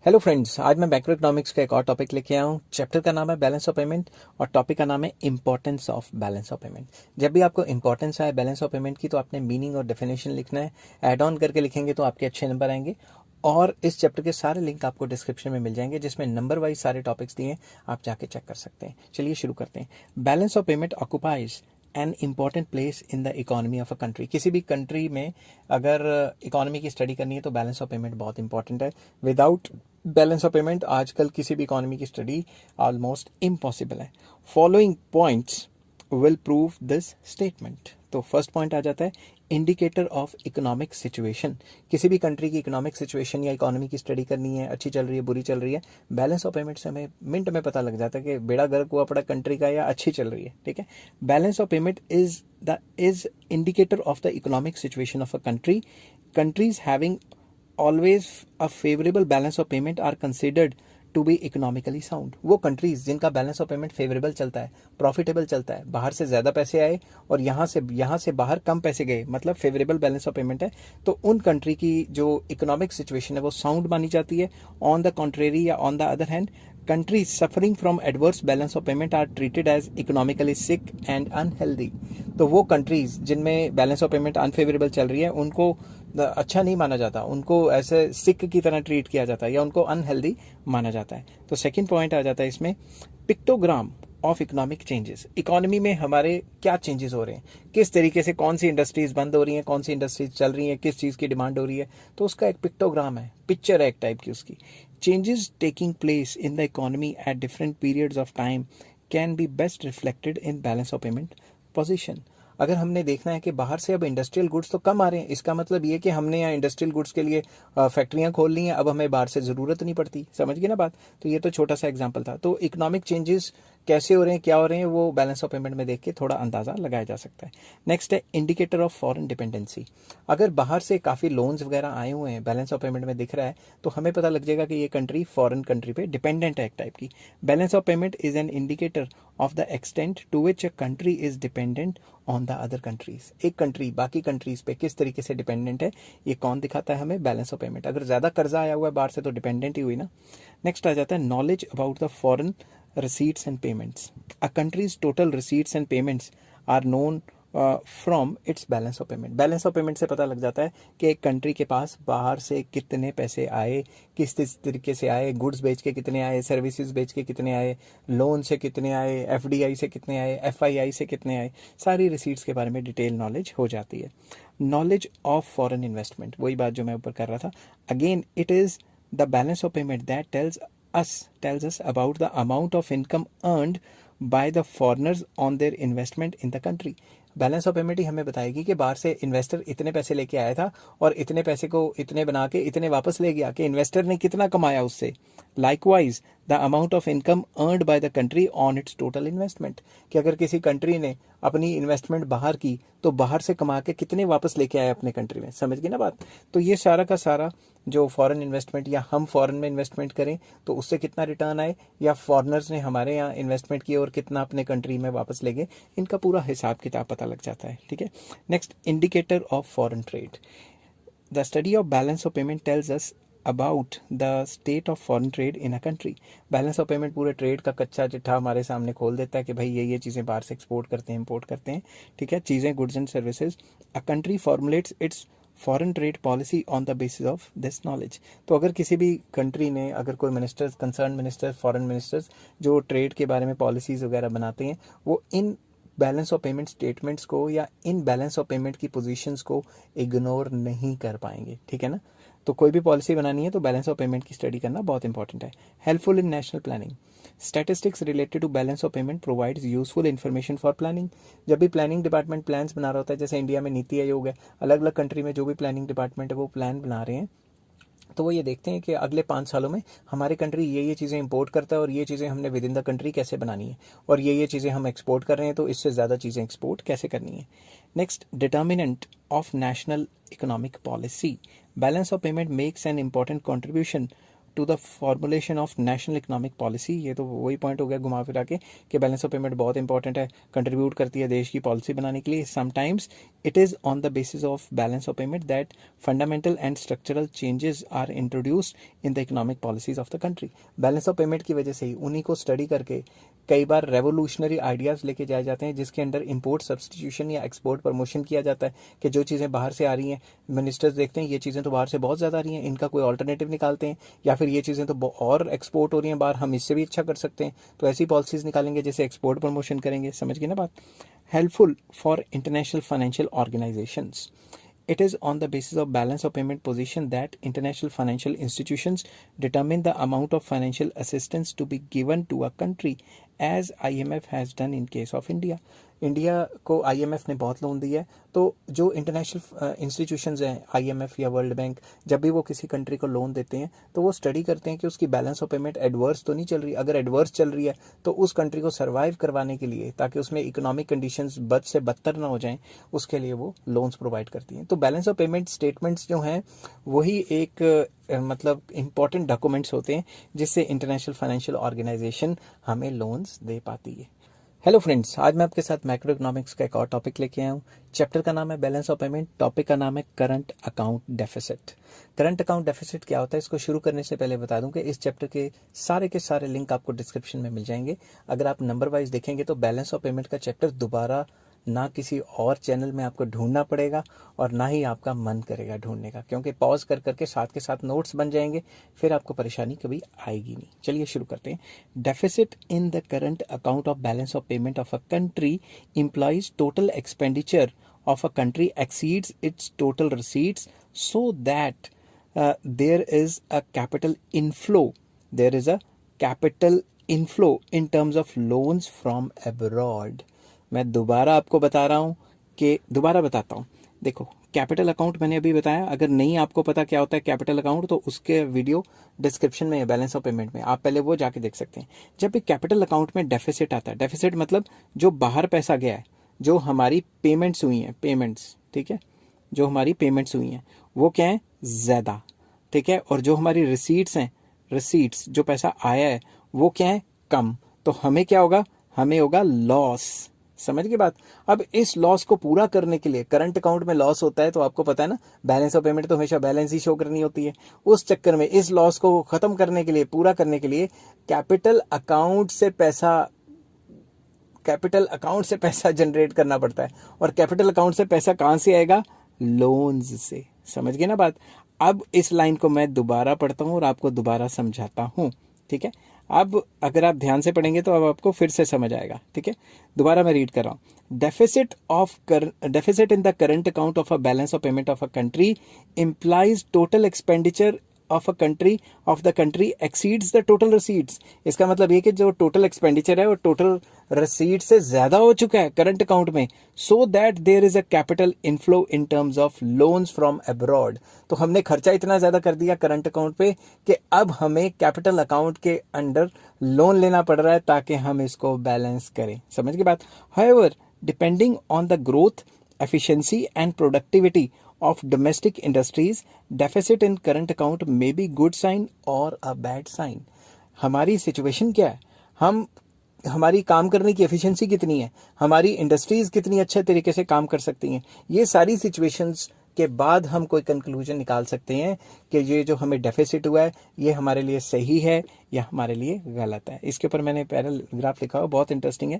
Hello friends, आज मैं मैक्रो इकोनॉमिक्स का एक और टॉपिक लेके आया हूँ। चैप्टर का नाम है बैलेंस ऑफ पेमेंट और टॉपिक का नाम है importance of balance of payment. जब भी आपको इंपॉर्टेंस आए बैलेंस ऑफ पेमेंट की तो आपने मीनिंग और डेफिनेशन लिखना है। ऐड ऑन करके लिखेंगे तो आपके अच्छे नंबर आएंगे। और इस चैप्टर के सारे लिंक आपको डिस्क्रिप्शन में मिल जाएंगे, जिसमें नंबर वाइज सारे टॉपिक्स दिए हैं, आप जाके चेक कर सकते हैं। चलिए शुरू करते हैं। Balance of payment occupies an important place in the economy of a country. किसी भी कंट्री में अगर इकोनॉमी की स्टडी करनी है तो बैलेंस ऑफ पेमेंट बहुत इंपॉर्टेंट है। विदाउट बैलेंस ऑफ पेमेंट आजकल किसी भी इकोनॉमी की स्टडी ऑलमोस्ट इम्पॉसिबल है। Following points will prove this statement. तो फर्स्ट पॉइंट आ जाता है इंडिकेटर ऑफ इकोनॉमिक सिचुएशन। किसी भी कंट्री की इकोनॉमिक सिचुएशन या इकोनॉमी की स्टडी करनी है, अच्छी चल रही है, बुरी चल रही है, बैलेंस ऑफ पेमेंट से हमें मिनट में पता लग जाता है कि बेड़ा गर्क हुआ पड़ा कंट्री का या अच्छी चल रही है। ठीक है, balance of payment is indicator of the economic situation of a country. Countries having always a favorable balance of payment are considered to be economically sound। वो कंट्रीज जिनका बैलेंस ऑफ पेमेंट फेवरेबल चलता है, profitable चलता है, बाहर से ज़्यादा पैसे आए और यहाँ से बाहर कम पैसे गए, मतलब फेवरेबल बैलेंस ऑफ पेमेंट है, तो उन कंट्री की जो इकोनॉमिक सिचुएशन है वो साउंड मानी जाती है। ऑन द कॉन्ट्रेरी या on the other hand, countries suffering from adverse balance of payment are treated as economically sick and unhealthy। तो वो कंट्रीज जिनमें बैलेंस ऑफ पेमेंट अनफेवरेबल चल रही है उनको अच्छा नहीं माना जाता, उनको ऐसे सिक की तरह ट्रीट किया जाता है या उनको अनहेल्दी माना जाता है। तो सेकंड पॉइंट आ जाता है इसमें pictogram of economic changes. Economy में हमारे क्या चेंजेस हो रहे हैं, किस तरीके से कौन सी इंडस्ट्रीज बंद हो रही हैं, कौन सी इंडस्ट्रीज चल रही हैं, किस चीज़ की डिमांड हो रही है, तो उसका एक पिक्टोग्राम है, पिक्चर है एक टाइप की उसकी। Changes taking place in the economy at different periods of time can be best reflected in balance of payment position। अगर हमने देखना है कि बाहर से अब इंडस्ट्रियल गुड्स तो कम आ रहे हैं, इसका मतलब ये कि हमने यहाँ इंडस्ट्रियल गुड्स के लिए फैक्ट्रियाँ खोल ली हैं, अब हमें बाहर से ज़रूरत नहीं पड़ती। समझ गए ना बात? तो ये तो छोटा सा एग्जांपल था। तो इकोनॉमिक चेंजेस कैसे हो रहे हैं, क्या हो रहे हैं, वो बैलेंस ऑफ पेमेंट में देख के थोड़ा अंदाज़ा लगाया जा सकता है। नेक्स्ट है इंडिकेटर ऑफ फॉरेन डिपेंडेंसी। अगर बाहर से काफ़ी लोन्स वगैरह आए हुए हैं, बैलेंस ऑफ पेमेंट में दिख रहा है, तो हमें पता लग जाएगा कि ये कंट्री फॉरेन कंट्री पे डिपेंडेंट है एक टाइप की। Balance of payment is an indicator of the extent to which a country is dependent on the other countries. एक कंट्री बाकी कंट्रीज पे किस तरीके से डिपेंडेंट है, ये कौन दिखाता है हमें? Balance of payment. अगर ज़्यादा कर्जा आया हुआ है बाहर से तो डिपेंडेंट ही हुई ना। नेक्स्ट आ जाता है knowledge about the foreign receipts and payments। A country's total receipts and payments are known from its balance of payment. Balance of payment से पता लग जाता है कि एक कंट्री के पास बाहर से कितने पैसे आए, किस तरीके से आए, गुड्स बेच के कितने आए, सर्विसेज बेच के कितने आए, लोन से कितने आए, एफडीआई से कितने आए, एफआईआई से कितने आए, सारी रिसीट्स के बारे में डिटेल नॉलेज हो जाती है। नॉलेज ऑफ फॉरेन इन्वेस्टमेंट, वही बात जो मैं ऊपर कर रहा था। Again it is the balance of payment that tells us about the amount of income earned by the foreigners on their investment in the country। Balance of payment ही हमें बताएगी कि बाहर से इन्वेस्टर इतने पैसे लेके आया था और इतने पैसे को इतने बना के इतने वापस ले गया, कि इन्वेस्टर ने कितना कमाया उससे। Likewise the amount of income earned by the country on it's total investment, कि अगर किसी कंट्री ने अपनी इन्वेस्टमेंट बाहर की तो बाहर से कमा के कितने वापस लेके आए अपने कंट्री में। समझ गए ना बात? तो ये सारा का सारा जो फॉरेन इन्वेस्टमेंट या हम फॉरेन में इन्वेस्टमेंट करें तो उससे कितना रिटर्न आए, या फॉरेनर्स ने हमारे यहाँ इन्वेस्टमेंट की और कितना अपने कंट्री में वापस ले गए, इनका पूरा हिसाब किताब पता लग जाता है। ठीक है, next indicator of foreign trade. The study of balance of payment tells us about the state of foreign trade in a country. Balance of payment पूरे ट्रेड का कच्चा चिट्ठा हमारे सामने खोल देता है कि भाई ये चीज़ें बाहर से एक्सपोर्ट करते हैं, इम्पोर्ट करते हैं। ठीक है, चीज़ें, goods and services. A country formulates it's foreign trade policy on the basis of this knowledge. तो अगर किसी भी कंट्री ने, अगर कोई ministers, concern ministers, foreign ministers जो ट्रेड के बारे में पॉलिसीज़ वगैरह बनाते हैं, वो इन बैलेंस ऑफ पेमेंट स्टेटमेंट्स को या इन बैलेंस ऑफ पेमेंट की पोजीशंस को इग्नोर नहीं कर पाएंगे। ठीक है ना? तो कोई भी पॉलिसी बनानी है तो बैलेंस ऑफ पेमेंट की स्टडी करना बहुत इंपॉर्टेंट है। Helpful in national planning. Statistics related to balance of payment provides useful information for planning. जब भी प्लानिंग डिपार्टमेंट प्लान्स बना रहा होता है, जैसे इंडिया में नीति आयोग है, अलग अलग कंट्री में जो भी प्लानिंग डिपार्टमेंट है वो प्लान बना रहे हैं, तो वो ये देखते हैं कि अगले 5 सालों में हमारी कंट्री ये चीज़ें इंपोर्ट करता है और ये चीज़ें हमने विद इन द कंट्री कैसे बनानी है, और ये चीज़ें हम एक्सपोर्ट कर रहे हैं तो इससे ज़्यादा चीज़ें एक्सपोर्ट कैसे करनी है। Next, determinant of national economic policy. Balance of payment makes an important contribution to the formulation of national economic policy. ये तो वही पॉइंट हो गया घुमा फिरा के कि बैलेंस ऑफ पेमेंट बहुत इंपॉर्टेंट है, कंट्रीब्यूट करती है देश की पॉलिसी बनाने के लिए। Sometimes it is on the basis of balance of payment that fundamental and structural changes are introduced in the economic policies of the country. Balance of payment की वजह से ही, उन्हीं को स्टडी करके कई बार रेवोल्यूशनरी आइडियाज़ लेके जाए जाते हैं, जिसके अंदर इंपोर्ट सब्सटीट्यूशन या एक्सपोर्ट प्रमोशन किया जाता है कि जो चीज़ें बाहर से आ रही हैं, मिनिस्टर्स देखते हैं ये चीज़ें तो बाहर से बहुत ज़्यादा आ रही हैं, इनका कोई ऑल्टरनेटिव निकालते हैं, या फिर ये चीज़ें तो और एक्सपोर्ट हो रही हैं बाहर, हम इससे भी अच्छा कर सकते हैं, तो ऐसी पॉलिसीज़ निकालेंगे जैसे एक्सपोर्ट प्रमोशन करेंगे। समझ गए ना बात। Helpful for international financial organisations. It is on the basis of balance of payment position that international financial institutions determine the amount of financial assistance to be given to a country, as IMF has done in case of India. India को IMF ने बहुत loan दिया है, तो जो international institutions हैं, IMF या world bank, जब भी वो किसी कंट्री को लोन देते हैं तो वो स्टडी करते हैं कि उसकी बैलेंस ऑफ पेमेंट एडवर्स तो नहीं चल रही। अगर एडवर्स चल रही है तो उस कंट्री को सर्वाइव करवाने के लिए, ताकि उसमें इकोनॉमिक कंडीशंस बद से बदतर ना हो जाएं, उसके लिए वो लोन्स प्रोवाइड करती हैं। तो बैलेंस ऑफ पेमेंट स्टेटमेंट्स जो हैं वही एक मतलब इम्पॉर्टेंट डॉक्यूमेंट्स होते हैं जिससे इंटरनेशनल फाइनेंशियल ऑर्गेनाइजेशन हमें लोन्स दे पाती है। हेलो फ्रेंड्स, आज मैं आपके साथ मैक्रो इकोनॉमिक्स का एक और टॉपिक लेके आया हूँ। चैप्टर का नाम है बैलेंस ऑफ पेमेंट, टॉपिक का नाम है current account deficit. Current account deficit क्या होता है, इसको शुरू करने से पहले बता दूं कि इस चैप्टर के सारे लिंक आपको डिस्क्रिप्शन में मिल जाएंगे। अगर आप नंबर वाइज देखेंगे तो बैलेंस ऑफ पेमेंट का चैप्टर दोबारा ना किसी और चैनल में आपको ढूंढना पड़ेगा और ना ही आपका मन करेगा ढूंढने का, क्योंकि पॉज कर करके साथ के साथ नोट्स बन जाएंगे, फिर आपको परेशानी कभी आएगी नहीं। चलिए शुरू करते हैं। Deficit in the current account of balance of payment of a country implies total expenditure of a country exceeds its total receipts, so that there is a capital inflow. There is a capital inflow in terms of loans from abroad. मैं दोबारा आपको बता रहा हूँ कि दोबारा बताता हूँ। देखो, कैपिटल अकाउंट मैंने अभी बताया, अगर नहीं आपको पता क्या होता है कैपिटल अकाउंट तो उसके वीडियो डिस्क्रिप्शन में है, बैलेंस ऑफ पेमेंट में, आप पहले वो जाके देख सकते हैं। जब भी कैपिटल अकाउंट में डेफिसिट आता है, डेफिसिट मतलब जो बाहर पैसा गया है, जो हमारी पेमेंट्स हुई हैं, पेमेंट्स, ठीक है, जो हमारी पेमेंट्स हुई हैं वो क्या है, ज़्यादा, ठीक है, और जो हमारी रिसीट्स हैं, रिसीट्स जो पैसा आया है वो क्या है, कम, तो हमें क्या होगा, हमें होगा लॉस। समझ गए बात। अब इस लॉस को पूरा करने के लिए, करंट अकाउंट में लॉस होता है तो आपको पता है ना, बैलेंस ऑफ पेमेंट तो हमेशा बैलेंस ही शो करनी होती है। उस चक्कर में इस लॉस को खत्म करने के लिए, पूरा करने के लिए कैपिटल अकाउंट से पैसा जनरेट करना पड़ता है। और कैपिटल अकाउंट से पैसा कहां से आएगा, लोन्स से। समझ गए ना बात। अब इस लाइन को मैं दोबारा पढ़ता हूं और आपको दोबारा समझाता हूं, ठीक है। अब अगर आप ध्यान से पढ़ेंगे तो अब आपको फिर से समझ आएगा, ठीक है। दोबारा मैं रीड कर रहा हूं। Deficit in the current account of a balance of payment of a country implies total expenditure of a country of the country exceeds the total receipts। इसका मतलब ये कि जो टोटल एक्सपेंडिचर है वो टोटल रसीट से ज्यादा हो चुका है करंट अकाउंट में, so that there is a capital inflow in terms of loans from abroad. तो हमने खर्चा इतना ज्यादा कर दिया करंट अकाउंट पे कि अब हमें कैपिटल अकाउंट के अंडर लोन लेना पड़ रहा है ताकि हम इसको बैलेंस करें। समझ के बात। However, depending on the growth, efficiency and productivity of domestic industries, deficit in current account may be good sign or a bad sign। हमारी सिचुएशन क्या है, हमारी काम करने की एफिशिएंसी कितनी है, हमारी इंडस्ट्रीज कितनी अच्छे तरीके से काम कर सकती हैं, ये सारी सिचुएशंस के बाद हम कोई कंक्लूजन निकाल सकते हैं कि ये जो हमें डेफिसिट हुआ है ये हमारे लिए सही है या हमारे लिए गलत है। इसके ऊपर मैंने पैराग्राफ लिखा हुआ, बहुत इंटरेस्टिंग है।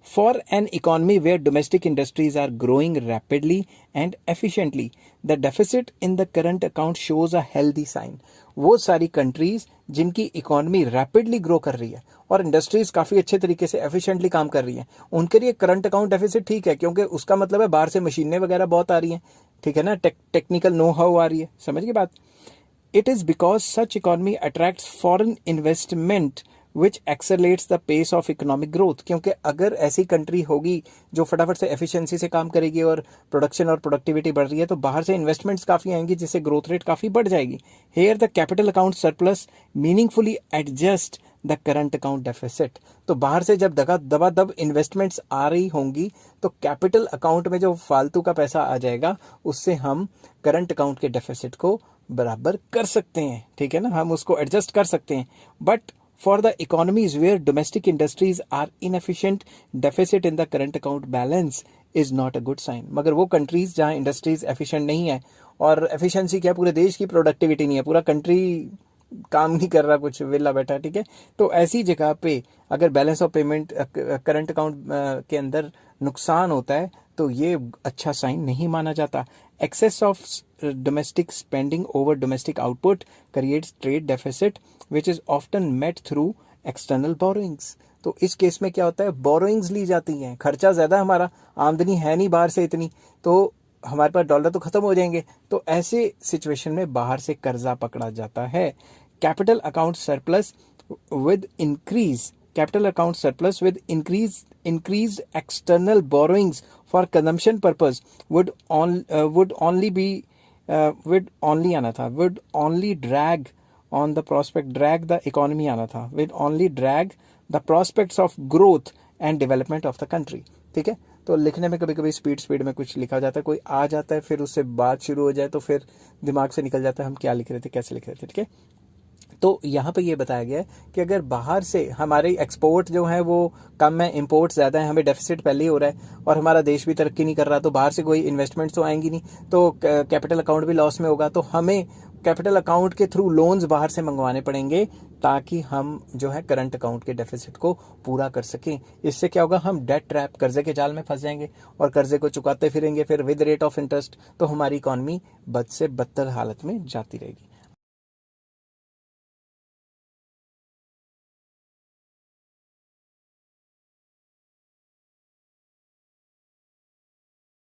For an economy where domestic industries are growing rapidly and efficiently, the deficit in the current account shows a healthy sign. वो सारी कंट्रीज जिनकी इकोनॉमी रैपिडली ग्रो कर रही है और इंडस्ट्रीज काफी अच्छे तरीके से एफिशिएंटली काम कर रही हैं, उनके लिए करंट अकाउंट डेफिसिट ठीक है, क्योंकि उसका मतलब है बाहर से मशीनें वगैरह बहुत आ रही हैं, ठीक है ना, टेक्निकल नो हाउ आ रही है। समझ गए बात। It is because such economy attracts foreign investment which accelerates the pace of economic growth. क्योंकि अगर ऐसी कंट्री होगी जो फटाफट से एफिशिएंसी से काम करेगी और प्रोडक्शन और प्रोडक्टिविटी बढ़ रही है तो बाहर से इन्वेस्टमेंट्स काफी आएंगी, जिससे ग्रोथ रेट काफी बढ़ जाएगी। Here the capital account surplus meaningfully adjust the current account deficit. तो बाहर से जब दबादब इन्वेस्टमेंट्स आ रही होंगी तो कैपिटल अकाउंट में जो फालतू का पैसा आ जाएगा उससे हम करंट अकाउंट के डेफिसिट को बराबर कर सकते हैं, ठीक है ना, हम उसको एडजस्ट कर सकते हैं। But for the economies where domestic industries are inefficient, deficit in the current account balance is not a good sign। मगर वो कंट्रीज जहाँ इंडस्ट्रीज एफिशिएंट नहीं है, और एफिशिएंसी क्या है, पूरे देश की प्रोडक्टिविटी नहीं है, पूरा कंट्री काम नहीं कर रहा, कुछ वेला बैठा, ठीक है, तो ऐसी जगह पे अगर balance of payment current account के अंदर नुकसान होता है तो ये अच्छा साइन नहीं माना जाता। Excess of domestic spending over domestic output creates trade deficit which is often met through external borrowings. तो इस केस में क्या होता है, बोरोइंग्स ली जाती हैं, खर्चा ज़्यादा, हमारा आमदनी है नहीं बाहर से इतनी, तो हमारे पास डॉलर तो खत्म हो जाएंगे, तो ऐसे सिचुएशन में बाहर से कर्जा पकड़ा जाता है। Capital account surplus with increase capital account surplus with increased external borrowings for consumption purpose would only drag the economy आना था, would only drag the prospects of growth and development of the country। ठीक है, तो लिखने में कभी कभी speed में कुछ लिखा जाता है, कोई आ जाता है फिर उससे बात शुरू हो जाए तो फिर दिमाग से निकल जाता है हम क्या लिख रहे थे, कैसे लिख रहे थे, ठीक है। तो यहाँ पे ये बताया गया है कि अगर बाहर से हमारे एक्सपोर्ट जो है वो कम है, इंपोर्ट ज़्यादा है, हमें डेफिसिट पहले ही हो रहा है और हमारा देश भी तरक्की नहीं कर रहा, तो बाहर से कोई इन्वेस्टमेंट्स तो आएंगी नहीं, तो कैपिटल अकाउंट भी लॉस में होगा, तो हमें कैपिटल अकाउंट के थ्रू लोन्स बाहर से मंगवाने पड़ेंगे ताकि हम जो है करंट अकाउंट के डेफिसिट को पूरा कर सकें। इससे क्या होगा, हम डेट ट्रैप, कर्जे के जाल में फंस जाएंगे और कर्जे को चुकाते फिरेंगे फिर विद रेट ऑफ इंटरेस्ट, तो हमारी इकॉनमी बद से बदतर हालत में जाती रहेगी।